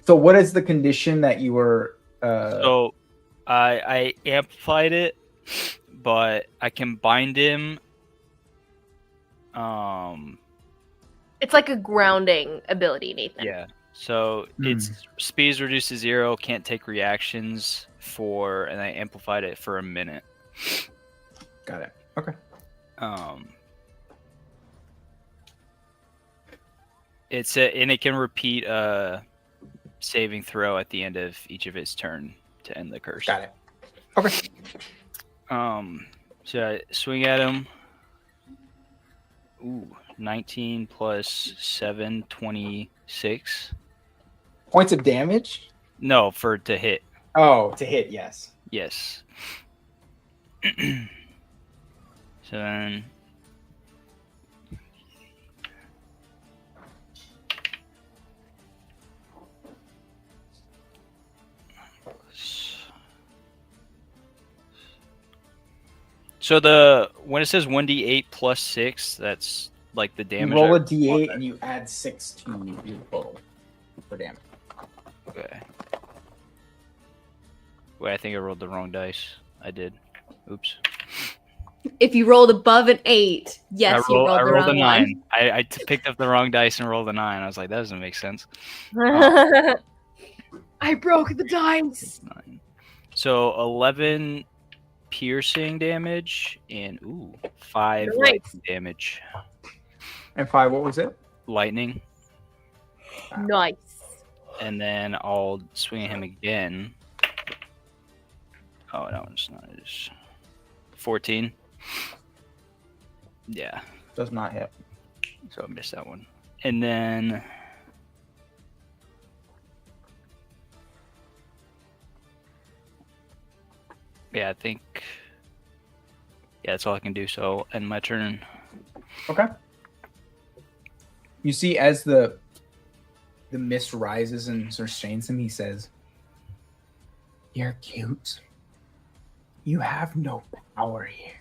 So what is the condition that you were? So, I amplified it, but I can bind him. It's like a grounding ability, Nathan. Yeah. So its speed is reduced to 0. Can't take reactions for, and I amplified it for a minute. Got it. Okay. And it can repeat a saving throw at the end of each of its turn to end the curse. Got it. Okay. So I swing at him. Ooh, 19 plus 7, 26. Points of damage? No, to hit. Oh, to hit, yes. Yes. So then. So when it says 1d8 plus 6, that's like the damage. You roll a d8 and you add 6 to your total for damage. Okay. Wait, I think I rolled the wrong dice. I did. Oops. If you rolled above an 8, yes, you rolled I the rolled wrong a one. 9. I picked up the wrong dice and rolled a 9. I was like, that doesn't make sense. I broke the dice. 9. So 11 piercing damage and 5 Nice. lightning damage. And 5, what was it? Lightning. Nice. And then I'll swing at him again. Oh, that one's not. It's 14. Yeah. Does not hit. So I missed that one. And then yeah, I think that's all I can do. So I'll end my turn. Okay. You see, as the mist rises and sustains him, he says, "You're cute. You have no power here."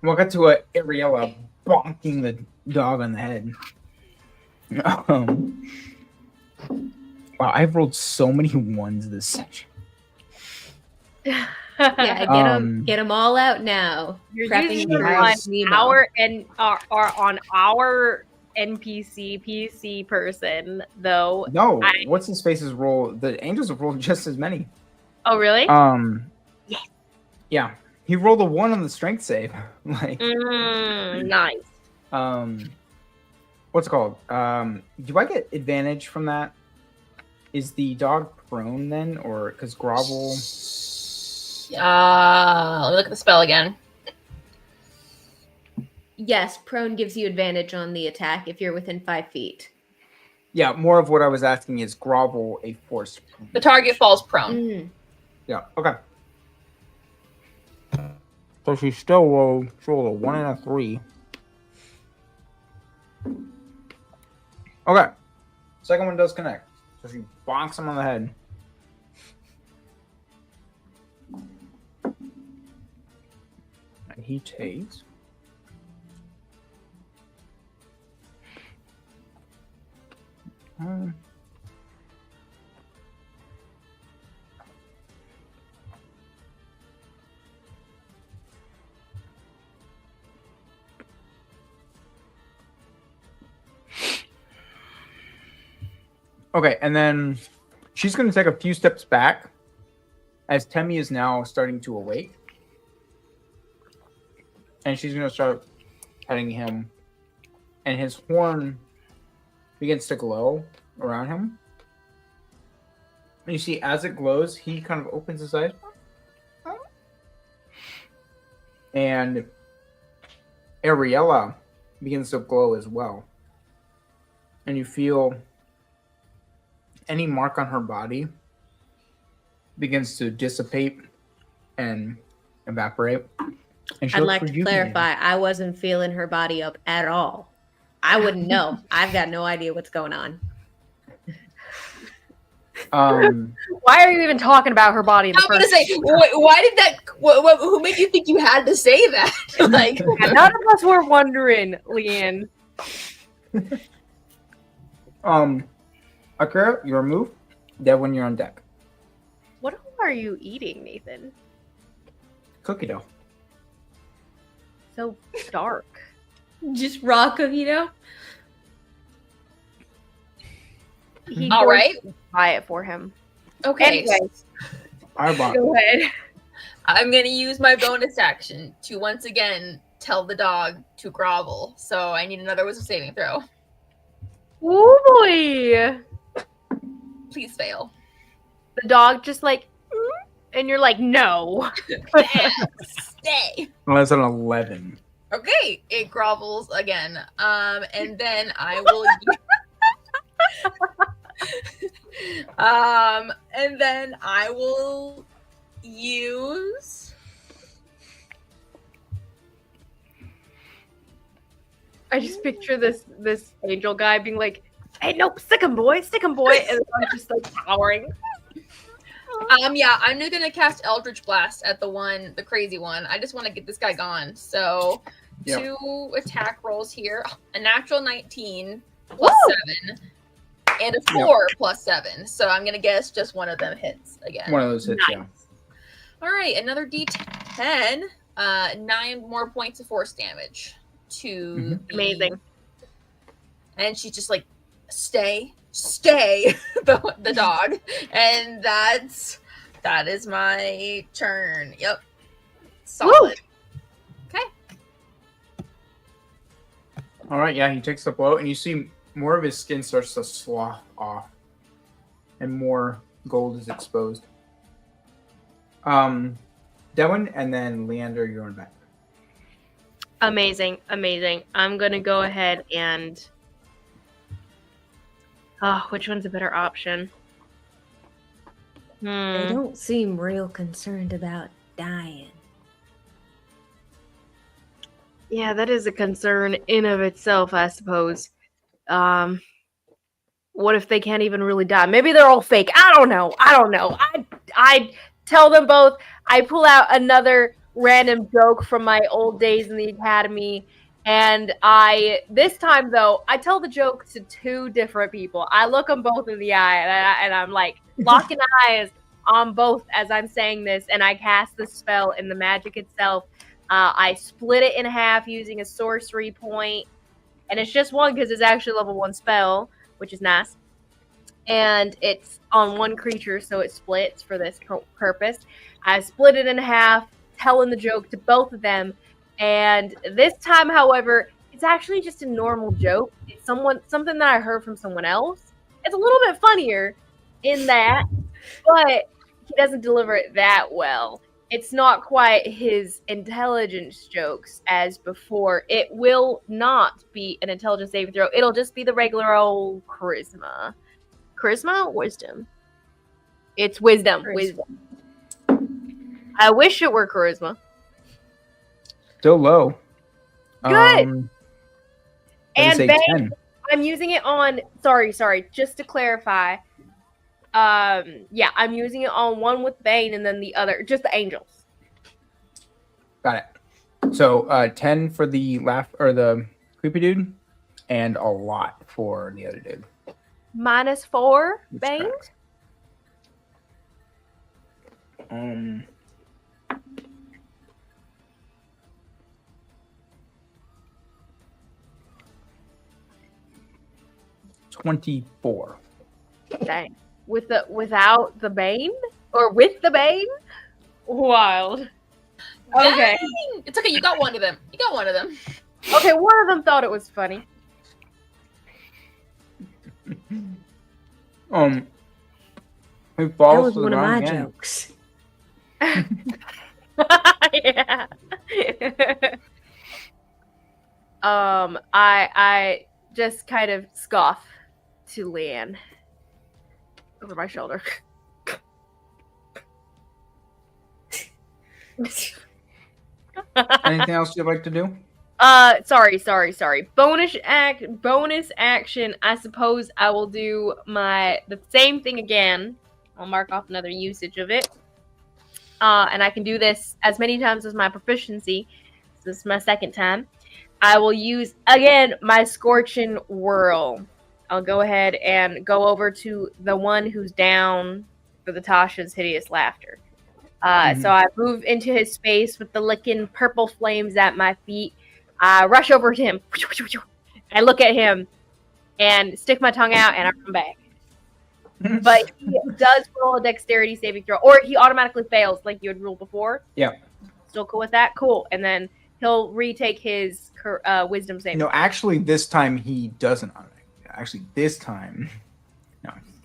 We'll get to Ariella bonking the dog on the head. Wow, I've rolled so many ones this session. Yeah, get them all out now. You're Prepping using for them on Nemo. our and are on our NPC PC person though. No, I- what's his face's roll? The angels have rolled just as many. Oh really? Yes. Yeah, he rolled a 1 on the strength save. Like, Nice. what's it called? Do I get advantage from that? Is the dog prone then, or because grovel? Let me look at the spell again. Yes, prone gives you advantage on the attack if you're within 5 feet. Yeah, more of what I was asking is grovel a forced. The target falls prone. Mm. Yeah. Okay. So she still rolled a 1 and a 3. Okay. Second one does connect. So she bonks him on the head. And he takes. Okay, and then she's going to take a few steps back as Temmie is now starting to awake. And she's going to start petting him. And his horn begins to glow around him. And you see, as it glows, he kind of opens his eyes. And Ariella begins to glow as well. And you feel any mark on her body begins to dissipate and evaporate. And she I'd looks like to rejuvenated. clarify, I wasn't feeling her body up at all. I wouldn't know. I've got no idea what's going on. Why are you even talking about her body? In the I'm gonna first say, why did that? Who made you think you had to say that? Like, None of us were wondering, Leanne. Akira, your move. Devin, you're on deck. What are you eating, Nathan? Cookie dough. So dark. Just raw cookie dough? He all right, buy it for him. okay. Anyways, I bought. go ahead. I'm gonna use my bonus action to once again tell the dog to grovel. So I need another wisdom saving throw. Oh boy. Please fail. The dog just like, and you're like, no. Stay. Well, that's an 11. Okay, it grovels again. And then I will. And then I will use. I just picture this angel guy being like, hey, nope, stick him, boy, and I'm just like towering. Yeah, I'm just gonna cast Eldritch Blast at the crazy one. I just want to get this guy gone. So, Yep. 2 attack rolls here: a natural 19 plus 7, and a 4 plus 7. So I'm gonna guess just one of them hits again. One of those hits, Nice. yeah. All right, another D10. 9 more points of force damage to Mhm. the- Amazing. And she's just like, stay, the dog, and that is my turn. Yep, solid. All right, yeah, he takes the blow, and you see more of his skin starts to slough off, and more gold is exposed. Devin, and then Leander, you're on back. Amazing. I'm gonna go ahead and which one's a better option? They don't seem real concerned about dying. Yeah, that is a concern in of itself, I suppose. What if they can't even really die? Maybe they're all fake. I don't know. I tell them both. I pull out another random joke from my old days in the academy, and this time though, I tell the joke to 2 different people. I look them both in the eye, and I'm like locking eyes on both as I'm saying this, and I cast the spell in the magic itself. I split it in half using a sorcery point, and it's just one because it's actually level 1 spell, which is nice. And it's on one creature, so it splits for this purpose. I split it in half, telling the joke to both of them. And this time, however, it's actually just a normal joke. It's something that I heard from someone else. It's a little bit funnier in that, but he doesn't deliver it that well. It's not quite his intelligence jokes as before. It will not be an intelligence saving throw. It'll just be the regular old charisma. Charisma? Wisdom. It's wisdom. Wisdom. I wish it were charisma. Still low. Good. And say Bane, 10. I'm using it on. Sorry. Just to clarify. Yeah, I'm using it on one with Bane and then the other, just the angels. Got it. So 10 for the the creepy dude, and a lot for the other dude. -4 Which Bane. tracks. 24. Dang. Without the Bane? Or with the Bane? Wild. Okay. Dang! It's okay. You got one of them. Okay, one of them thought it was funny. He That falls was to the one of ground my again. jokes. Yeah. I just kind of scoff to Leanne over my shoulder. Anything else you'd like to do? Sorry. Bonus action. I suppose I will do the same thing again. I'll mark off another usage of it. And I can do this as many times as my proficiency. So this is my second time. I will use, again, my Scorching Whirl. I'll go ahead and go over to the one who's down for the Tasha's Hideous Laughter. So I move into his space with the licking purple flames at my feet. I rush over to him. I look at him and stick my tongue out and I run back. But he does roll a dexterity saving throw, or he automatically fails like you had ruled before. Yeah. Still cool with that? Cool. And then he'll retake his wisdom saving. No, actually, this time he doesn't. Actually, this time. No, I'm just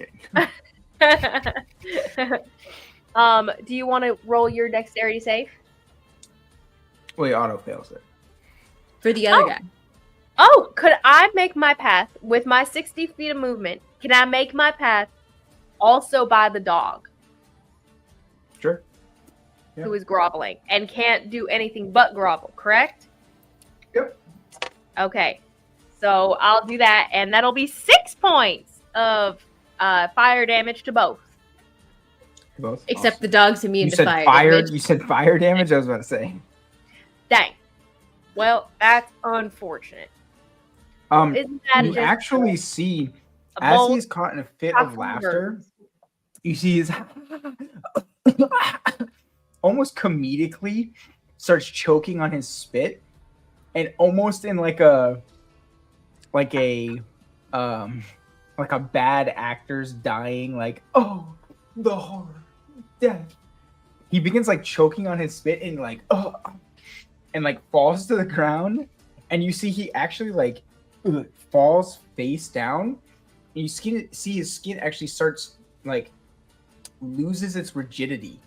kidding. Do you want to roll your dexterity save? Well, he auto fails it. For the other guy. Oh, could I make my path with my 60 feet of movement? Can I make my path also by the dog Sure. Yeah. who is groveling and can't do anything but grovel, correct? Yep. Okay. So I'll do that, and that'll be 6 points of fire damage to both. Both. Except Awesome. the dog's immune You to said fire. fire. damage. You said fire damage. I was about to say. Dang. Well, that's unfortunate. Isn't that You just actually see a as bold he's caught in a fit of cock laughter. burns? You see his almost comedically starts choking on his spit, and almost in like a bad actor's dying, like, oh, the horror, death. He begins like choking on his spit and like, oh, and like falls to the ground, and you see he actually like falls face down. And you see his skin actually starts like loses its rigidity,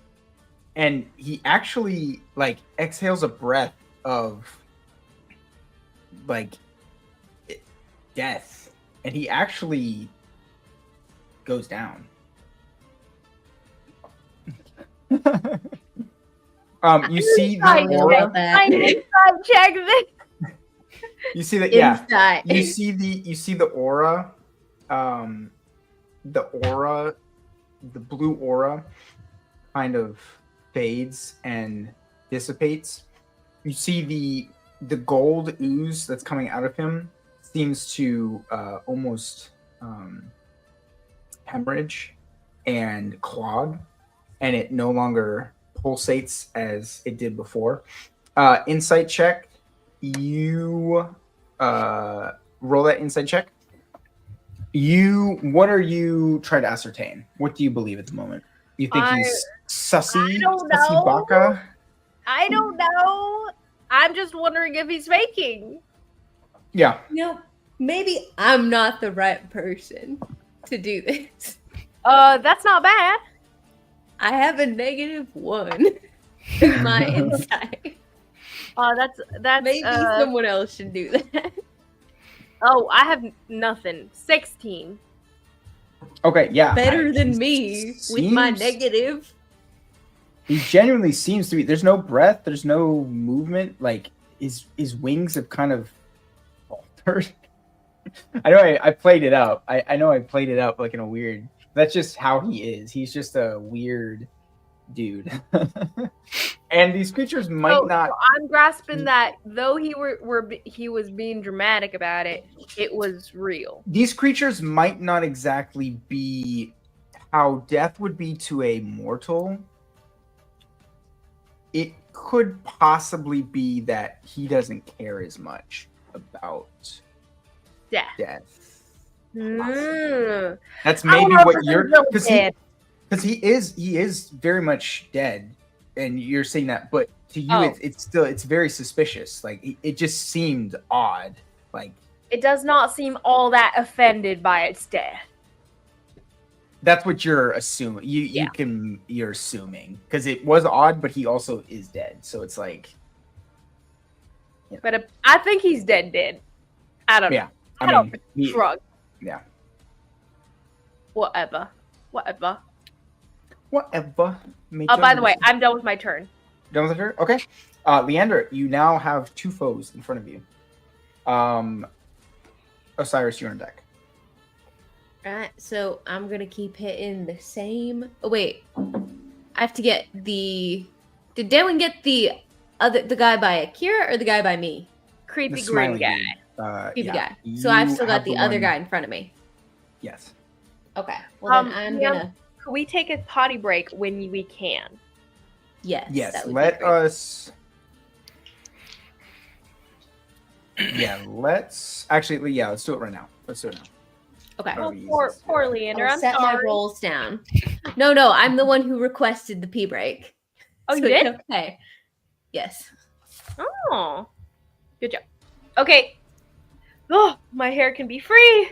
and he actually like exhales a breath of like death, and he actually goes down. You see I the aura. I inside check this. You see that, yeah. Inside. You see the aura, the blue aura kind of fades and dissipates. You see the gold ooze that's coming out of him seems to almost hemorrhage and clog, and it no longer pulsates as it did before. Insight check. You roll that insight check. What are you trying to ascertain? What do you believe at the moment? You think he's sussy? I don't Sussy know. baka? I don't know. I'm just wondering if he's faking. Yeah. Maybe I'm not the right person to do this. That's not bad. I have a -1 in my insight. That's Maybe someone else should do that. Oh, I have nothing. 16. Okay, yeah. Better than me with my seems- negative. He genuinely seems to be. There's no breath. There's no movement. Like his wings have kind of altered. I know I played it out. I know I played it out like in a weird. That's just how he is. He's just a weird dude. And these creatures might not. So I'm grasping that though he was being dramatic about it, it was real. These creatures might not exactly be how death would be to a mortal. It could possibly be that he doesn't care as much about death. Mm. That's I don't maybe know if what this you're is really because dead. he is very much dead, and you're saying that, but to you Oh. it's very suspicious. Like it just seemed odd. Like It does not seem all that offended by its death. that's what you're assuming. You're assuming because it was odd, but he also is dead. So it's like, But I think he's dead. I don't yeah. know. I don't he- shrug. yeah. Whatever. Whatever. Oh, by the way, I'm done with my turn. Done with her? Okay. Leander, you now have 2 foes in front of you. Osiris, you're on deck. Alright, so I'm gonna keep hitting the same. Oh wait, I have to get the. Did Darwin get the guy by Akira or the guy by me? Creepy The green smiley guy. dude. Creepy Yeah. guy. So I've You still have got the the other one- guy in front of me. Yes. Okay. Well then I'm yeah. gonna. Could we take a potty break when we can? Yes. Yes. that would be Let great. us. Yeah. Let's actually. Yeah. Let's do it right now. Let's do it now. Okay. How Oh, do we use poor, this? poor Leander. I'll I'm set my sorry. rolls down. No, I'm the one who requested the pee break. Oh, you So it's did? Okay. Yes. Oh, good job. Okay. Oh, my hair can be free.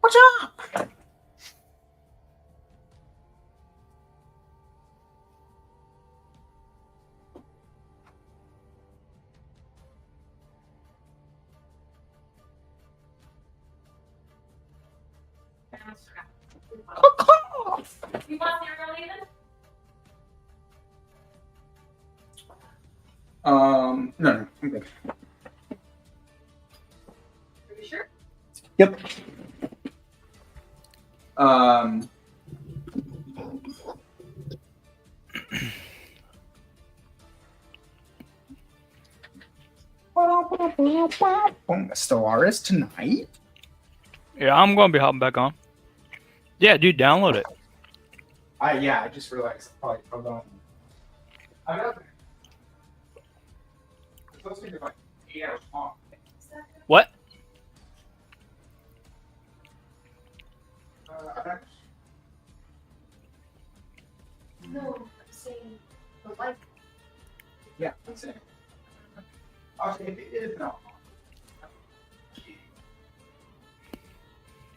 What's up? You want cereal, Nathan? No, I'm good. Are you sure? Yep. Um. Stellaris tonight. Yeah, I'm gonna be hopping back on. Yeah, dude, download it. Yeah, I just realized. Probably hold on. I got it's supposed to be like 8 hours long. What? No, I'm saying the light. Yeah, I'm saying. Actually, it is not.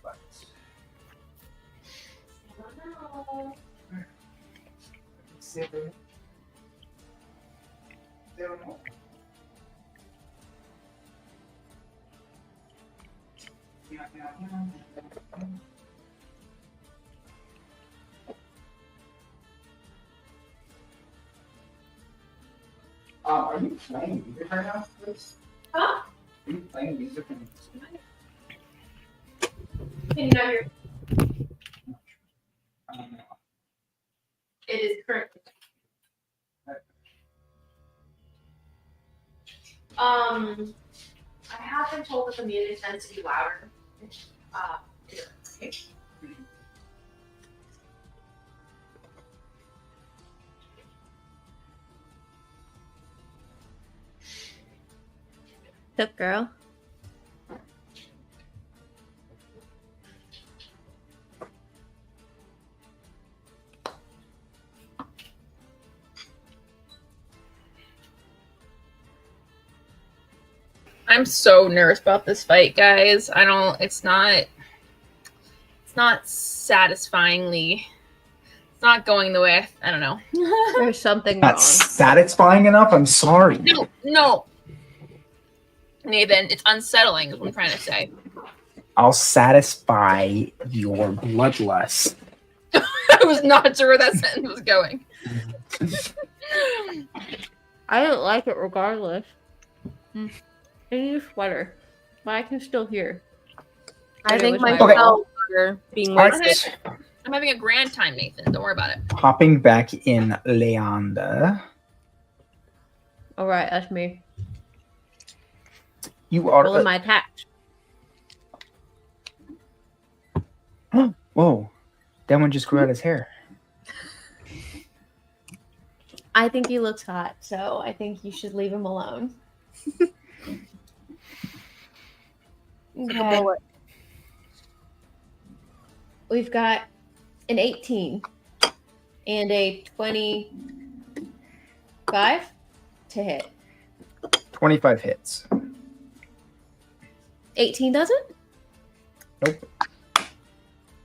But seven. Are you playing music right now, Chris? Huh? Are you playing music? Can you not hear? I don't know. It is currently. I have been told that the music tends to be louder. Okay. Took girl. I'm so nervous about this fight, guys. It's not satisfyingly, it's not going the way I don't know. There's something Not wrong. satisfying enough? I'm sorry. No. Nathan, it's unsettling is what I'm trying to say. I'll satisfy your bloodlust. I was not sure where that sentence was going. I don't like it regardless. I need a sweater, but I can still hear. I It think was my my cells are being All wasted. right. I'm having a grand time, Nathan. Don't worry about it. Hopping back in Leander. All right, that's me. You are. Rolling my attacks. Whoa. That one just grew out his hair. I think he looks hot, so I think you should leave him alone. Okay. We've got an 18 and a 25 to hit. 25 hits. 18 doesn't? Nope.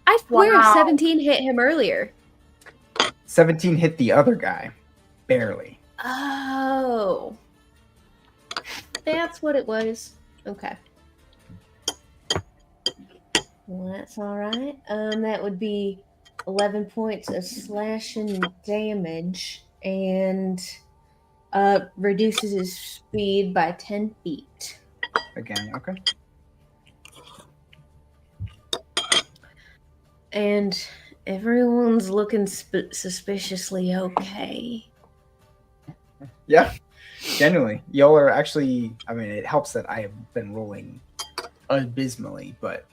I swear Wow. 17 hit him earlier. 17 hit the other guy. Barely. Oh. That's what it was. Okay. Well, that's all right. That would be 11 points of slashing damage and reduces his speed by 10 feet. Again, okay. And everyone's looking suspiciously okay. Yeah. Genuinely. Y'all are actually, I mean, it helps that I have been rolling abysmally, but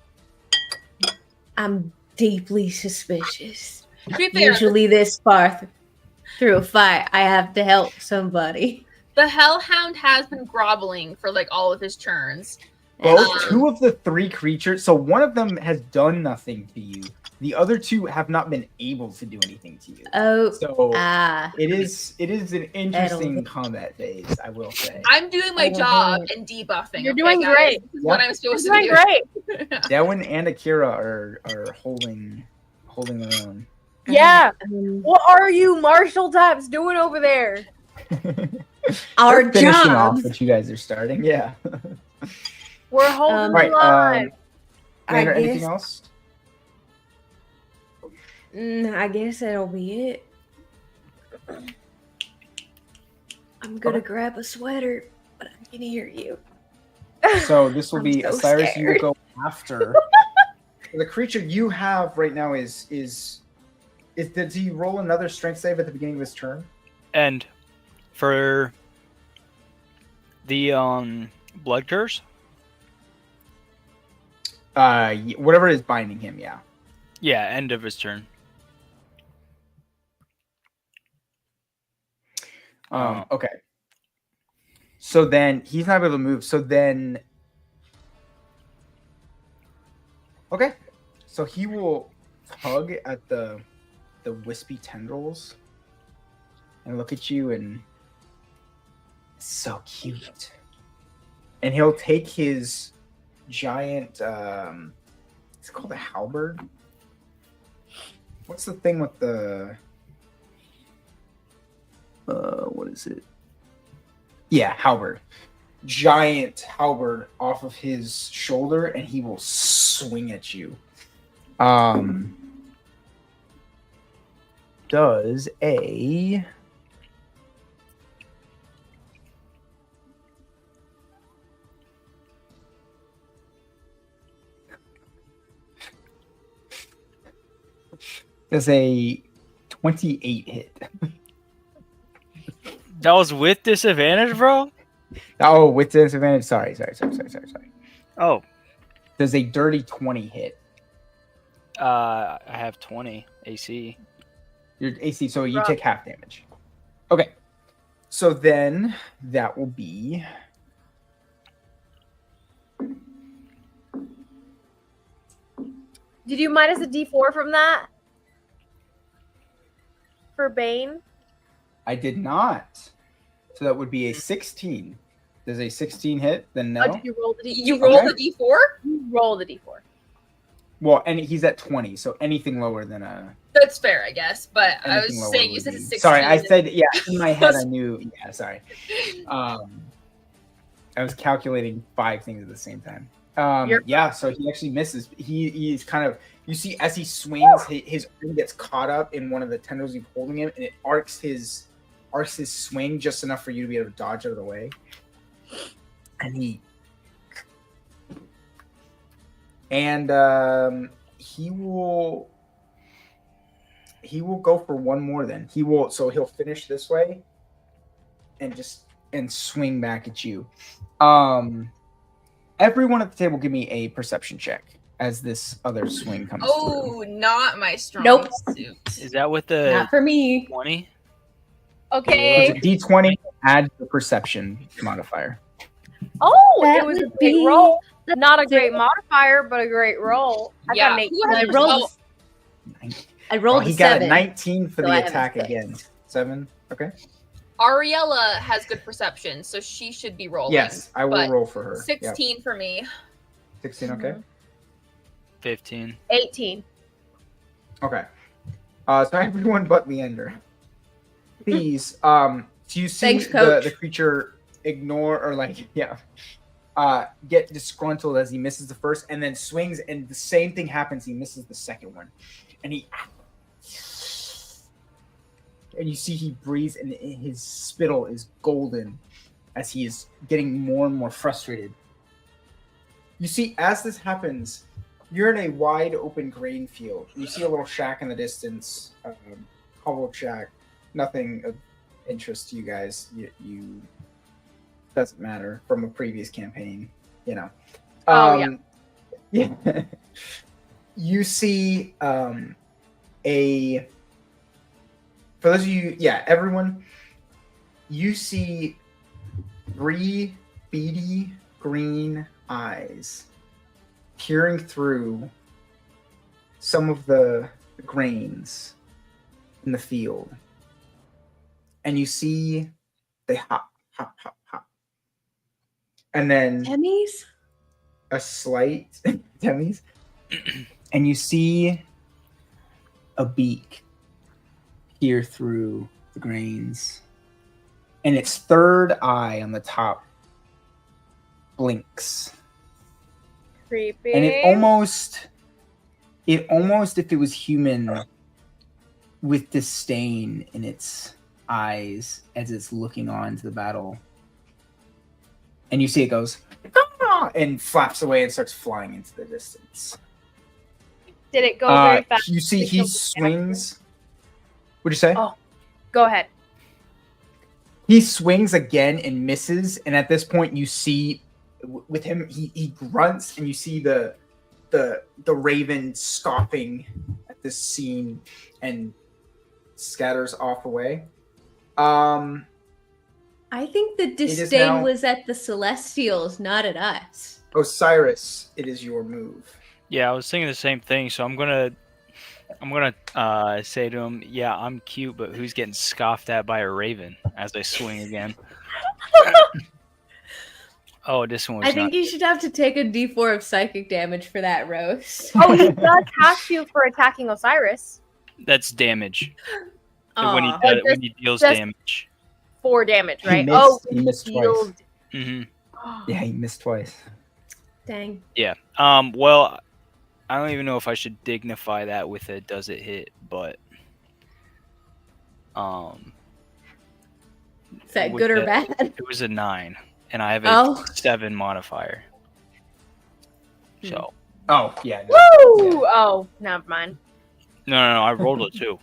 I'm deeply suspicious. To be fair, Usually this far through a fight, I have to help somebody. the Hellhound has been groveling for like all of his turns. both Um, 2 of the 3 creatures, so one of them has done nothing to you. The other two have not been able to do anything to you. Oh, So ah. it is an interesting combat phase, I will say. I'm doing my job and debuffing. You're okay, doing guys? great. This is what I'm You're supposed doing to do. great. Devin and Akira are holding their own. Yeah. Um, What are you Marshall types doing over there? our They're finishing off jobs. what you guys are starting. Yeah. We're holding Um, the Right. line. Commander, I anything guess- else? I guess that'll be it. I'm gonna grab a sweater, but I can hear you. So this will I'm be so Osiris. You will scared. go after the creature you have right now. Is did he roll another strength save at the beginning of his turn? And for the blood curse, Whatever is binding him. Yeah. yeah, end of his turn. Okay. So then he's not able to move. So then, okay. So he will tug at the wispy tendrils and look at you, and it's so cute. And he'll take his giant. It's called a halberd. What's the thing with the? What is it? Yeah, halberd. Giant halberd off of his shoulder, and he will swing at you. Does a does a 28 hit? That was with disadvantage, bro. Oh, with disadvantage. Sorry. Oh, Does a dirty 20 hit? I have 20 AC. Your AC, so you Rough. take half damage. Okay. So then that will be Did you minus a D4 from that? For Bane? I did not. So that would be a 16. Does a 16 hit? Then Oh, no. did you roll the D4? You roll Okay. the d4? You roll the D4. Well, and he's at 20, so anything lower than a. That's fair, I guess. But I anything was lower saying you would said be- it's 16. Sorry, I said in my head I knew. Yeah, sorry. I was calculating 5 things at the same time. You're Yeah, so he actually misses. He's kind of, you see as he swings, his arm gets caught up in one of the tendrils he's holding him, and it arcs his swing just enough for you to be able to dodge out of the way. And he will go for one more. Then he'll finish this way and swing back at you. Everyone at the table, give me a perception check as this other swing comes through. Oh, not my strong Nope. suit. Is that with the Not for me. 20? Okay. It's a D20, add the perception modifier. Oh, That it was a would great be- roll. Not a great modifier, but a great roll. I got an Yeah, 8. who has I a rolled. result? I rolled he a got 7. a 19 for so the I have a attack 6. again. 7. Okay. Ariella has good perception, so she should be rolling. Yes, I will but roll for her. 16 Yep. for me. 16. Okay. 15. 18. Okay. So everyone but Leander. Please, do you see Thanks, Coach. the creature ignore or get disgruntled as he misses the first and then swings, and the same thing happens, he misses the second one. And you see he breathes, and his spittle is golden as he is getting more and more frustrated. You see, as this happens, you're in a wide open grain field. You see a little shack in the distance, hollowed shack. Nothing of interest to you guys. You doesn't matter from a previous campaign, you know. Oh, Yeah. You see for those of you, everyone, you see 3 beady green eyes peering through some of the grains in the field, and you see they hop, hop, hop, hop, and then Emmys? a slight Demis, and you see a beak peer through the grains, and its third eye on the top blinks, Creepy. and it almost, if it was human, with disdain in its eyes as it's looking on to the battle, and you see it goes and flaps away and starts flying into the distance. Did it go very fast? You see he swings. What'd you say? Oh. Go ahead. He swings again and misses, and at this point you see with him he grunts, and you see the raven scoffing at this scene and scatters off away. I think the is disdain now- was at the Celestials, not at us. Osiris, it is your move. Yeah, I was thinking the same thing. So I'm gonna say to him, "Yeah, I'm cute, but who's getting scoffed at by a raven?" As I swing again. Oh, this one was I think you should have to take a D4 of psychic damage for that roast. Oh, he does have to for attacking Osiris. That's damage. Aw. When he deals just- damage. 4 damage, He right? missed- he missed twice. healed. hmm Yeah, he missed twice. Dang. Yeah. Well, I don't even know if I should dignify that with a does it hit, but Is that with good or the- bad? It was a 9, and I have a Oh. 7 modifier. So Oh, yeah. Woo! Oh, never mind. no, I rolled a 2.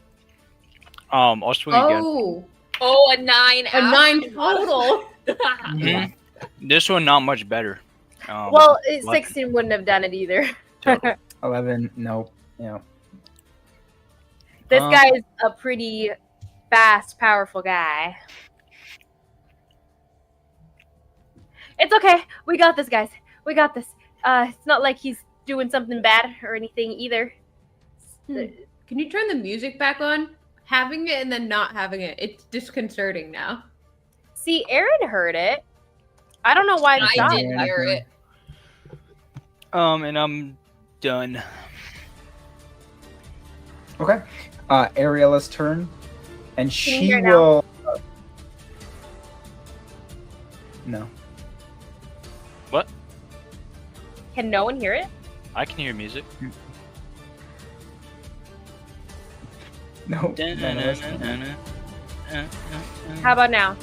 I'll swing again. Oh, Oh, a 9. a 9 total. Mhm. This one not much better. Well, 11 16 wouldn't have done it either. total. 11, nope. Yeah. This Um, guy is a pretty fast, powerful guy. It's okay. We got this, guys. We got this. It's not like he's doing something bad or anything either. Can you turn the music back on? Having it and then not having it. It's disconcerting now. See, Aaron heard it. I don't know why it I stopped. did hear it. And I'm done. Okay. Ariella's turn, and you she hear now? will. No. Can no one hear it? I can hear music. No. none of us can. How about now?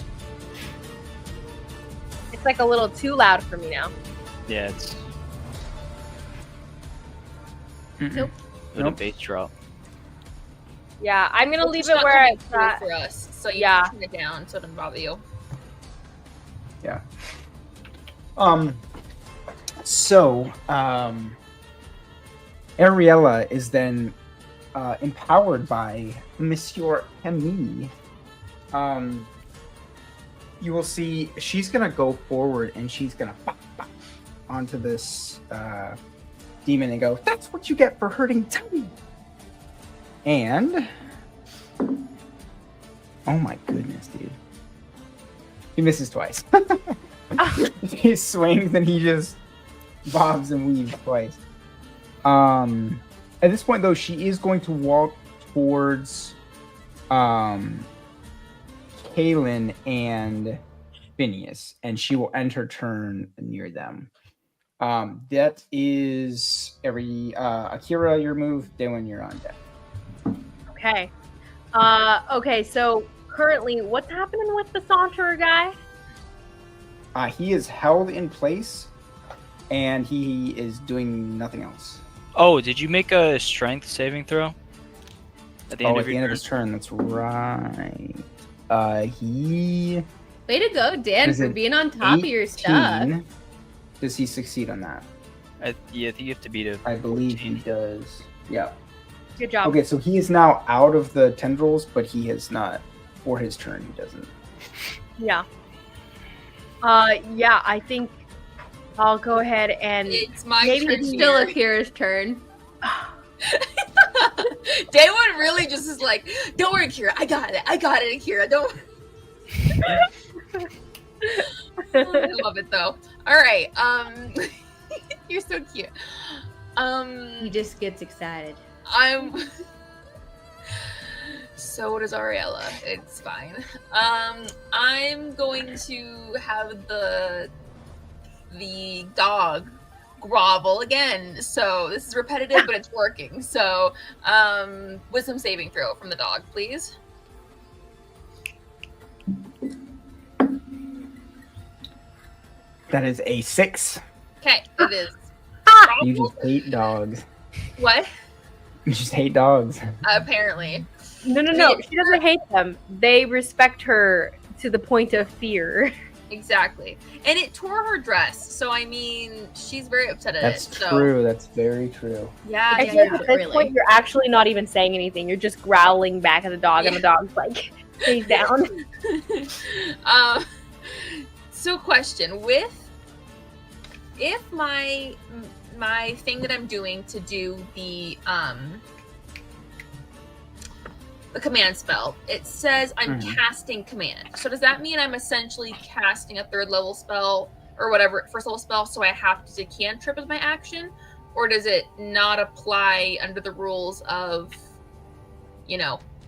It's like a little too loud for me now. Yeah, it's Mm-mm. a Nope. bass drop. Yeah, I'm gonna leave It's it not where coming it's through at. for us, so you Yeah. can turn it down so it doesn't bother you. So, Ariella is then empowered by Monsieur Camille. You will see she's gonna go forward and she's gonna bop, bop onto this demon and go, "That's what you get for hurting Tubby." And oh my goodness, dude, he misses twice. He swings and he just bobs and weaves twice. At this point, though, she is going to walk towards Kaylin and Phineas, and she will end her turn near them. That is every Akira, your move. Dylan, you're on deck. Okay. Okay, so currently, what's happening with the Saunterer guy? He is held in place, and he is doing nothing else. Oh, did you make a strength saving throw? At the end Oh, of at the your end of turn? his turn, that's right. He Way to go, Dan, Is for it being on top of your stuff. 18. Does he succeed on that? Yeah, I think you have to beat a. I believe he 14. does. Yeah. Good job. Okay, so he is now out of the tendrils, but he has not. For his turn, he doesn't. Yeah. Yeah, I think I'll go ahead and It's my Maybe turn It's he- still here. Akira's turn. Daewon really just is like, don't worry, Kira, I got it, Kira, don't I love it though. Alright, you're so cute. He just gets excited. So does Ariella. It's fine. I'm going to have the dog grovel again. So this is repetitive, but it's working. So, wisdom saving throw from the dog, please. That is a 6. Okay, it is. You just hate dogs. What? You just hate dogs. Apparently. No. She doesn't hate them. They respect her to the point of fear. Exactly. And it tore her dress. So, I mean, she's very upset at That's it. So. true. That's very true. Yeah, I feel like at this point, you're actually not even saying anything. You're just growling back at the dog, and the dog's like, stays down. So question, if my thing that I'm doing to do the command spell, it says I'm casting command. So does that mean I'm essentially casting a 3rd level spell or whatever, 1st level spell, so I have to do cantrip as my action? Or does it not apply under the rules of,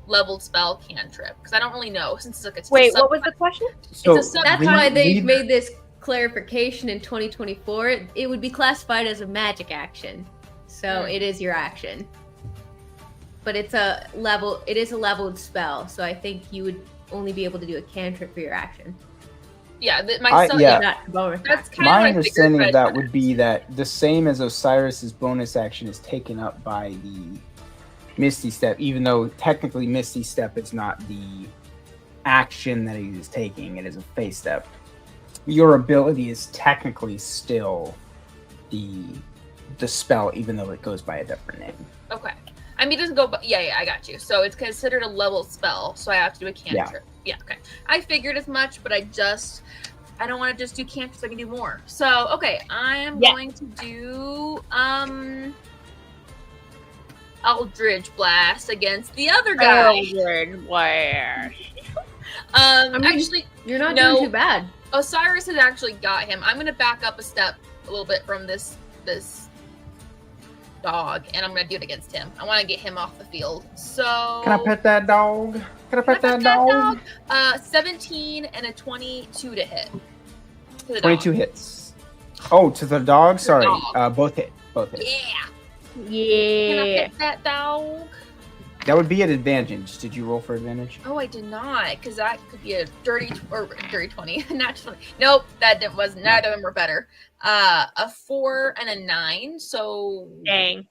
leveled spell cantrip? Because I don't really know, since it's like a Wait, what was the question? So That's why they've made this clarification in 2024. It would be classified as a magic action. So it is your action. But it is a leveled spell, so I think you would only be able to do a cantrip for your action. Yeah, Not bonus that's action. kind My of understanding of that would be that the same as Osiris's bonus action is taken up by the Misty Step, even though technically Misty Step is not the action that he is taking, it is a phase step. Your ability is technically still the spell, even though it goes by a different name. Okay. I mean, it doesn't go, but yeah, I got you. So it's considered a level spell, so I have to do a cantrip. Yeah, okay. I figured as much, but I don't want to just do cantrips, I can do more. So, okay, I am going to do, Eldritch Blast against the other guy. Eldritch Blast. Actually, you're not doing too bad. Osiris has actually got him. I'm going to back up a step a little bit from this dog, and I'm gonna do it against him. I want to get him off the field. So Can I pet that dog? Can I pet that dog? 17 and a 22 to hit. To the 22 dog. hits. Oh, to the dog? Sorry. dog. Both hit. Both hit. Yeah. Can I Yeah. pet that dog? That would be an advantage. Did you roll for advantage? Oh, I did not, because that could be a dirty 20. Not 20. Nope, wasn't. Neither of them were better. A 4 and a 9. So Dang.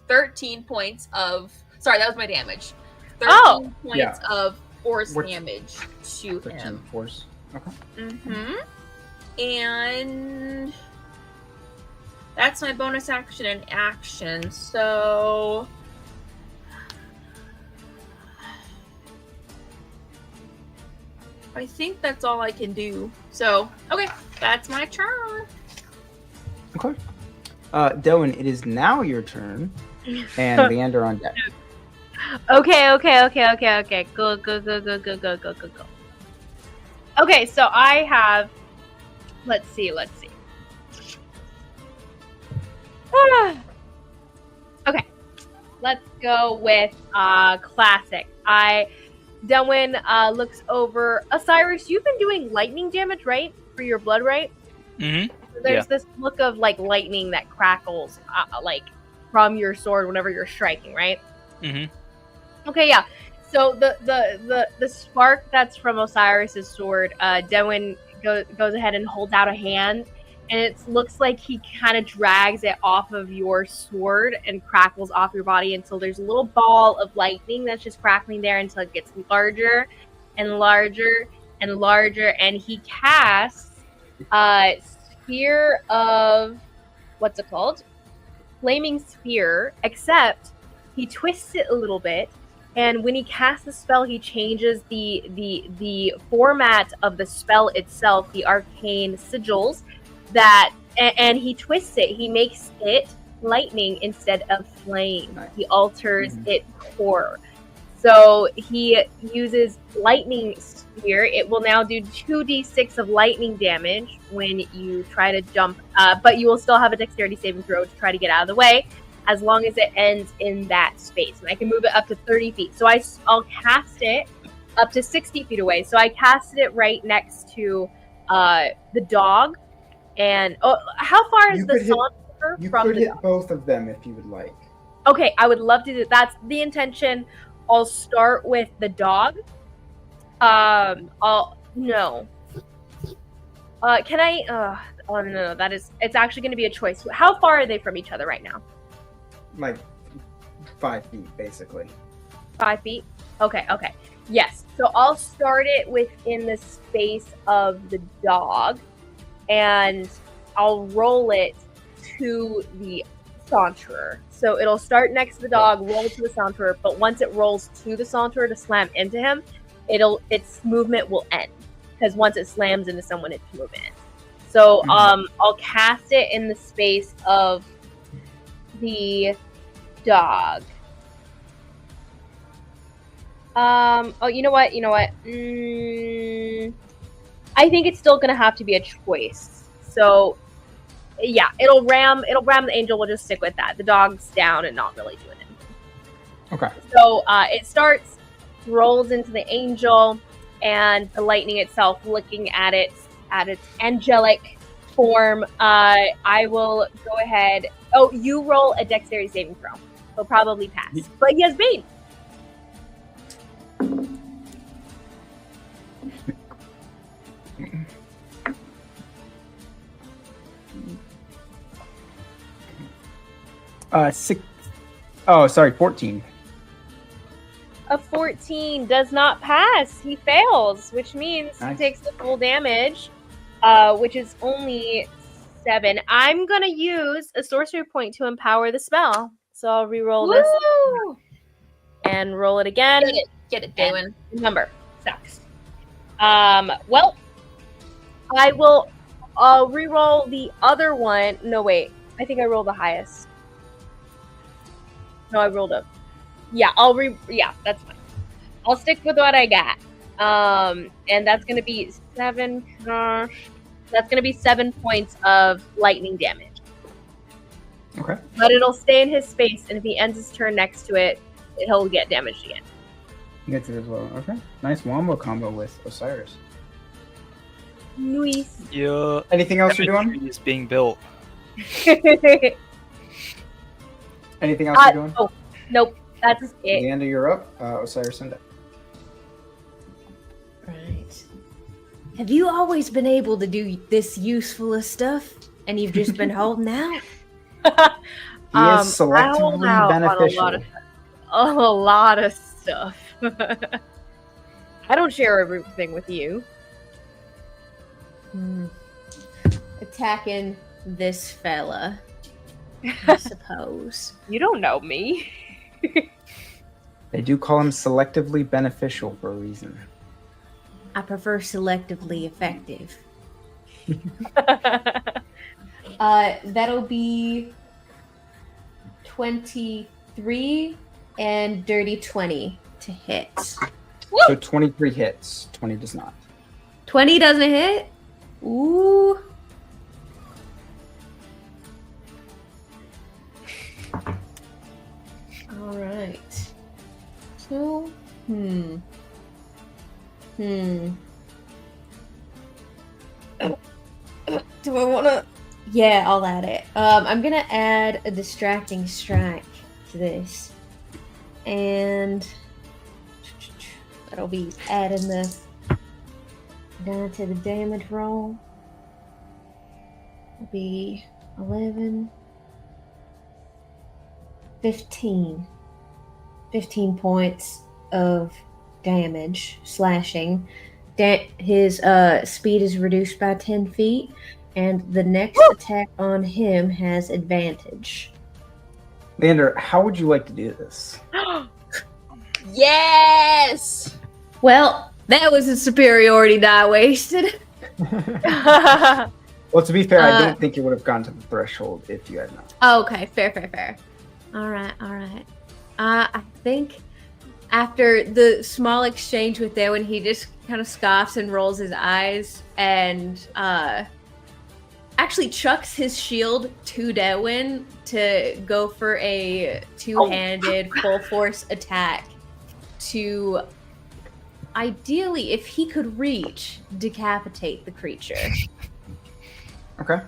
13 points of. Sorry, that was my damage. 13 points Yeah. of force Which- damage to 13 him. force. Okay. And that's my bonus action and action. So I think that's all I can do. So, okay, that's my turn. Okay. Dylan, it is now your turn. And Leander on deck. Okay. Go. Okay, so I have. Let's see. Okay, let's go with classic. Delwyn looks over. Osiris, you've been doing lightning damage, right? For your blood, right? Mm-hmm. There's this look of like lightning that crackles, like from your sword whenever you're striking, right? Mm-hmm. Okay, yeah. So the spark that's from Osiris's sword, Delwyn goes ahead and holds out a hand, and it looks like he kind of drags it off of your sword and crackles off your body until there's a little ball of lightning that's just crackling there until it gets larger and larger and larger, and he casts sphere of what's it called? Flaming sphere, except he twists it a little bit, and when he casts the spell, he changes the format of the spell itself, the arcane sigils, and he twists it. He makes it lightning instead of flame. Nice. He alters Mhm. its core. So he uses lightning sphere. It will now do 2d6 of lightning damage when you try to jump, but you will still have a dexterity saving throw to try to get out of the way, as long as it ends in that space. And I can move it up to 30 feet. So I'll cast it up to 60 feet away. So I casted it right next to the dog. And how far is You the could hit- saunter You from could the hit dog? both of them if you would like. Okay, I would love to do. That's the intention. I'll start with the dog. No. Can I? Oh no, that is. It's actually going to be a choice. How far are they from each other right now? Like 5 feet, basically. 5 feet. Okay. Yes. So I'll start it within the space of the dog, and I'll roll it to the saunterer. So it'll start next to the dog, roll to the saunterer, but once it rolls to the saunterer to slam into him, its movement will end. Because once it slams into someone, its movement ends. So I'll cast it in the space of the dog. You know what? I think it's still gonna have to be a choice. So yeah, it'll ram the angel. We'll just stick with that. The dog's down and not really doing anything. Okay. So it starts, rolls into the angel, and the lightning itself, looking at its angelic form. I will go ahead. Oh, you roll a dexterity saving throw. He'll probably pass, but he has bait. Six. Oh, sorry, 14. A 14 does not pass. He fails, which means Nice. he takes the full damage, which is only 7. I'm going to use a sorcery point to empower the spell. So I'll re-roll this Woo! and roll it again. Get it, Daywin. Remember, sucks. Well, I'll re-roll the other one. No, wait. I think I rolled the highest. No, I rolled up. Yeah, yeah, that's fine. I'll stick with what I got. And that's gonna be 7. That's gonna be 7 points of lightning damage. Okay. But it'll stay in his space, and if he ends his turn next to it, he'll get damaged again. Gets it as well. Okay. Nice wombo combo with Osiris. Nice. Yeah. Anything else you're doing? Is being built. Anything else you're doing? Oh, nope. That's it. Leander, you're up. Osiris and Right. Have you always been able to do this useful of stuff, and you've just been holding out? He is I hold selectively out on beneficial. a lot of stuff. I don't share everything with you. Attacking this fella, I suppose. You don't know me. They do call him selectively beneficial for a reason. I prefer selectively effective. That'll be 23 and dirty 20 to hit. So 23 hits, 20 does not. 20 doesn't hit? Ooh. Alright. So, Do I want to? Yeah, I'll add it. I'm gonna add a distracting strike to this, and that'll be adding the down to the damage roll. It'll be 11, 15 points of damage, slashing. His speed is reduced by 10 feet, and the next attack on him has advantage. Leander, how would you like to do this? Yes! Well, that was a superiority die wasted. Well, Well, to be fair, I don't think you would have gone to the threshold if you had not. Oh, okay, fair. All right. I think after the small exchange with Darwin, he just kind of scoffs and rolls his eyes and actually chucks his shield to Darwin to go for a two-handed full force attack to ideally, if he could reach, decapitate the creature. Okay.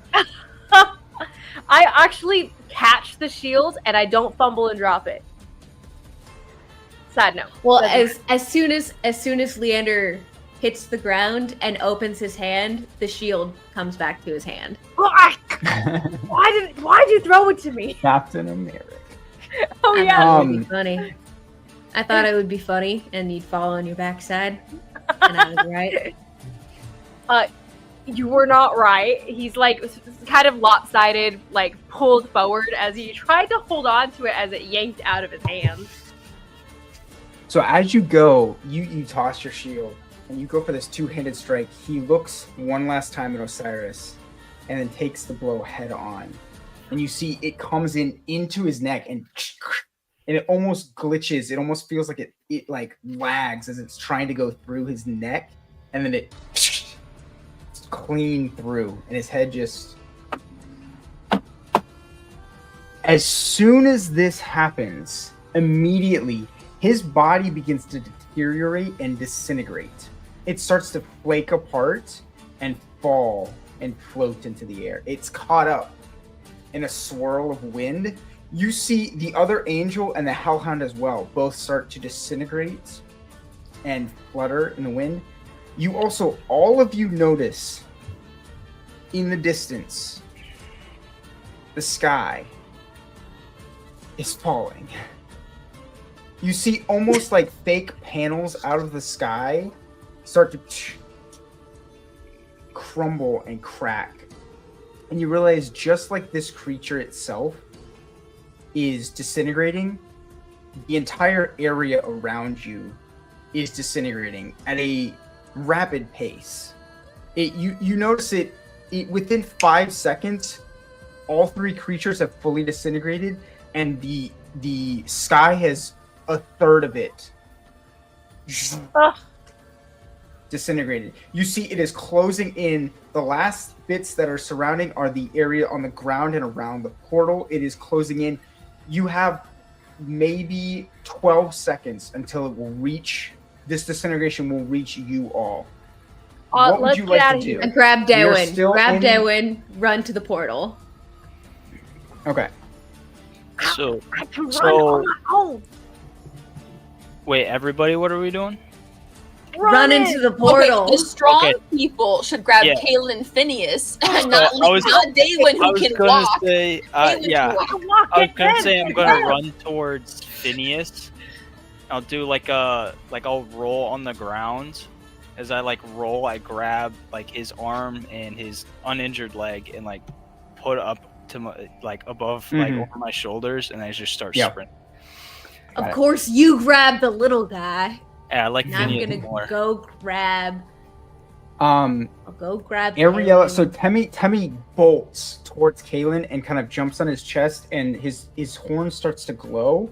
I actually catch the shield and I don't fumble and drop it. Sad note. Well, as soon as Leander hits the ground and opens his hand, the shield comes back to his hand. Why'd you throw it to me? Captain America. Oh I yeah. thought it would be funny. I thought it would be funny, and you'd fall on your backside. And I was right. You were not right. He's like kind of lopsided, like pulled forward as he tried to hold on to it as it yanked out of his hands. So as you go, you toss your shield and you go for this two-handed strike. He looks one last time at Osiris and then takes the blow head on. And you see it comes into his neck and it almost glitches. It almost feels like it like lags as it's trying to go through his neck, and then it clean through, and his head just. As soon as this happens, immediately his body begins to deteriorate and disintegrate. It starts to flake apart and fall and float into the air. It's caught up in a swirl of wind. You see the other angel and the hellhound as well both start to disintegrate and flutter in the wind. You also, all of you notice in the distance, the sky is falling. You see almost like fake panels out of the sky start to crumble and crack. And you realize, just like this creature itself is disintegrating, the entire area around you is disintegrating at a rapid pace. You notice it within 5 seconds, all three creatures have fully disintegrated, and the sky has a third of it disintegrated. You see it is closing in. The last bits that are surrounding are the area on the ground and around the portal. It is closing in. You have maybe 12 seconds until it will reach, this disintegration will reach you all. What would let's you get like out to of do? here. And grab You're Darwin. still Grab in- Darwin, run to the portal. Okay. So I can run So- on my own. wait, everybody, what are we doing? Run it. into the portal. Okay, the strong Okay. people should grab Yeah. Kaylin and Phineas, and I not was- Daywin, who I was can gonna walk. say, Daywin can yeah. walk. I was gonna say I'm gonna run towards Phineas. I'll do I'll roll on the ground. As I roll, I grab his arm and his uninjured leg and put up to my above Mhm. over my shoulders, and I just start Yeah. sprinting. Of course, you grab the little guy. Yeah, I like And I'm Phineas gonna more. go grab. I'll go grab. Ariella, Kaylin. so Temmie bolts towards Kalen and kind of jumps on his chest, and his horn starts to glow,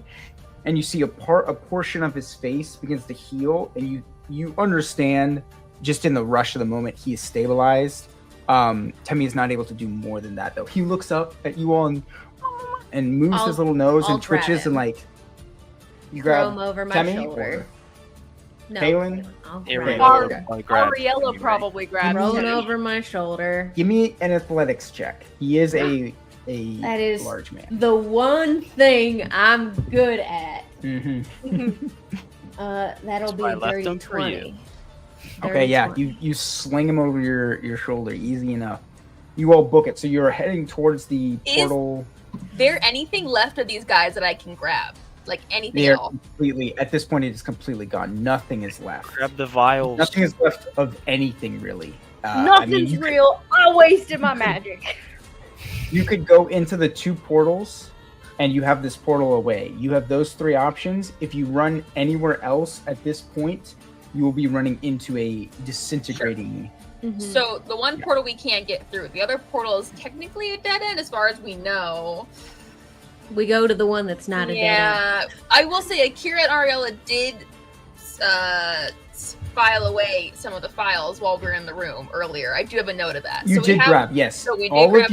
and you see a portion of his face begins to heal, and you understand just in the rush of the moment he is stabilized. Temmie is not able to do more than that though. He looks up at you all and moves his little nose I'll and twitches grab and you throw grab him over my Temmie shoulder. or No, Kaylin? I'll Here grab we him. go. Okay. I grab Ariella Temmie, probably grabbed Throw it Teddy. over my shoulder. Give me an athletics check. He is a That is large man. the one thing I'm good at. Mm-hmm. That'll be why I a left dirty them for you. 20. Okay, Dirty yeah, 20. you sling him over your shoulder, easy enough. You all book it, so you're heading towards the portal. There anything left of these guys that I can grab? Anything They are at all? completely, at this point, it is completely gone. Nothing is left. Grab the vials. Nothing is left of anything, really. Nothing's you real. I wasted my magic. You could go into the two portals, and you have this portal away. You have those three options. If you run anywhere else at this point, you will be running into a disintegrating Mhm. So the one portal we can't get through. The other portal is technically a dead end, as far as we know. we go to the one that's not a dead Yeah, I will say Akira and Ariella did file away some of the files while we were in the room earlier. I do have a note of that. You So we did have- grab, yes. so we did all grab- of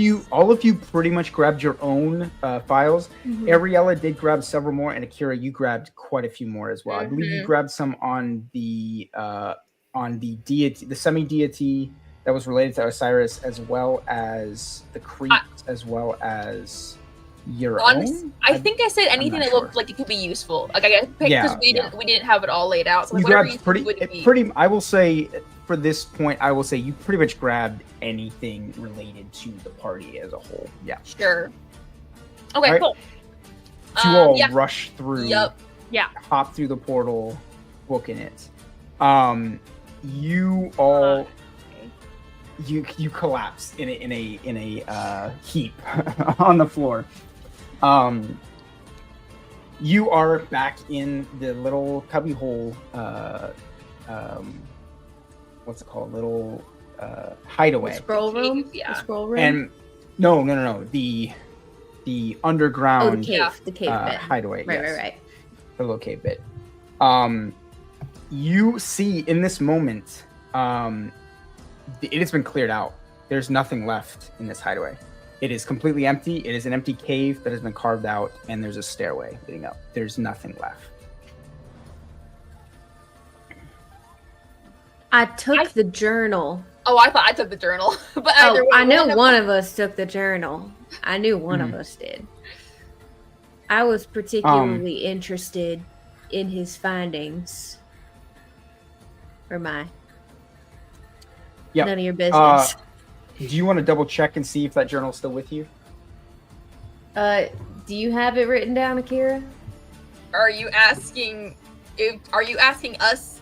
you pretty much grabbed your own files. end. Ariella did grab several more, and Akira, you grabbed quite a few more as well. I believe you Mhm. grabbed some on the deity, the semi-deity that was related to Osiris, as well as the creeps, as well as your own. I think I said anything not that sure. looked like it could be useful. Like I picked because Yeah, we didn't have it all laid out. So You like, whatever grabbed you pretty, think would be. pretty. I will say, for this point, I will say you pretty much grabbed anything related to the party as a whole. Yeah. Sure. Okay, Alright. cool. To all yeah. rush through. Yup. Hop through the portal, booking it. You all you collapse in a heap on the floor. You are back in the little cubby hole. What's it called? Little hideaway. Scroll room. Cave, yeah. The scroll room. And no. The underground oh, the cave. yeah. The cave bit. hideaway. Right, yes. right. The little cave bit. You see in this moment, it has been cleared out. There's nothing left in this hideaway. It is completely empty. It is an empty cave that has been carved out, and there's a stairway leading up. There's nothing left. I took the journal. Oh, I thought I took the journal, but Oh, either way, I know of- one of us took the journal. I knew one Mm-hmm. of us did. I was particularly interested in his findings. Or my. Yep. None of your business. Do you want to double check and see if that journal is still with you? Do you have it written down, Akira? Are you asking us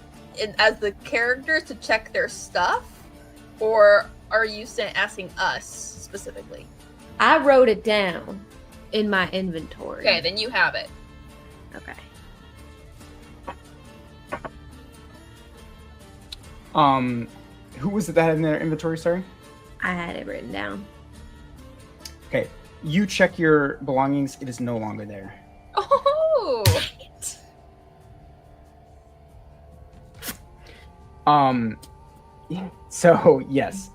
as the characters to check their stuff, or are you asking us specifically? I wrote it down in my inventory. Okay, then you have it. Okay. Who was it that had in their inventory? Sorry. I had it written down. Okay. You check your belongings. It is no longer there. Oh, Yeah. So yes.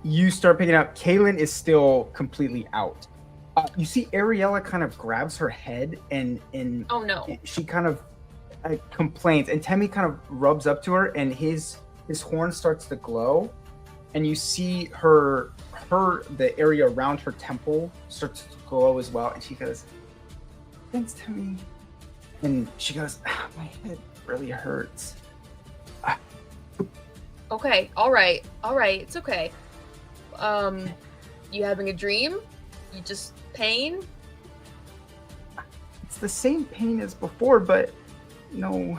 You start picking up. Kaylin is still completely out. You see Ariella kind of grabs her head and oh no. she kind of complains, and Temmie kind of rubs up to her, and his horn starts to glow, and you see the area around her temple starts to glow as well, and she goes, "Thanks, Temmie," and she goes, "My head really hurts." Okay, all right, it's okay. You having a dream? You just pain? It's the same pain as before, but no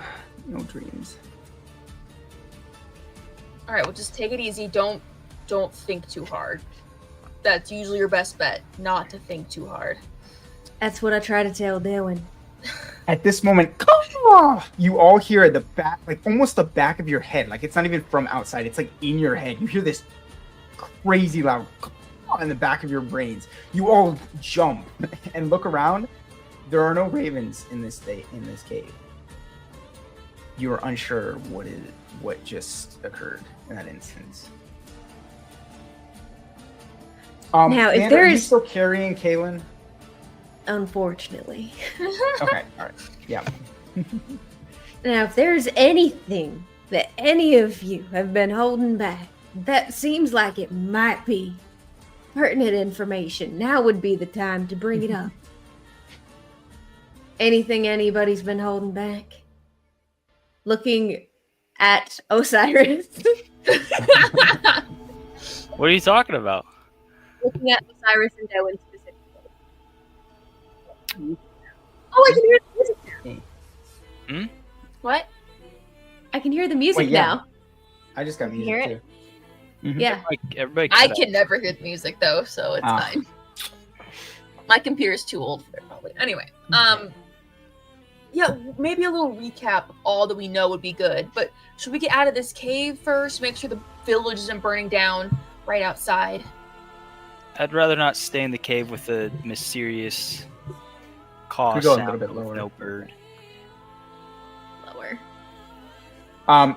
dreams. All right, well, just take it easy. Don't think too hard. That's usually your best bet, not to think too hard. That's what I try to tell Dylan. At this moment, you all hear at the back, like almost the back of your head, like it's not even from outside, it's like in your head. You hear this crazy loud in the back of your brains. You all jump and look around. There are no ravens in this cave. You are unsure what just occurred in that instance. Now, if Xander, there are you is- still carrying Kaylin? Unfortunately. Okay, all right, yeah. Now, if there's anything that any of you have been holding back, that seems like it might be pertinent information, now would be the time to bring it up. Anything anybody's been holding back? Looking at Osiris. What are you talking about? Looking at Osiris and Dylan specifically. Oh, I can hear the music now. What? I can hear the music Wait, yeah. now. I just got You hear music too. Yeah. Everybody I cut out. can never hear the music though, so it's fine. My computer's too old for it, probably. Anyway, Yeah, maybe a little recap of all that we know would be good. But should we get out of this cave first? Make sure the village isn't burning down right outside. I'd rather not stay in the cave with a mysterious caw We go a sound little bit with lower. no bird. Lower.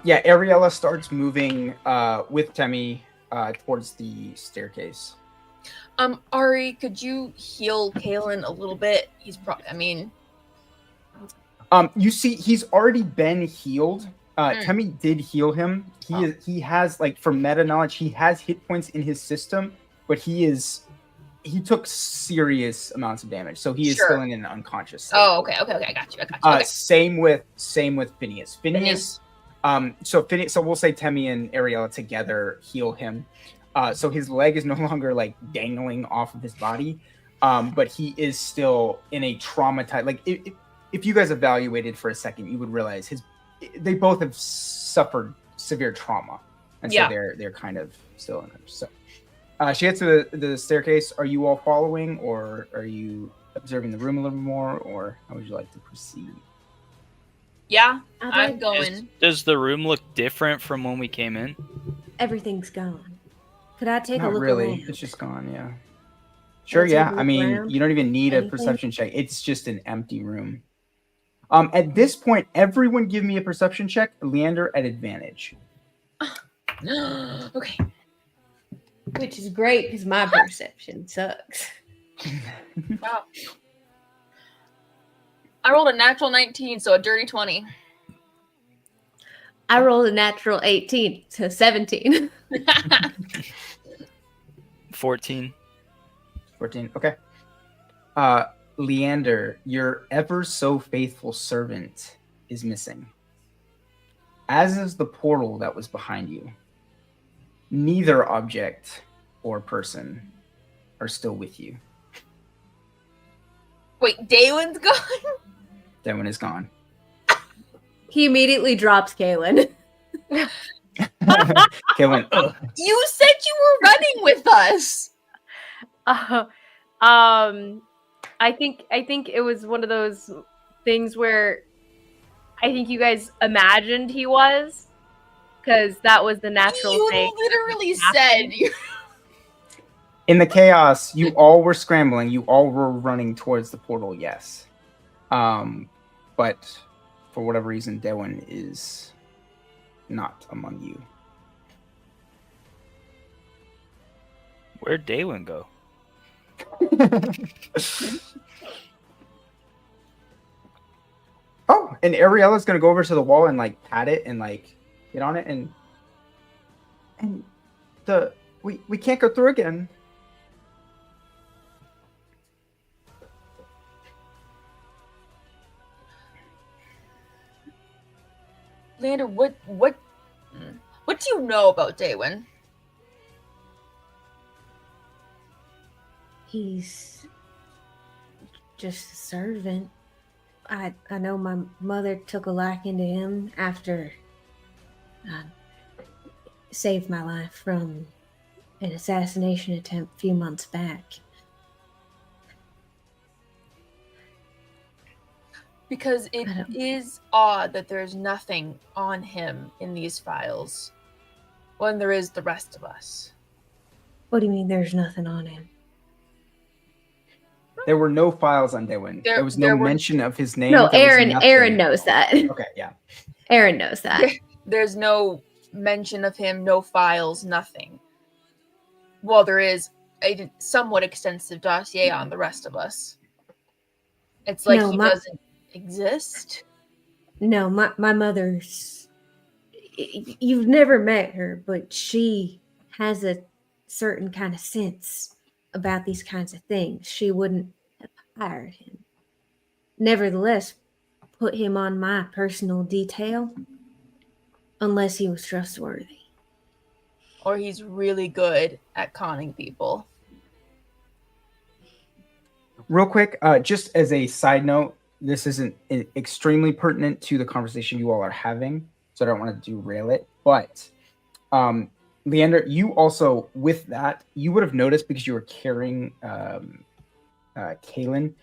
Yeah, Ariella starts moving with Temmie towards the staircase. Ari, could you heal Kalen a little bit? He's probably, I mean, You see, he's already been healed. Mm. Temmie did heal him. He has, like, for meta knowledge, he has hit points in his system, but he took serious amounts of damage, so he is Sure. still in an unconscious state. oh, okay, I got you. Okay. Same with Phineas. So we'll say Temmie and Ariella together heal him. So his leg is no longer like dangling off of his body, but he is still in a traumatized. Like if you guys evaluated for a second, you would realize they both have suffered severe trauma, and so Yeah. they're kind of still in there. So she gets to the staircase. Are you all following, or are you observing the room a little more, or how would you like to proceed? Yeah, I'd I'm like- going. Does the room look different from when we came in? Everything's gone. Could I take Not a look really. around? It's just gone. Yeah. Sure. take Yeah. a I look mean, around? you don't even need a Anything? perception check. It's just an empty room. At this point, everyone give me a perception check. Leander at advantage. Okay. Which is great because my perception sucks. Wow. I rolled a natural 19, so a dirty 20. I rolled a natural 18, so 17. 14. 14. Okay. Leander, your ever so faithful servant is missing. As is the portal that was behind you. Neither object or person are still with you. Wait, Daywin's gone? That one is gone. He immediately drops Kaylin. Kaylin, ugh. You said you were running with us. I think it was one of those things where I think you guys imagined he was, because that was the natural You thing. literally said happened. you. In the chaos, you all were scrambling. You all were running towards the portal, yes. But for whatever reason, Dewin is not among you. Where'd Daywin go? Oh, and Ariella's gonna go over to the wall and like pat it and like get on it and we can't go through again. Leander, what do you know about Daywin? He's just a servant. I know my mother took a liking to him after I saved my life from an assassination attempt a few months back. Because it I don't- is odd that there's nothing on him in these files when there is the rest of us. What do you mean there's nothing on him? There were no files on Dewin. There was no there were- mention of his name. No, There was Aaron nothing. knows that. Okay, yeah. Aaron knows that. There's no mention of him, no files, nothing. Well, there is a somewhat extensive dossier on the rest of us. It's like No, he my- doesn't exist. No, my mother's. You've never met her, but she has a certain kind of sense about these kinds of things. She wouldn't have hired him. Nevertheless, put him on my personal detail unless he was trustworthy. Or he's really good at conning people. Real quick, just as a side note, this isn't extremely pertinent to the conversation you all are having, so I don't want to derail it. But, Leander, you also, with that, you would have noticed because you were carrying Kaylin,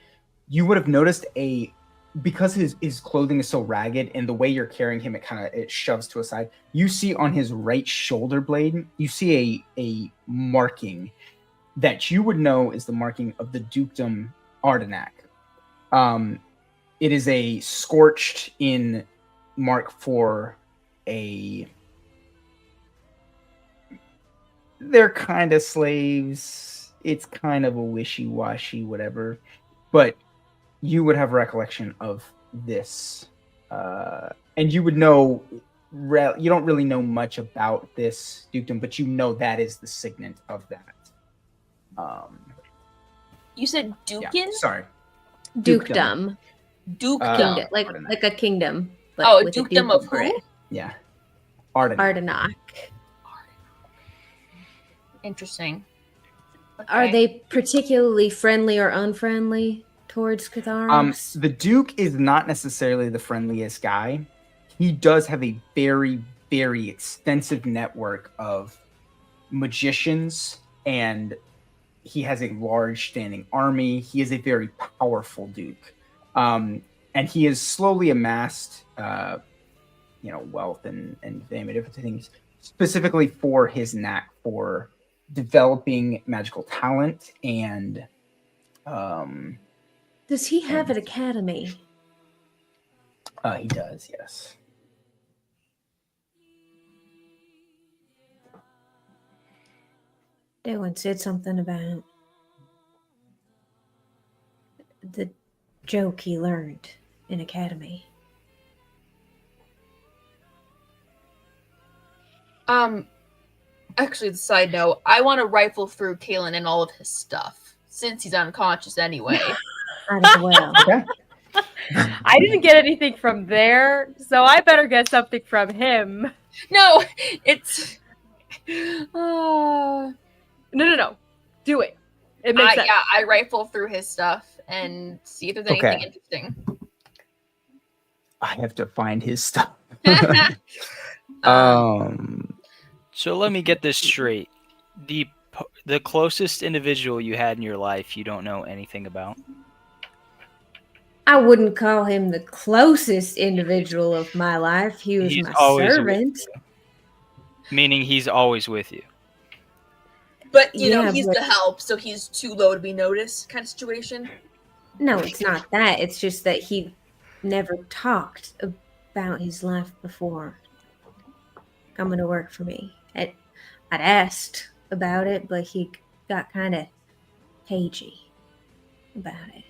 you would have noticed a because his clothing is so ragged and the way you're carrying him, it shoves to a side. You see on his right shoulder blade, you see a marking that you would know is the marking of the dukedom Ardenac. It is a scorched in mark for a. They're kind of slaves. It's kind of a wishy-washy, whatever. But you would have recollection of this. And you would know... you don't really know much about this dukedom, but you know that is the signet of that. You said Dukin? Yeah, sorry. Dukedom. Dukedom. Kingdom, Ardenac. like a kingdom. But Oh, with a dukedom duke of over who? it. Yeah. Ardenac. Ardenac. Interesting. Are Okay. they particularly friendly or unfriendly towards Catharans? The Duke is not necessarily the friendliest guy. He does have a very, very extensive network of magicians, and he has a large standing army. He is a very powerful Duke. And he has slowly amassed, wealth and fame and different things, specifically for his knack for developing magical talent and Does he have an academy? he does, yes. Dylan said something about the joke he learned in academy. Actually, the side note, I want to rifle through Kalen and all of his stuff, since he's unconscious anyway. Might as well. Okay. I didn't get anything from there, so I better get something from him. No, it's... No. Do it. It makes sense. Yeah, I rifle through his stuff and see if there's anything Okay. interesting. I have to find his stuff. So let me get this straight. The closest individual you had in your life, you don't know anything about. I wouldn't call him the closest individual of my life. He was He's my always with servant. Meaning he's always with you. But, you know, Yeah, he's but- the help, so he's too low to be noticed kind of situation. No, it's not that. It's just that he never talked about his life before coming to work for me. I'd asked about it, but he got kind of cagey about it.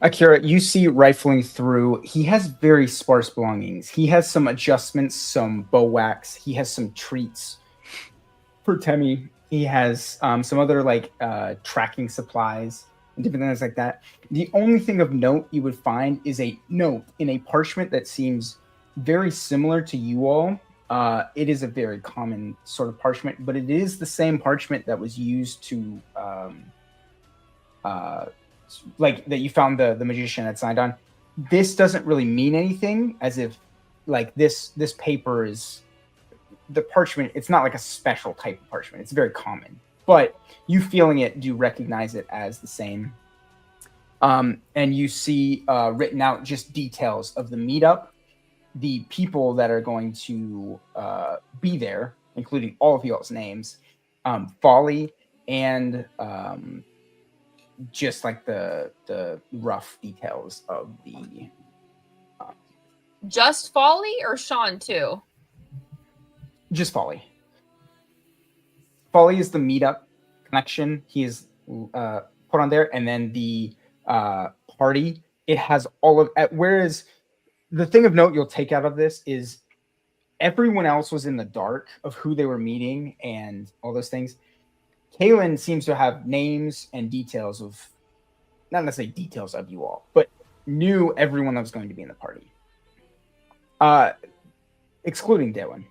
Akira, you see rifling through. He has very sparse belongings. He has some adjustments, some bow wax. He has some treats for Temmie. He has some other tracking supplies and different things like that. The only thing of note you would find is a note in a parchment that seems very similar to you all. It is a very common sort of parchment, but it is the same parchment that was used to that you found the magician had signed on. This doesn't really mean anything, as if this paper is the parchment. It's not like a special type of parchment. It's very common, but you feeling it do recognize it as the same. And you see written out just details of the meetup, the people that are going to be there, including all of y'all's names, Folly, and just like the rough details of the Just Folly or Sean too? just Folly. Folly is the meetup connection. He is put on there, and then the party. It has all of. Whereas the thing of note you'll take out of this is everyone else was in the dark of who they were meeting and all those things. Kalen seems to have names and details of, not necessarily details of you all, but knew everyone that was going to be in the party. Excluding Daewin.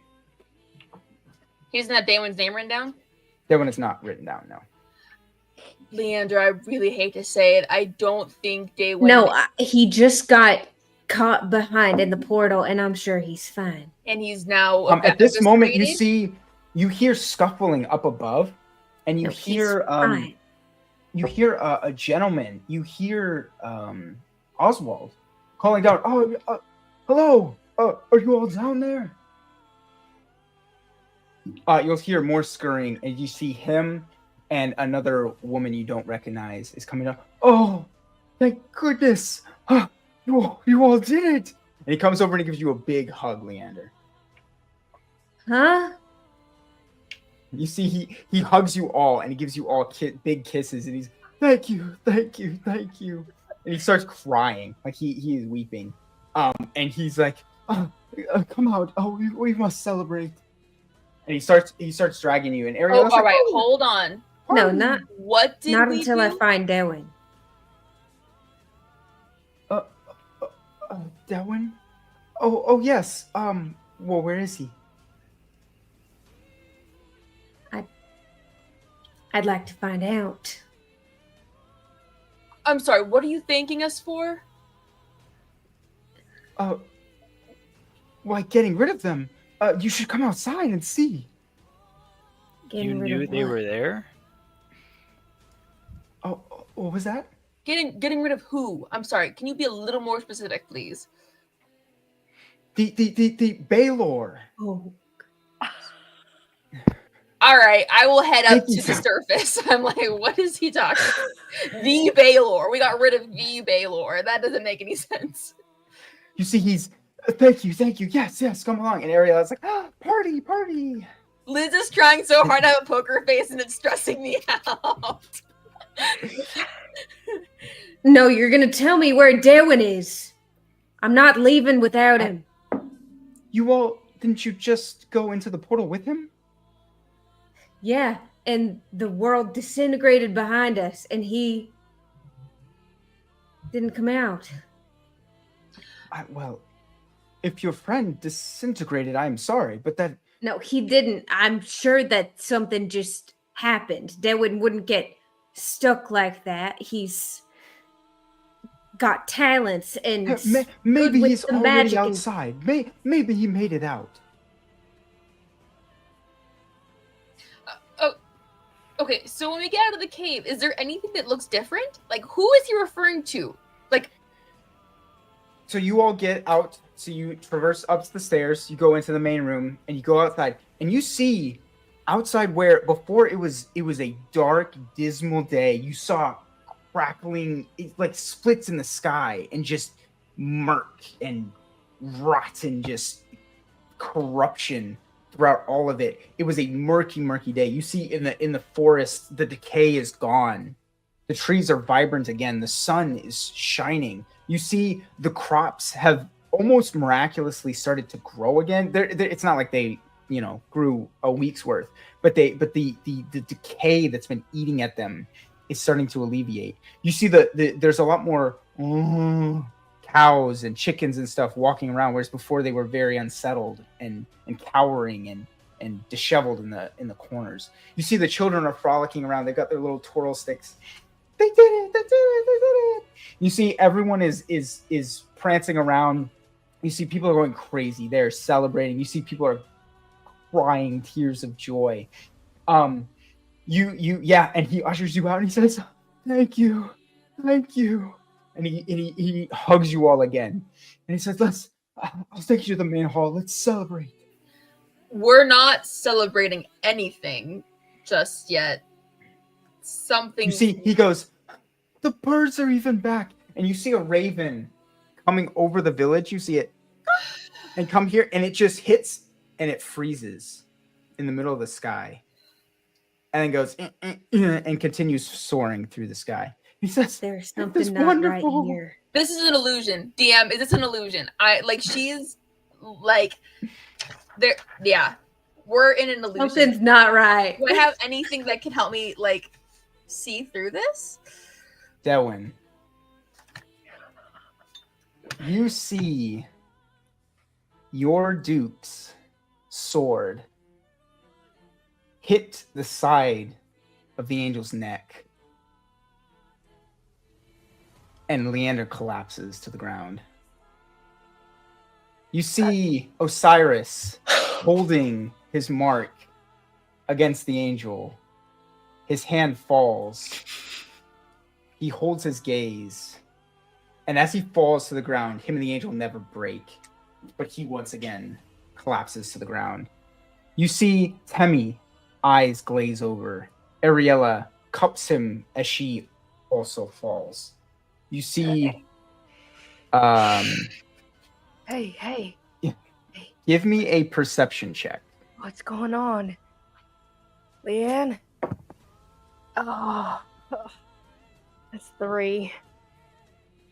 He doesn't have Damon's name written down? Daewin is not written down, no. Leander, I really hate to say it. I don't think Daewin... No, he just got caught behind in the portal, and I'm sure he's fine. And he's now... At this moment, you eviscerated? hear scuffling up above, and you No, he's hear fine. you hear a gentleman. You hear Oswald calling down. Oh, hello. Are you all down there? You'll hear more scurrying, and you see him and another woman you don't recognize is coming up. Oh, thank goodness! You all did it! And he comes over and he gives you a big hug, Leander. Huh? You see, he hugs you all, and he gives you all big kisses, and he's thank you. And he starts crying, like he is weeping. And he's like, come out. Oh, we must celebrate. And he starts dragging you. And Ariel, all right, hold on. No, not What did not we until do? I find Darwin. Darwin? Oh yes. Well, where is he? I'd like to find out. I'm sorry, what are you thanking us for? Why getting rid of them? You should come outside and see. Getting You rid knew of they what? were there? Oh, what was that? Getting rid of who? I'm sorry, can you be a little more specific, please? The Baylor. Oh, All right, I will head up Thank to you, the sir. surface. I'm like, what is he talking about? The Baylor. We got rid of the Baylor. That doesn't make any sense. You see, he's thank you. Yes, come along. And Ariel is like, party. Liz is trying so hard to have a poker face and it's stressing me out. no, you're gonna tell me where Darwin is. I'm not leaving without him. You all didn't you just go into the portal with him? Yeah, and the world disintegrated behind us, and he didn't come out. Well, if your friend disintegrated, I'm sorry, but that No, he didn't. I'm sure that something just happened. Darwin wouldn't get stuck like that. He's got talents and maybe good with he's the already magic and- outside. Maybe he made it out. Okay, so when we get out of the cave, is there anything that looks different? Like, who is he referring to? Like, So you all get out. So you traverse up the stairs. You go into the main room, and you go outside, and you see outside where before it was a dark, dismal day. You saw crackling, like splits in the sky, and just murk and rotten, just corruption throughout all of it. It was a murky day. You see in the forest, the decay is gone. The trees are vibrant again. The sun is shining. You see the crops have almost miraculously started to grow again. It's not like they, grew a week's worth, but the decay that's been eating at them is starting to alleviate. You see there's a lot more cows and chickens and stuff walking around, whereas before they were very unsettled and cowering and disheveled in the corners. You see the children are frolicking around. They've got their little twirl sticks. They did it. You see everyone is prancing around. You see people are going crazy. They're celebrating. You see people are crying tears of joy. And he ushers you out and he says, thank you. And he hugs you all again. And he says, I'll take you to the main hall. Let's celebrate. we're not celebrating anything just yet. Something. You see, he goes, the birds are even back. And you see a raven coming over the village. You see it and come here, and it just hits and it freezes in the middle of the sky. And then goes and continues soaring through the sky. He says, There's "This something is not wonderful." right here. This is an illusion. DM, is this an illusion? She's like there. Yeah, we're in an illusion. Something's not right. Do I have anything that can help me see through this? Delwyn, you see your duke's sword hit the side of the angel's neck, and Leander collapses to the ground. You see Osiris holding his mark against the angel. His hand falls, He holds his gaze, and as he falls to the ground, him and the angel never break, but he once again collapses to the ground. You see Temmie, eyes glaze over. Ariella cups him as she also falls. You see, Hey, give me a perception check. what's going on? Leanne? Oh, that's 3.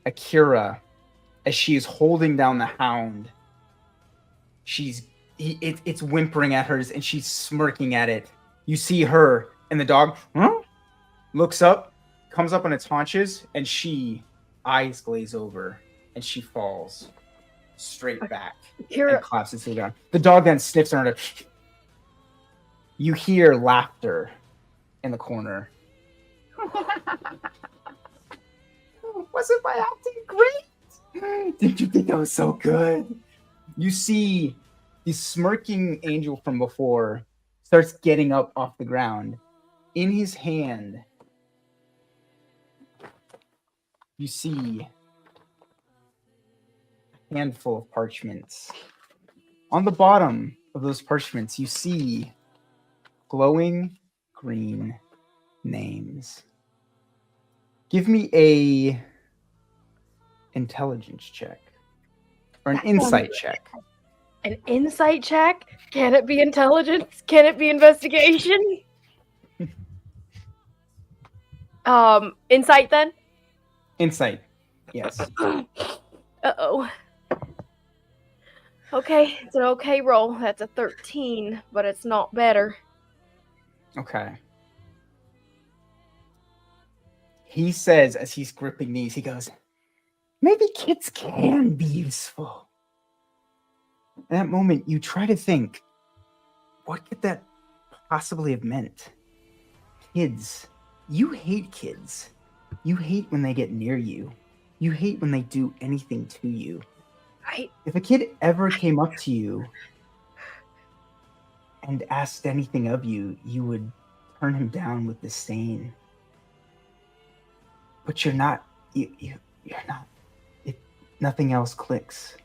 Akira, as she is holding down the hound, it's whimpering at hers and she's smirking at it. You see her and the dog looks up, comes up on its haunches, and she eyes glaze over and she falls straight back Akira, and collapses to the ground. The dog then sniffs around her. You hear laughter in the corner. Wasn't my acting great? Did you think I was so good? You see the smirking angel from before starts getting up off the ground. In his hand, you see a handful of parchments. On the bottom of those parchments, you see glowing green names. Give me a intelligence check or an insight check. an insight check? Can it be intelligence? Can it be investigation? Insight then? Insight. Yes. Uh-oh. Okay, it's an okay roll. That's a 13, but it's not better. Okay. He says as he's gripping these, he goes, maybe kids can be useful. In that moment, you try to think, what could that possibly have meant? Kids. You hate kids. You hate when they get near you. You hate when they do anything to you. If a kid ever came up to you and asked anything of you, you would turn him down with disdain. But you're not. You're not. Nothing else clicks.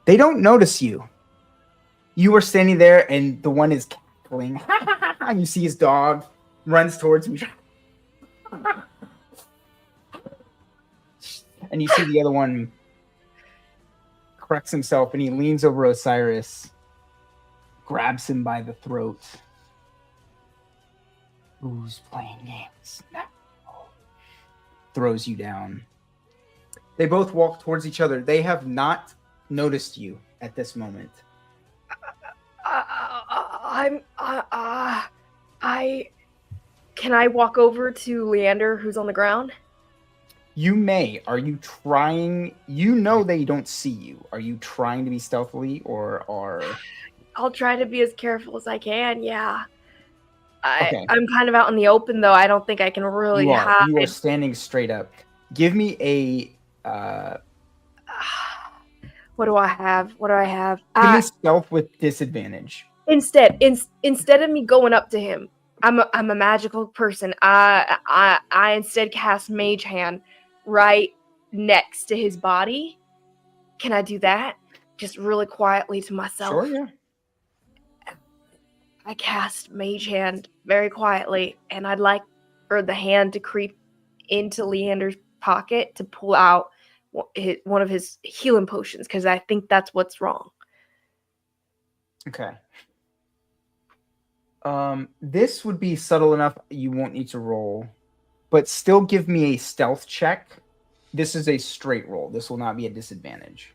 They don't notice you. You are standing there, and the one is cackling. And you see his dog runs towards him. And you see the other one corrects himself, and he leans over Osiris, grabs him by the throat. Who's playing games now? Throws you down. They both walk towards each other. They have not noticed you at this moment. Can I walk over to Leander, who's on the ground? You may. Are you trying? You know they don't see you. Are you trying to be stealthily, or are? I'll try to be as careful as I can. Yeah. Okay. I'm kind of out in the open, though. I don't think I can really hide. You are standing straight up. Give me a. What do I have? Give me stealth with disadvantage. Instead of me going up to him, I'm a magical person. I instead cast Mage Hand right next to his body. Can I do that? Just really quietly to myself. Sure, yeah. I cast Mage Hand very quietly, and I'd like for the hand to creep into Leander's pocket to pull out one of his healing potions, because I think that's what's wrong. Okay. This would be subtle enough you won't need to roll, but still give me a stealth check. This is a straight roll. This will not be a disadvantage.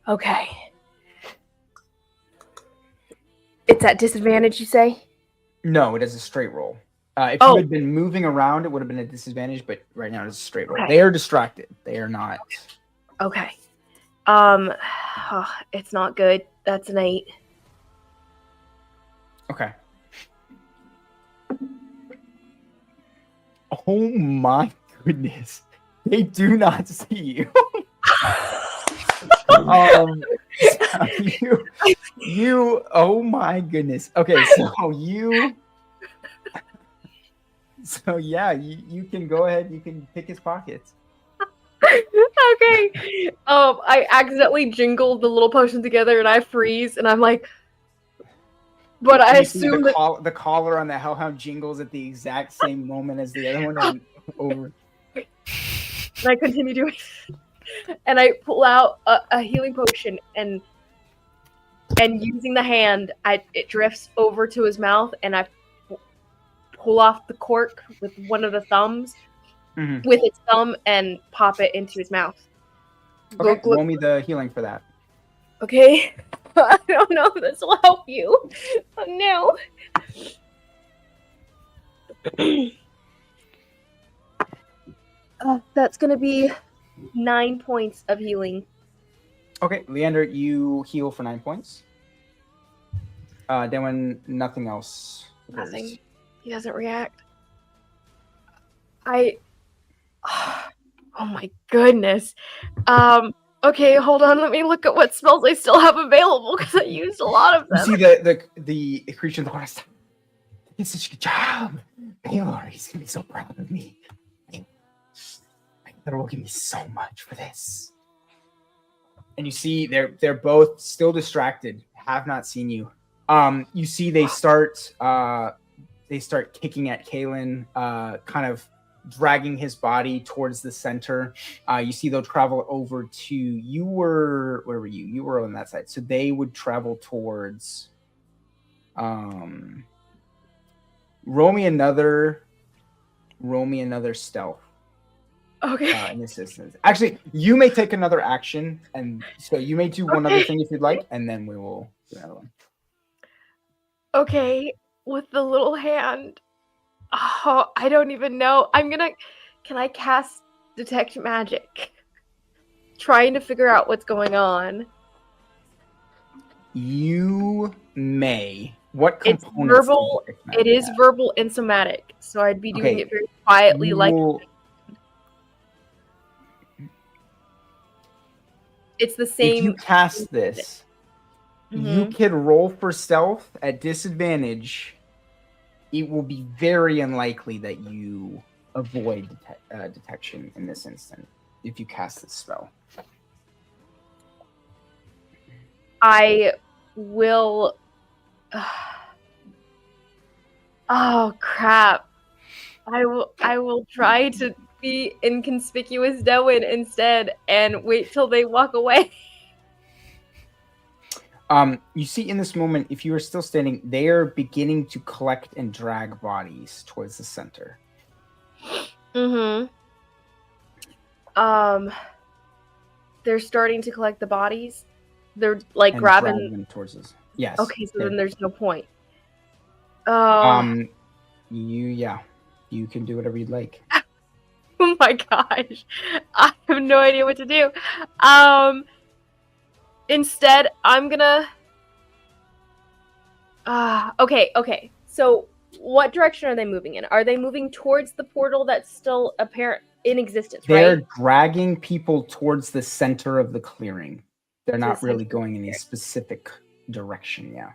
Okay. It's at disadvantage, you say? No, it is a straight roll. If you had been moving around, it would have been a disadvantage, but right now it's a straight roll. Okay. They are distracted. They are not. Okay. It's not good. That's an 8. Okay. Oh my goodness. They do not see you. you oh my goodness. Okay, so So yeah, you can go ahead. You can pick his pockets. Okay. I accidentally jingled the little potion together and I freeze and I'm like, but I You see assume that the collar on the hellhound jingles at the exact same moment as the other one, and over. and I continue doing and I pull out a healing potion and using the hand, it drifts over to his mouth and I pull off the cork with one of the thumbs with its thumb and pop it into his mouth. Okay, roll me the healing for that. Okay. I don't know if this will help you. Oh no. That's gonna be 9 points of healing. Okay, Leander, you heal for 9 points. Then when nothing else. Nothing. He doesn't react. Oh my goodness. Okay, hold on. Let me look at what spells I still have available because I used a lot of You them. see the creature in the corner. Did such a good job, Baylor. He's gonna be so proud of me. Baylor will give me so much for this. And you see they're both still distracted, have not seen you. You see they start kicking at Kalen, kind of dragging his body towards the center. You see they'll travel over to where were you? You were on that side. So they would travel towards roll me another stealth. Okay. In this instance. Actually, you may take another action, and so you may do one other thing if you'd like, and then we will do another one. Okay, with the little hand. Oh, I don't even know. Can I cast Detect Magic? Trying to figure out what's going on. You may. What It's components? verbal. It is verbal and somatic, so I'd be doing it very quietly, it's the same. If you cast this, you can roll for stealth at disadvantage. It will be very unlikely that you avoid detection in this instant if you cast this spell. I will. Oh crap! I will try to be inconspicuous Dewen instead and wait till they walk away. You see in this moment, if you are still standing, they are beginning to collect and drag bodies towards the center. They're starting to collect the bodies. They're like grabbing them towards us. Yes. Okay, so then there's no point. You can do whatever you'd like. Oh my gosh. I have no idea what to do. Instead, I'm gonna okay. So what direction are they moving in? Are they moving towards the portal that's still apparent in existence, They're right? dragging people towards the center of the clearing. They're not really going in a specific direction, yeah.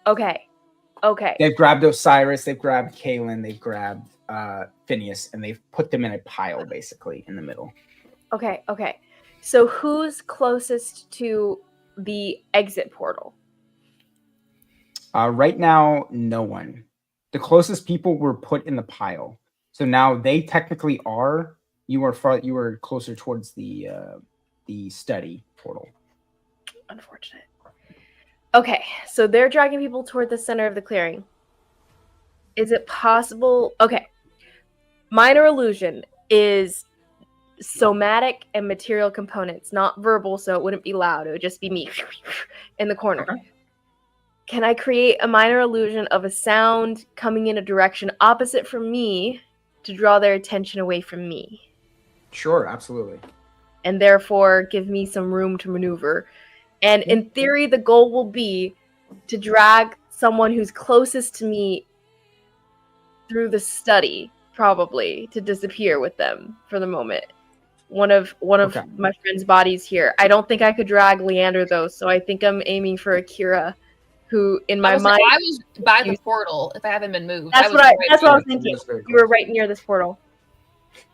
Okay. They've grabbed Osiris, they've grabbed Kalen, they've grabbed Phineas, and they've put them in a pile, basically, in the middle. Okay. So who's closest to the exit portal? Right now, no one. The closest people were put in the pile. So now they technically are. You were closer towards the study portal. Unfortunate. Okay, so they're dragging people toward the center of the clearing. Is it possible? Okay. Minor illusion is somatic and material components, not verbal, so it wouldn't be loud. It would just be me in the corner. Okay. Can I create a minor illusion of a sound coming in a direction opposite from me to draw their attention away from me? Sure, absolutely. And therefore give me some room to maneuver. And in theory, the goal will be to drag someone who's closest to me through the study, probably, to disappear with them for the moment. One of my friend's bodies here. I don't think I could drag Leander, though, so I think I'm aiming for Akira. who in my I mind was by the portal. If I haven't been moved, that's was what I right that's what I was there. thinking. That's very You were close. right near this portal.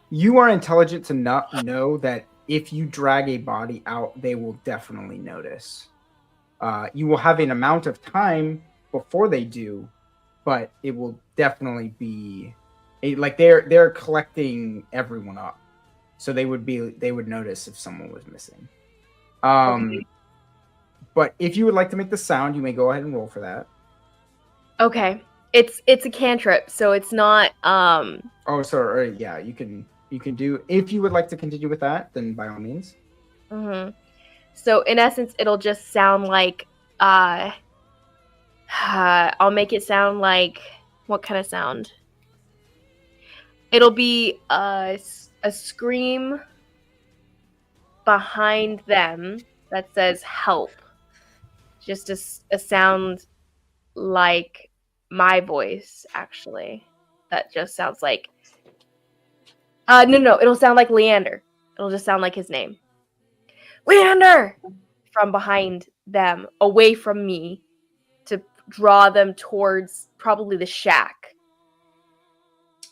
You are intelligent to not know that if you drag a body out, they will definitely notice. You will have an amount of time before they do, but it will definitely be like they're collecting everyone up, so they would notice if someone was missing. Okay. But if you would like to make the sound, you may go ahead and roll for that. Okay. It's a cantrip, so it's not Oh, sorry. Yeah, you can do if you would like to continue with that, then by all means. mhm. So in essence it'll just sound like I'll make it sound like what kind of sound? It'll be a scream behind them that says help. Just a sound like my voice, actually. That just sounds like no, it'll sound like Leander. It'll just sound like his name. Leander! From behind them, away from me, to draw them towards probably the shack.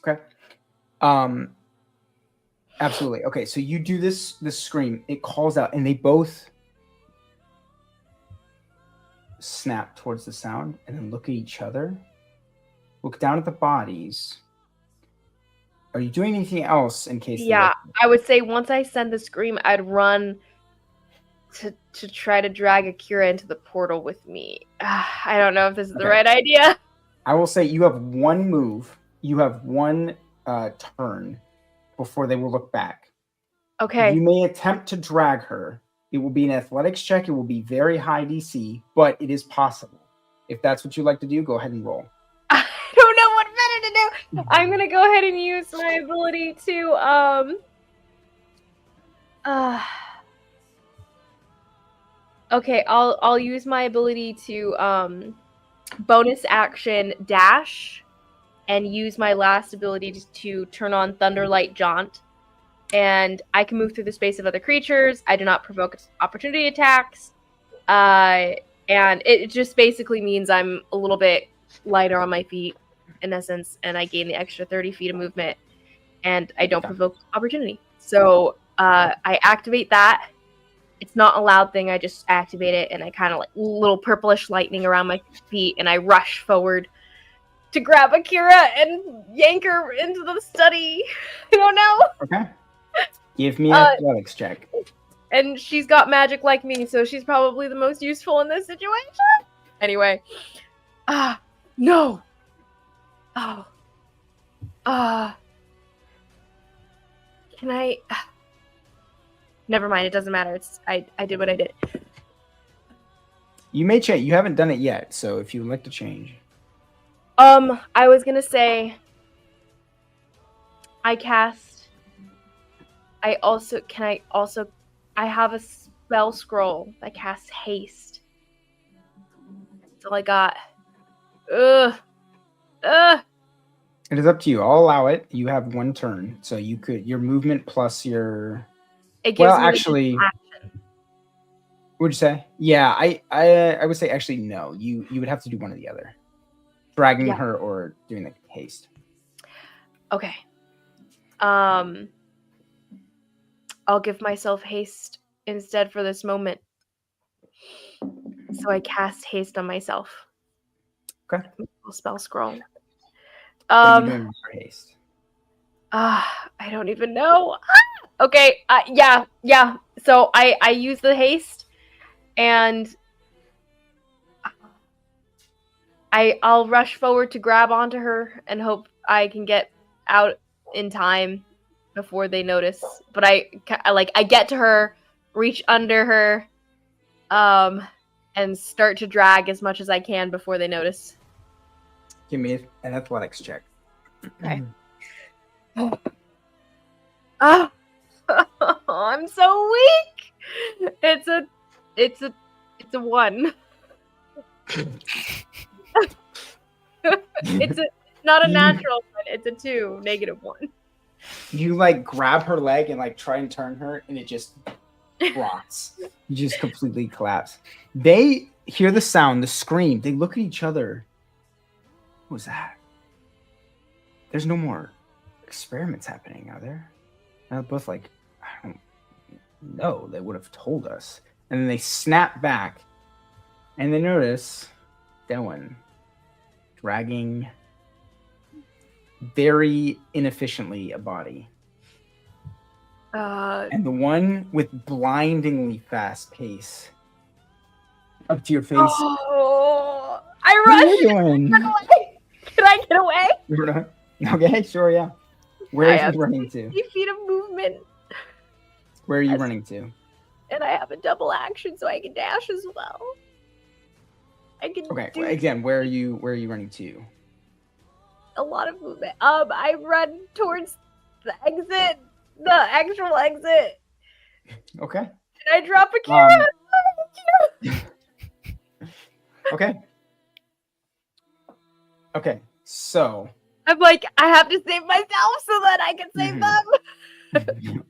Okay. Absolutely. Okay, so you do this scream. It calls out, and they both snap towards the sound, and then look at each other. Look down at the bodies. Are you doing anything else in case? Yeah, I would say once I send the scream, I'd run to try to drag Akira into the portal with me. I don't know if this is the right idea. I will say you have one move. You have one turn before they will look back. Okay. You may attempt to drag her. It will be an athletics check. It will be very high DC, but it is possible. If that's what you like to do, go ahead and roll. I don't know what better to do. I'm gonna go ahead and use my ability to Okay, I'll use my ability to bonus action dash and use my last ability to turn on Thunderlight Jaunt. And I can move through the space of other creatures. I do not provoke opportunity attacks. And it just basically means I'm a little bit lighter on my feet, in essence, and I gain the extra 30 feet of movement, and I don't provoke opportunity. So I activate that. It's not a loud thing. I just activate it, and I kind of like little purplish lightning around my feet, and I rush forward to grab Akira and yank her into the study. I don't know. Okay. Give me an athletics check. And she's got magic like me, so she's probably the most useful in this situation. Anyway. No. Oh. Can I... Never mind, it doesn't matter. I did what I did. You may change. You haven't done it yet, so if you would like to change. I was gonna say... I have a spell scroll that casts haste. That's all I got. Ugh. It is up to you. I'll allow it. You have one turn, so you could your movement plus your. It gives me actually, action. What'd you say? Yeah, I would say actually no. You would have to do one or the other, dragging her or doing the haste. Okay. I'll give myself haste instead for this moment. So I cast haste on myself. Okay. Spell scroll. What are you doing for haste? I don't even know. Okay. Yeah. So I use the haste, and I'll rush forward to grab onto her and hope I can get out in time before they notice. But I get to her, reach under her, and start to drag as much as I can before they notice. Give me an athletics check. Okay. Oh, I'm so weak. It's a 1. It's not a natural 1. It's a 2, -1. You like grab her leg and like try and turn her, and it just rocks. You just completely collapse. They hear the sound, the scream. They look at each other. What was that? There's no more experiments happening, are there? And they're both like, I don't know. They would have told us. And then they snap back, and they notice Dylan dragging very inefficiently a body. And the one with blindingly fast pace up to your face. Oh, I What are rushed. you doing? Run away. Can I get away? You're not- Okay, sure, yeah. Where I are have you running to? 50 feet of movement, Where are you Yes. running to? and I have a double action, so I can dash as well. I can Okay, do again, where are you running to? a lot of movement. I run towards the exit, the actual exit, Okay. and I drop a Kira. Okay. Okay. So I'm like, I have to save myself so that I can save Mhm. them.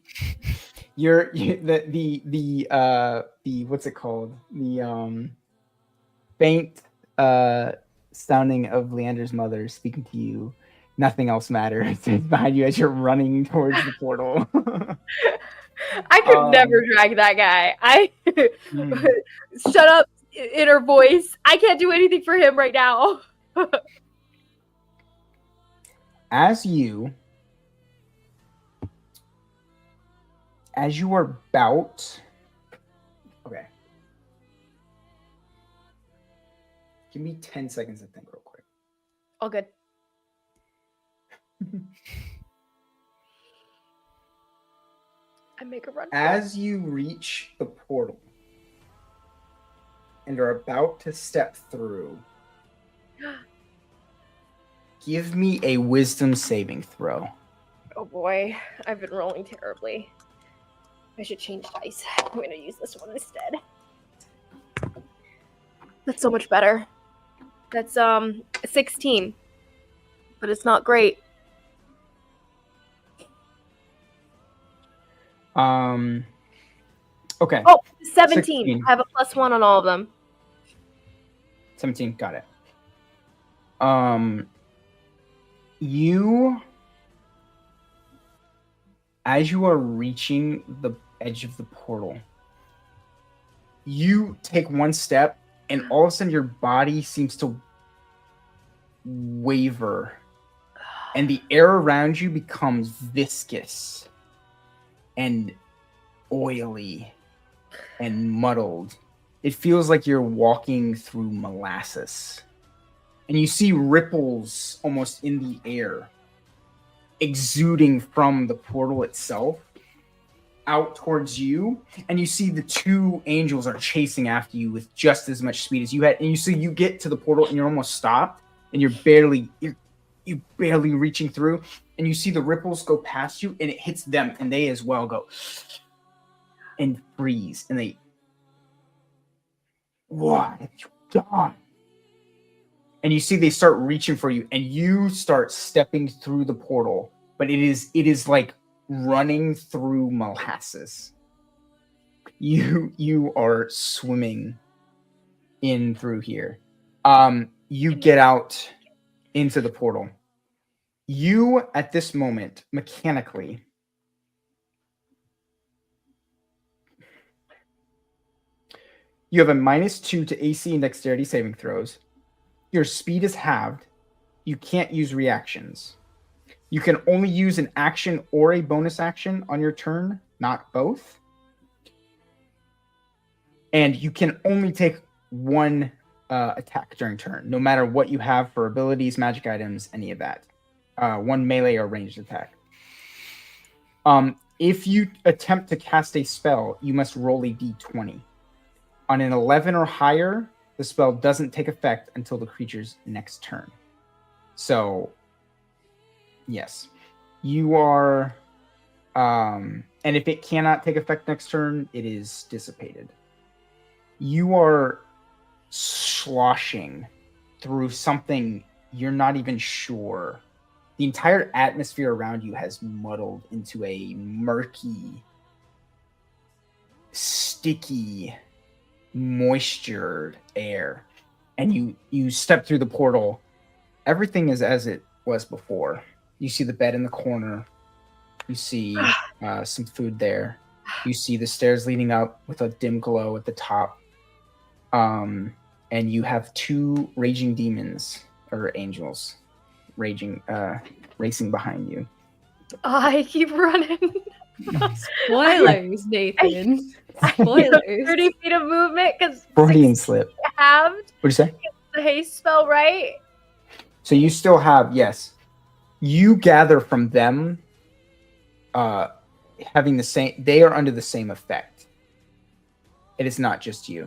the what's it called? The faint sounding of Leander's mother speaking to you. Nothing else matters. It's behind you as you're running towards the portal. I could Um, never drag that guy. Hmm. Shut up, inner voice. I can't do anything for him right now. As you are about, okay, give me 10 seconds to think real quick. All good. I make a run. for it. As you reach the portal and are about to step through, give me a wisdom saving throw. Oh boy, I've been rolling terribly. I should change dice. I'm gonna use this one instead. That's so much better. That's 16. But it's not great. Okay, Oh, 17. 16. I have a +1 on all of them. 17, got it. You, as you are reaching the edge of the portal, you take one step, and all of a sudden your body seems to waver, and the air around you becomes viscous and oily and muddled. It feels like you're walking through molasses. And you see ripples almost in the air exuding from the portal itself out towards you. And you see the two angels are chasing after you with just as much speed as you had. And you see you get to the portal and you're almost stopped and you're barely reaching through. And you see the ripples go past you and it hits them and they as well go and freeze. And they, what have you done? And you see they start reaching for you and you start stepping through the portal, but it is like running through molasses. You are swimming in through here. You get out into the portal. You at this moment mechanically you have a -2 to AC and dexterity saving throws. Your speed is halved. You can't use reactions. You can only use an action or a bonus action on your turn, not both. And you can only take one attack during turn, no matter what you have for abilities, magic items, any of that. One melee or ranged attack. If you attempt to cast a spell, you must roll a d20. On an 11 or higher, the spell doesn't take effect until the creature's next turn. So, yes, you are, and if it cannot take effect next turn, it is dissipated. You are sloshing through something you're not even sure. The entire atmosphere around you has muddled into a murky, sticky moistured air, and you step through the portal. Everything is as it was before. You see the bed in the corner. You see some food there. You see the stairs leading up with a dim glow at the top. And you have 2 raging demons or angels racing behind you. I keep running. Spoilers, Nathan. Spoilers. 30 feet of movement because Freudian slip. halved. What do you say? The haste spell, right? So you still have, yes. You gather from them having the same, they are under the same effect. It is not just you.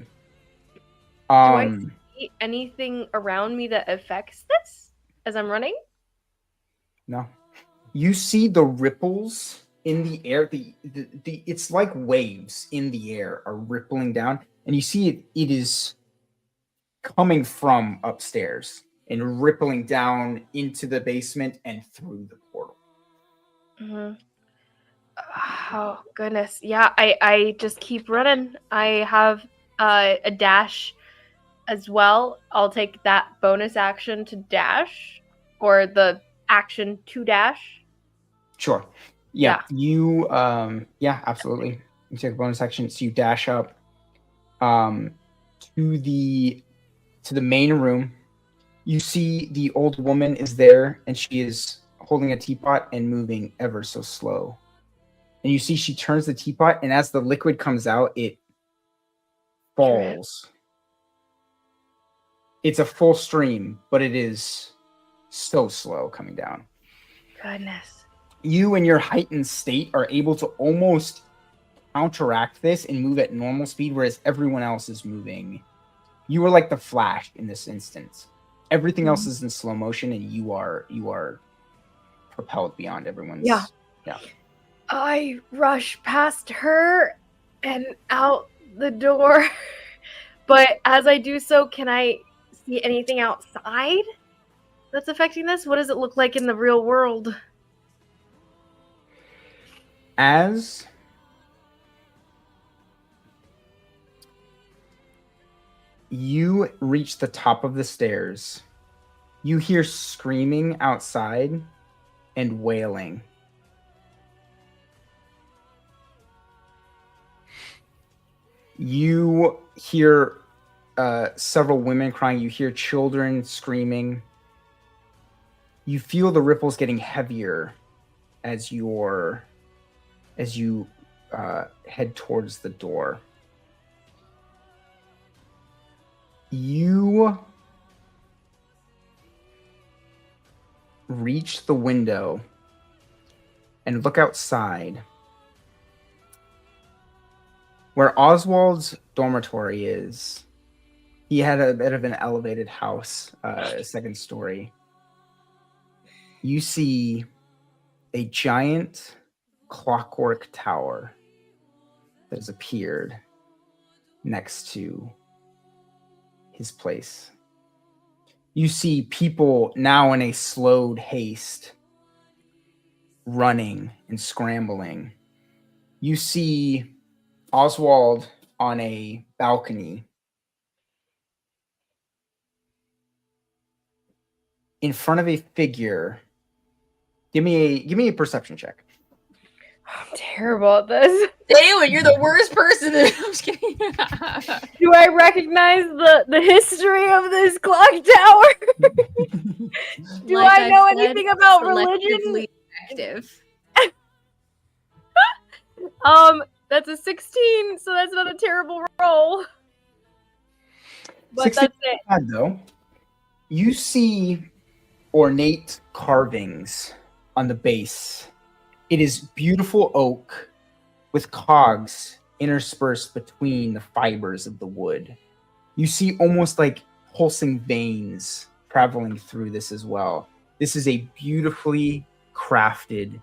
Do I see anything around me that affects this as I'm running? No. You see the ripples in the air. The it's like waves in the air are rippling down, and you see it is coming from upstairs and rippling down into the basement and through the portal. Mm-hmm. Oh goodness. Yeah, I just keep running. I have a dash as well. I'll take that bonus action to dash, or the action to dash. Sure. Yeah. You yeah, absolutely. You take a bonus action, so you dash up to the main room. You see the old woman is there, and she is holding a teapot and moving ever so slow. And you see she turns the teapot, and as the liquid comes out, it falls. It's a full stream, but it is so slow coming down. Goodness. You in your heightened state are able to almost counteract this and move at normal speed, whereas everyone else is moving. You are like the Flash in this instance. Everything else is in slow motion, and you are propelled beyond everyone's. Yeah. Yeah. I rush past her and out the door. But as I do so, can I see anything outside that's affecting this? What does it look like in the real world? As you reach the top of the stairs, you hear screaming outside and wailing. You hear several women crying. You hear children screaming. You feel the ripples getting heavier as you head towards the door. You reach the window and look outside, where Oswald's dormitory is. He had a bit of an elevated house, second story. You see a giant clockwork tower that has appeared next to his place. You see people now in a slowed haste, running and scrambling. You see Oswald on a balcony in front of a figure. Give me a perception check. I'm terrible at this. Damn, you're the worst person. I'm just kidding. Do I recognize the history of this clock tower? Do Like I know said, anything about religion? selectively active. That's a 16, so that's not a terrible roll. But 16 that's it. bad, though. You see ornate carvings on the base. It is beautiful oak with cogs interspersed between the fibers of the wood. You see almost like pulsing veins traveling through this as well. This is a beautifully crafted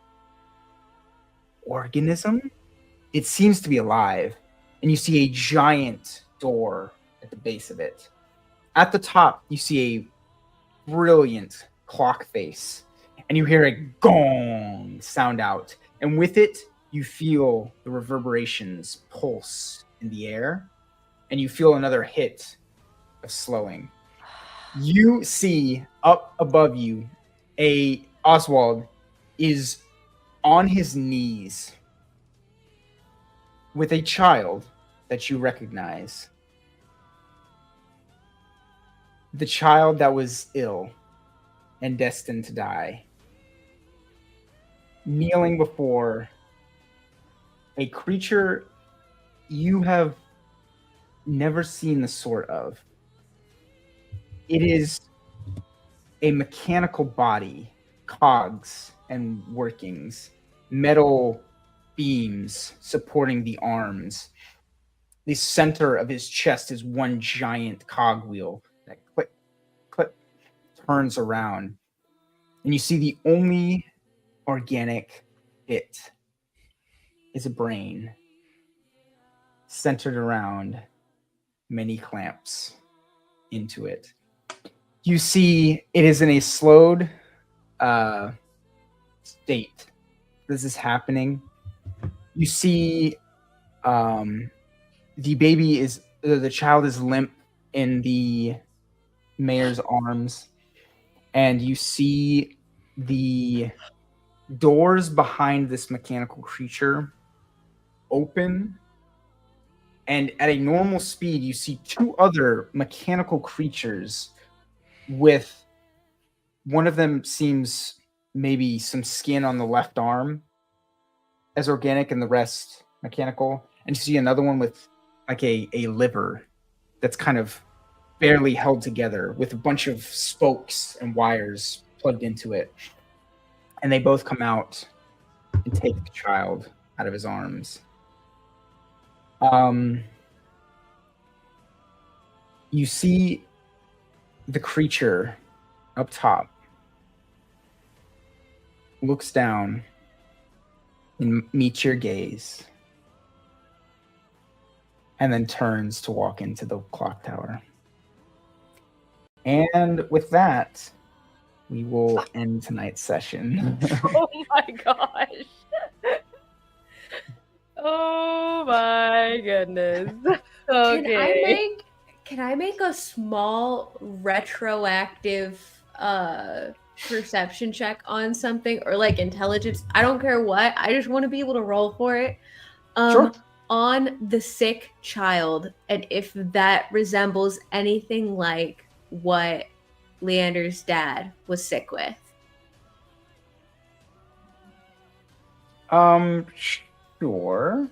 organism. It seems to be alive, and you see a giant door at the base of it. At the top, you see a brilliant clock face, and you hear a gong sound out, and with it, you feel the reverberations pulse in the air, and you feel another hit of slowing. You see up above you, Oswald is on his knees with a child that you recognize. The child that was ill and destined to die. Kneeling before a creature you have never seen the sort of. It is a mechanical body, cogs and workings, metal beams supporting the arms. The center of his chest is one giant cogwheel that click, click, turns around. And you see the only organic bit is a brain centered around many clamps into it. You see it is in a slowed state. This is happening. You see the child is limp in the mayor's arms, and you see the doors behind this mechanical creature open, and at a normal speed you see two other mechanical creatures, with one of them seems maybe some skin on the left arm as organic and the rest mechanical, and you see another one with like a liver that's kind of barely held together with a bunch of spokes and wires plugged into it. And they both come out and take the child out of his arms. You see the creature up top looks down and meets your gaze, and then turns to walk into the clock tower. And with that, we will end tonight's session. Oh my gosh. Oh my goodness. Okay. Can I make a small retroactive perception check on something, or like intelligence? I don't care what. I just want to be able to roll for it. Sure. On the sick child, and if that resembles anything like what Leander's dad was sick with. Sure.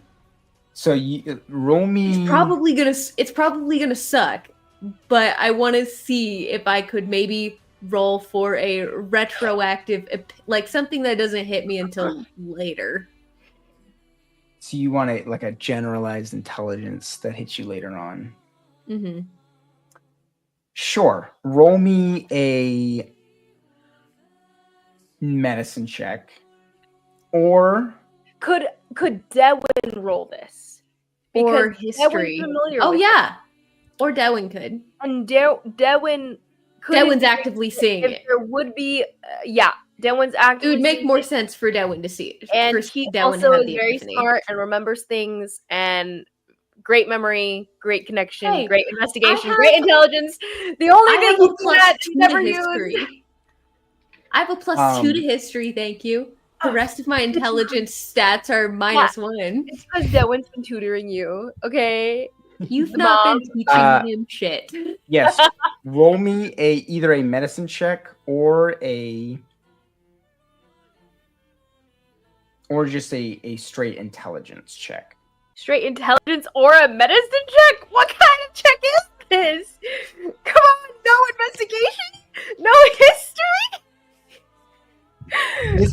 So you roll me. It's probably gonna suck, but I want to see if I could maybe roll for a retroactive, like something that doesn't hit me until later. So you want a generalized intelligence that hits you later on. Mm-hmm. Sure. Roll me a medicine check. Or Could Dewin roll this? Or Because history. Dewin's familiar Oh with yeah. Or Dewin could. And Dewin could. Dewin's actively seeing if it. there would be, Dewin's It actively. would make seeing more it. sense for Dewin to see it. And for he Dewin to also have is the very epiphany. smart and remembers things, and great memory, great connection, Hey, great investigation, I great have- intelligence. The only I thing have he a plus that 2 he never to used. history. I have a plus 2 to Um, history, thank you. The rest of my intelligence stats are -1. It's because Dewin's been tutoring you, okay? You've The not mom. been teaching him shit. yes, roll me either a medicine check or just a straight intelligence check. Straight intelligence or a medicine check? What kind of check is this? Come on, no investigation? No history?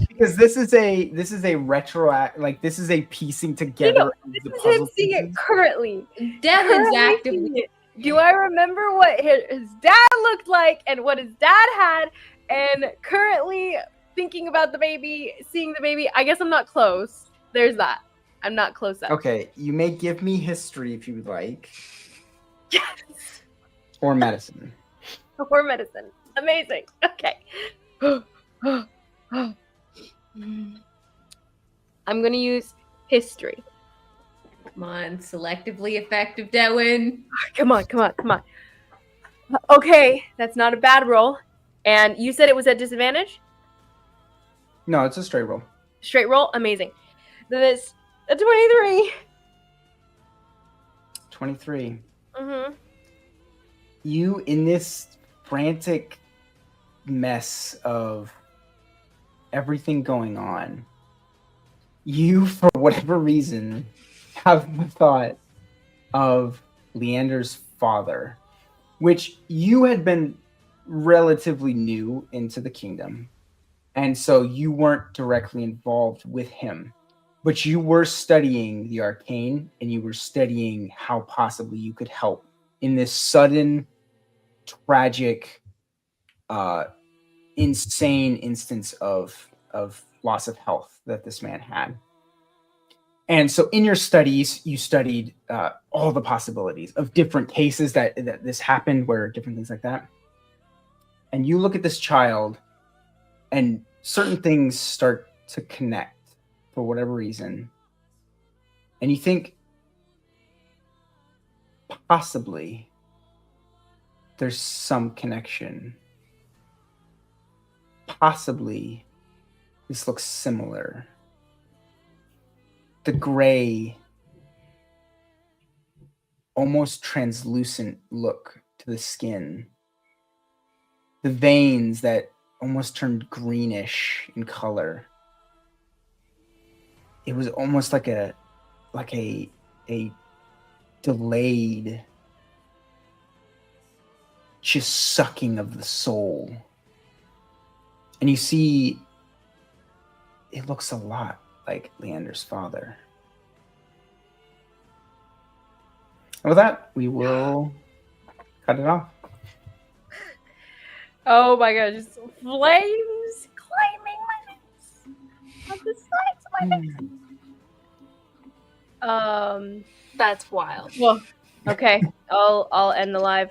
Because this is a this is a piecing together of the This is him puzzle seeing it pieces. currently. Devon's Currently actively seeing it. Do I remember what his dad looked like and what his dad had, and currently thinking about the baby, seeing the baby? I guess I'm not close. There's that. I'm not close up. Okay, you may give me history if you would like, Yes. or medicine. Or medicine. Amazing. Okay. I'm gonna use history. Come on, selectively effective, Dewin. Come on, come on, come on. Okay, that's not a bad roll. And you said it was at disadvantage? No, it's a straight roll. Straight roll? Amazing. Then it's a 23. 23. Mm-hmm. You, in this frantic mess of everything going on, you, for whatever reason, have the thought of Leander's father, which you had been relatively new into the kingdom. And so you weren't directly involved with him, but you were studying the arcane and you were studying how possibly you could help in this sudden, tragic, insane instance of loss of health that this man had. And so in your studies, you studied all the possibilities of different cases that this happened, where different things like that. And you look at this child and certain things start to connect for whatever reason. And you think possibly there's some connection. Possibly this looks similar. The gray, almost translucent look to the skin. The veins that almost turned greenish in color. It was almost like a delayed just sucking of the soul. And you see it looks a lot like Leander's father. And with that, we will cut it off. Oh my god, just flames climbing my face on the sides of my face. That's wild. Well, okay. I'll end the live.